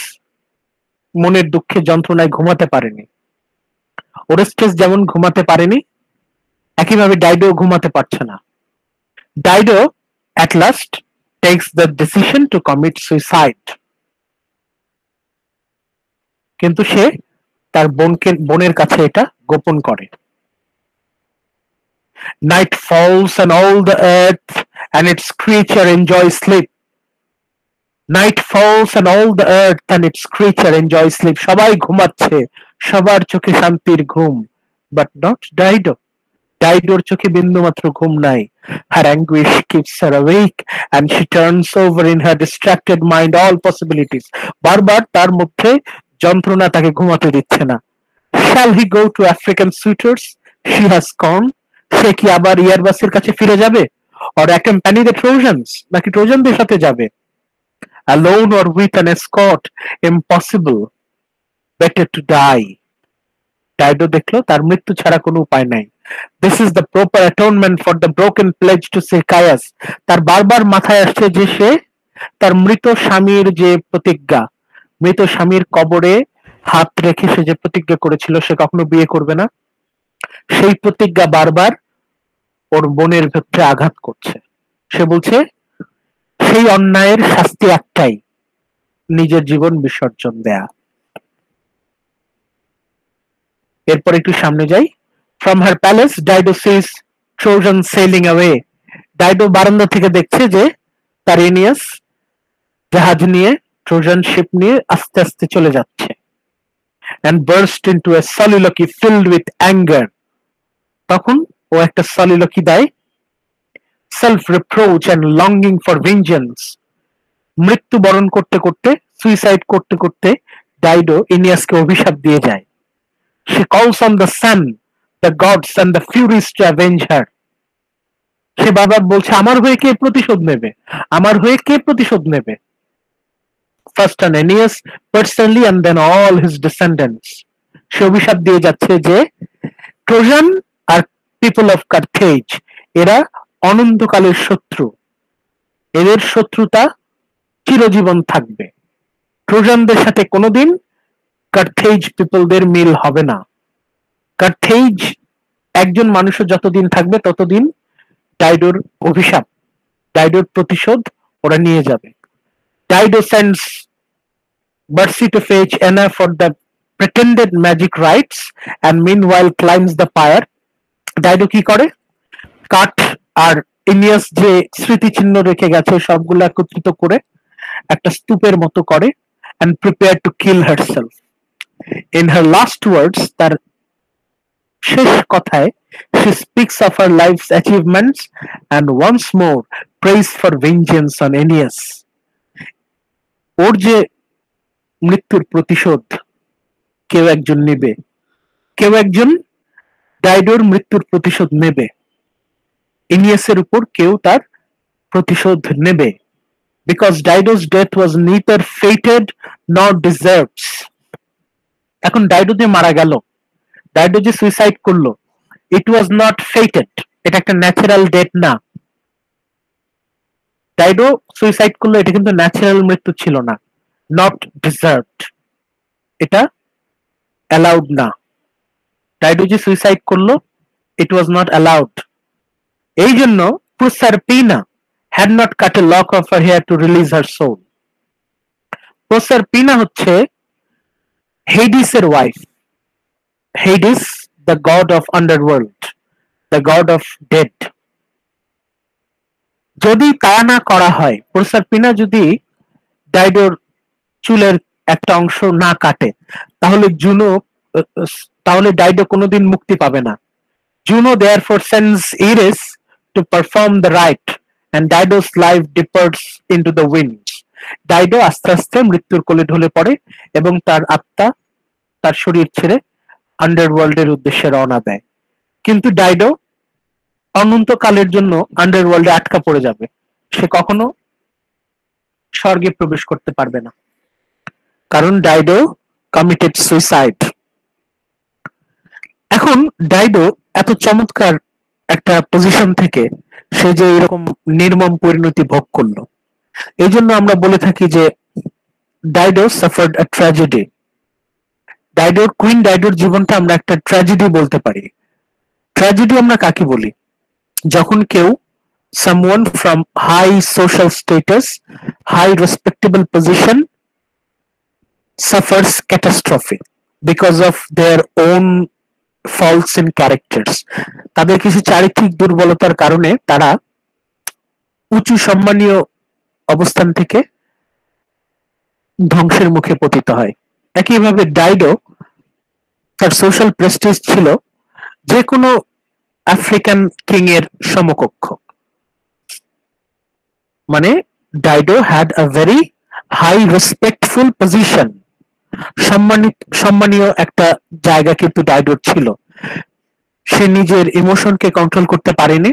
মনের দুঃখে যন্ত্রণায় ঘুমাতে পারেনি। ওরেস্টেস যেমন ঘুমাতে পারেনি, একইভাবে ডাইডো ঘুমাতে পারছে না। Dido at last takes the decision to commit suicide. কিন্তু সে তার বোনের কাছে এটা গোপন করে। Night falls and all the earth and its creature enjoy sleep. Night falls and all the earth and its creature enjoy sleep. সবাই ঘুমাচ্ছে, সবার চোখে শান্তির ঘুম, but not Dido. ডাইডোর চোখে বিন্দুমাত্র ঘুম নাই। Her anguish keeps her awake and she turns over in her distracted mind all possibilities. বারবার তার মধ্যে যন্ত্রণা তাকে ঘুমাতে দিচ্ছে না। Shall he go to African suitors she has scorned? সে কি আবার ইয়ারবাসের কাছে ফিরে যাবে? Or accompany the Trojans? নাকি ট্রোজানদের সাথে যাবে? Alone or with an escort? Impossible. Better to die. Dido দেখলো তার মৃত্যু ছাড়া কোনো উপায় নাই। This is the proper atonement for the broken pledge to Sychaeus. তার বারবার মাথায় আসছে যে সে তার মৃত স্বামীর যে প্রতিজ্ঞা, মৃত স্বামীর কবরে হাত রেখে সে যে প্রতিজ্ঞা করেছিল সে কখনো বিয়ে করবে না, সেই প্রতিজ্ঞা বারবার ওর বোনের ভেতরে আঘাত করছে। সে বলছে সেই অন্যায়ের শাস্তি একটাই, নিজের জীবন বিসর্জন দেয়া। এরপর একটু সামনে যাই। From her palace, Dido sees Trojan sailing away. Dido বারান্দা থেকে দেখছে যে তার এনিয়াস জাহাজ নিয়ে, ট্রোজান শিপ নিয়ে আস্তে আস্তে চলে যাচ্ছে। And burst into a soliloquy filled with anger. তখন ও একটা soliloquy দেয়, self reproach and longing for vengeance. মৃত্যু বরণ করতে করতে, সুইসাইড করতে করতে ডাইডো এনিয়াসকে অভিশাপ দিয়ে যায়। She calls on the sun, the gods and the furies to avenge her. সে বারবার বলছে আমার হয়ে কে প্রতিশোধ নেবে, আমার হয়ে কে প্রতিশোধ নেবে। First on Aeneas personally and then all his descendants. সে অভিশাপ দিয়ে যাচ্ছে যে ট্রোজান আর পিপল অফ কার্থেজ এরা অনন্তকালের শত্রু, এদের শত্রুতা চিরজীবন থাকবে। ট্রোজানদের সাথে কোনোদিন কার্থেজ পিপলদের মিল হবে না। কার্থেজ একজন মানুষের যতদিন থাকবে ততদিন ডাইডোর অভিশাপ, ডাইডোর প্রতিশোধ ওরা নিয়ে যাবে। Dido sends Bercy to fetch Anna for the pretended magic rites and meanwhile climbs the pyre. Dido কি করে? কাঠ আর ইনিয়াস যে স্মৃতিচিহ্ন রেখে গেছে সবগুলো একত্রিত করে একটা স্তূপের মতো করে and prepare to kill herself. In her last words, তার শেষ কথায় she speaks of her life's achievements and once more prays for vengeance on Aeneas. ওর যে মৃত্যুর প্রতিশোধ কেউ একজন নেবে, কেউ একজন ডাইডোর মৃত্যুর প্রতিশোধ নেবে, ইনিয়াসের উপর কেউ তার প্রতিশোধ নেবে। Because Dido's death was neither fated nor deserved. এখন ডাইডো যে মারা গেল, ডাইডো যে সুইসাইড করলো, ইট ওয়াজ নট ফেটেড, এটা একটা ন্যাচারাল ডেথ না। ডাইডো সুইসাইড করলো, এটা কিন্তু ন্যাচারাল মৃত্যু ছিল না। নট ডিজার্ভড, এটা অ্যালাউড না। ডাইডো যে সুইসাইড করলো, ইট ওয়াজ নট অ্যালাউড। এই জন্য প্রসারপিনা had not cut a lock of her hair to release her soul. Proserpina হচ্ছে হেডিসের wife. Hades, the god of underworld, the god of dead. যদি তা না করা হয়, প্রসারপিনা যদি ডাইডোর চুলের একটা অংশ না কাটে, তাহলে জুনো, তাহলে ডাইডো কোনোদিন মুক্তি পাবে না। Juno therefore sends Eris to perform the rite and Dido's life departs into the winds. Dido আস্তে আস্তে মৃত্যুর কোলে ঢলে পড়ে এবং তার আত্মা তার শরীর ছেড়ে আন্ডারওয়ার্ল্ডের উদ্দেশ্যে রওনা দেয়। কিন্তু ডাইডো অনন্তকালের জন্য আন্ডারওয়ার্ল্ডে আটকা পড়ে যাবে, সে কখনো স্বর্গে প্রবেশ করতে পারবে না, কারণ ডাইডো কমিটেড সুইসাইড। এখন ডাইডো এত চমৎকার একটা পজিশন থেকে সে যে এরকম নির্মম পরিণতি ভোগ করলো, এই জন্য আমরা বলে থাকি যে ডাইডো সাফার্ড আ ট্র্যাজেডি। ডাইডোর, কুইন ডাইডোর জীবনটা আমরা একটা ট্র্যাজেডি বলতে পারি। ট্র্যাজেডি আমরা কাকে বলি? যখন কেউ, someone from high social status, high respectable position suffers catastrophe because of their own faults in characters. তাদের কিছু চারিত্রিক দুর্বলতার কারণে তারা উঁচু সম্মানীয় অবস্থান থেকে ধ্বংসের মুখে পতিত হয়। একইভাবে ডাইডো, তার সোশ্যাল প্রেস্টিজ ছিল যে কোনো আফ্রিকান কিং এর সমকক্ষ। মানে Dido had a very high respectful position, সম্মানীয় একটা জায়গা কিন্তু ডাইডোর ছিল। সে নিজের ইমোশনকে কন্ট্রোল করতে পারেনি।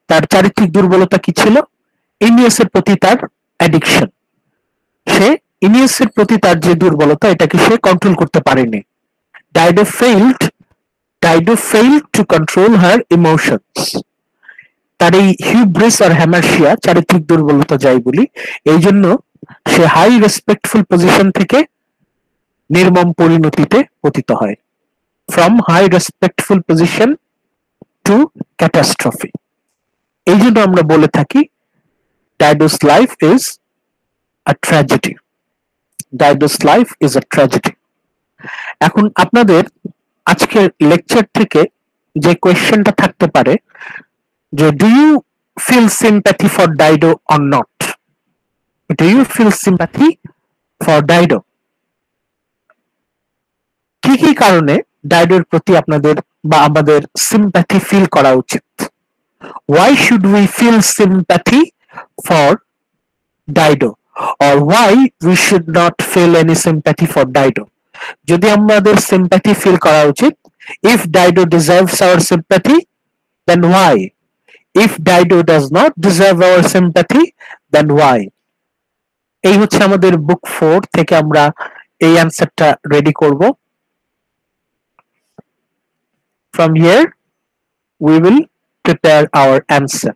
তার চারিত্রিক দুর্বলতা কি ছিল? ইনিয়াসের প্রতি তার অ্যাডিকশন। সে ইনিয়াসের প্রতি তার যে দুর্বলতা, এটাকে সে কন্ট্রোল করতে পারেনি। Dido failed to control her emotions. তার এই হিউব্রিস আর হ্যামার্সিয়া, চারিত্রিক দুর্বলতা যাই বলি, এই জন্য সে হাই রেসপেক্টফুল পজিশন থেকে নির্মম পরিণতিতে পতিত হয়। From high respectful position to catastrophe. এই জন্য আমরা বলে থাকি Dido's life is a tragedy. Dido's life is a tragedy. এখন আপনাদের আজকের লেকচার থেকে যে কোয়েশ্চেনটা থাকতে পারে যে, do you feel sympathy for Dido or not? Do you feel sympathy for Dido? কি কি কারণে ডাইডোর প্রতি আপনাদের বা আমাদের সিম্প্যাথি ফিল করা উচিত? Why should we feel sympathy for Dido or why we should not feel any sympathy for Dido? যদি আমাদের sympathy feel করা উচিত, if Dido deserves our sympathy, then why? If Dido does not deserve our sympathy, then why? এই হচ্ছে আমাদের বুক 4 থেকে আমরা এই অ্যানসারটা রেডি করব। From here, we will prepare our answer.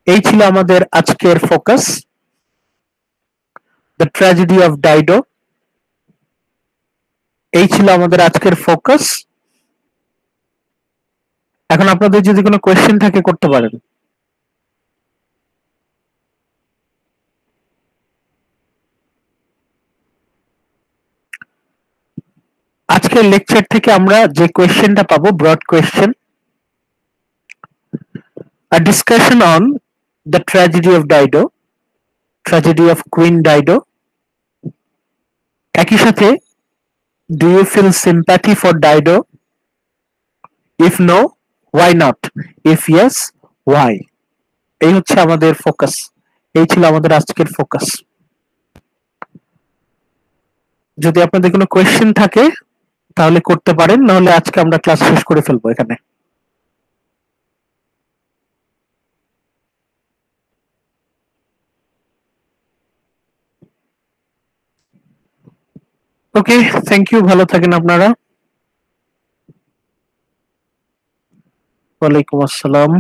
এই ছিল আমাদের আজকের focus, the tragedy of Dido. এই ছিল আমাদের আজকের ফোকাস। এখন আপনাদের যদি কোনো কোয়েশ্চেন থাকে করতে পারেন। আজকের লেকচার থেকে আমরা যে কোয়েশ্চেনটা পাবো, broad question, a discussion on the tragedy of Dido, tragedy of Queen Dido. একই সাথে, do you feel sympathy for Dido? If no, why not? If yes, why? এই হচ্ছে আমাদের ফোকাস। এই ছিল আমাদের আজকের ফোকাস। যদি আপনাদের কোনো কোয়েশ্চেন থাকে তাহলে করতে পারেন, নাহলে আজকে আমরা ক্লাস শেষ করে ফেলবো এখানে। ওকে, থ্যাংক ইউ, ভালো থাকেন আপনারা। ওয়ালাইকুম আসসালাম।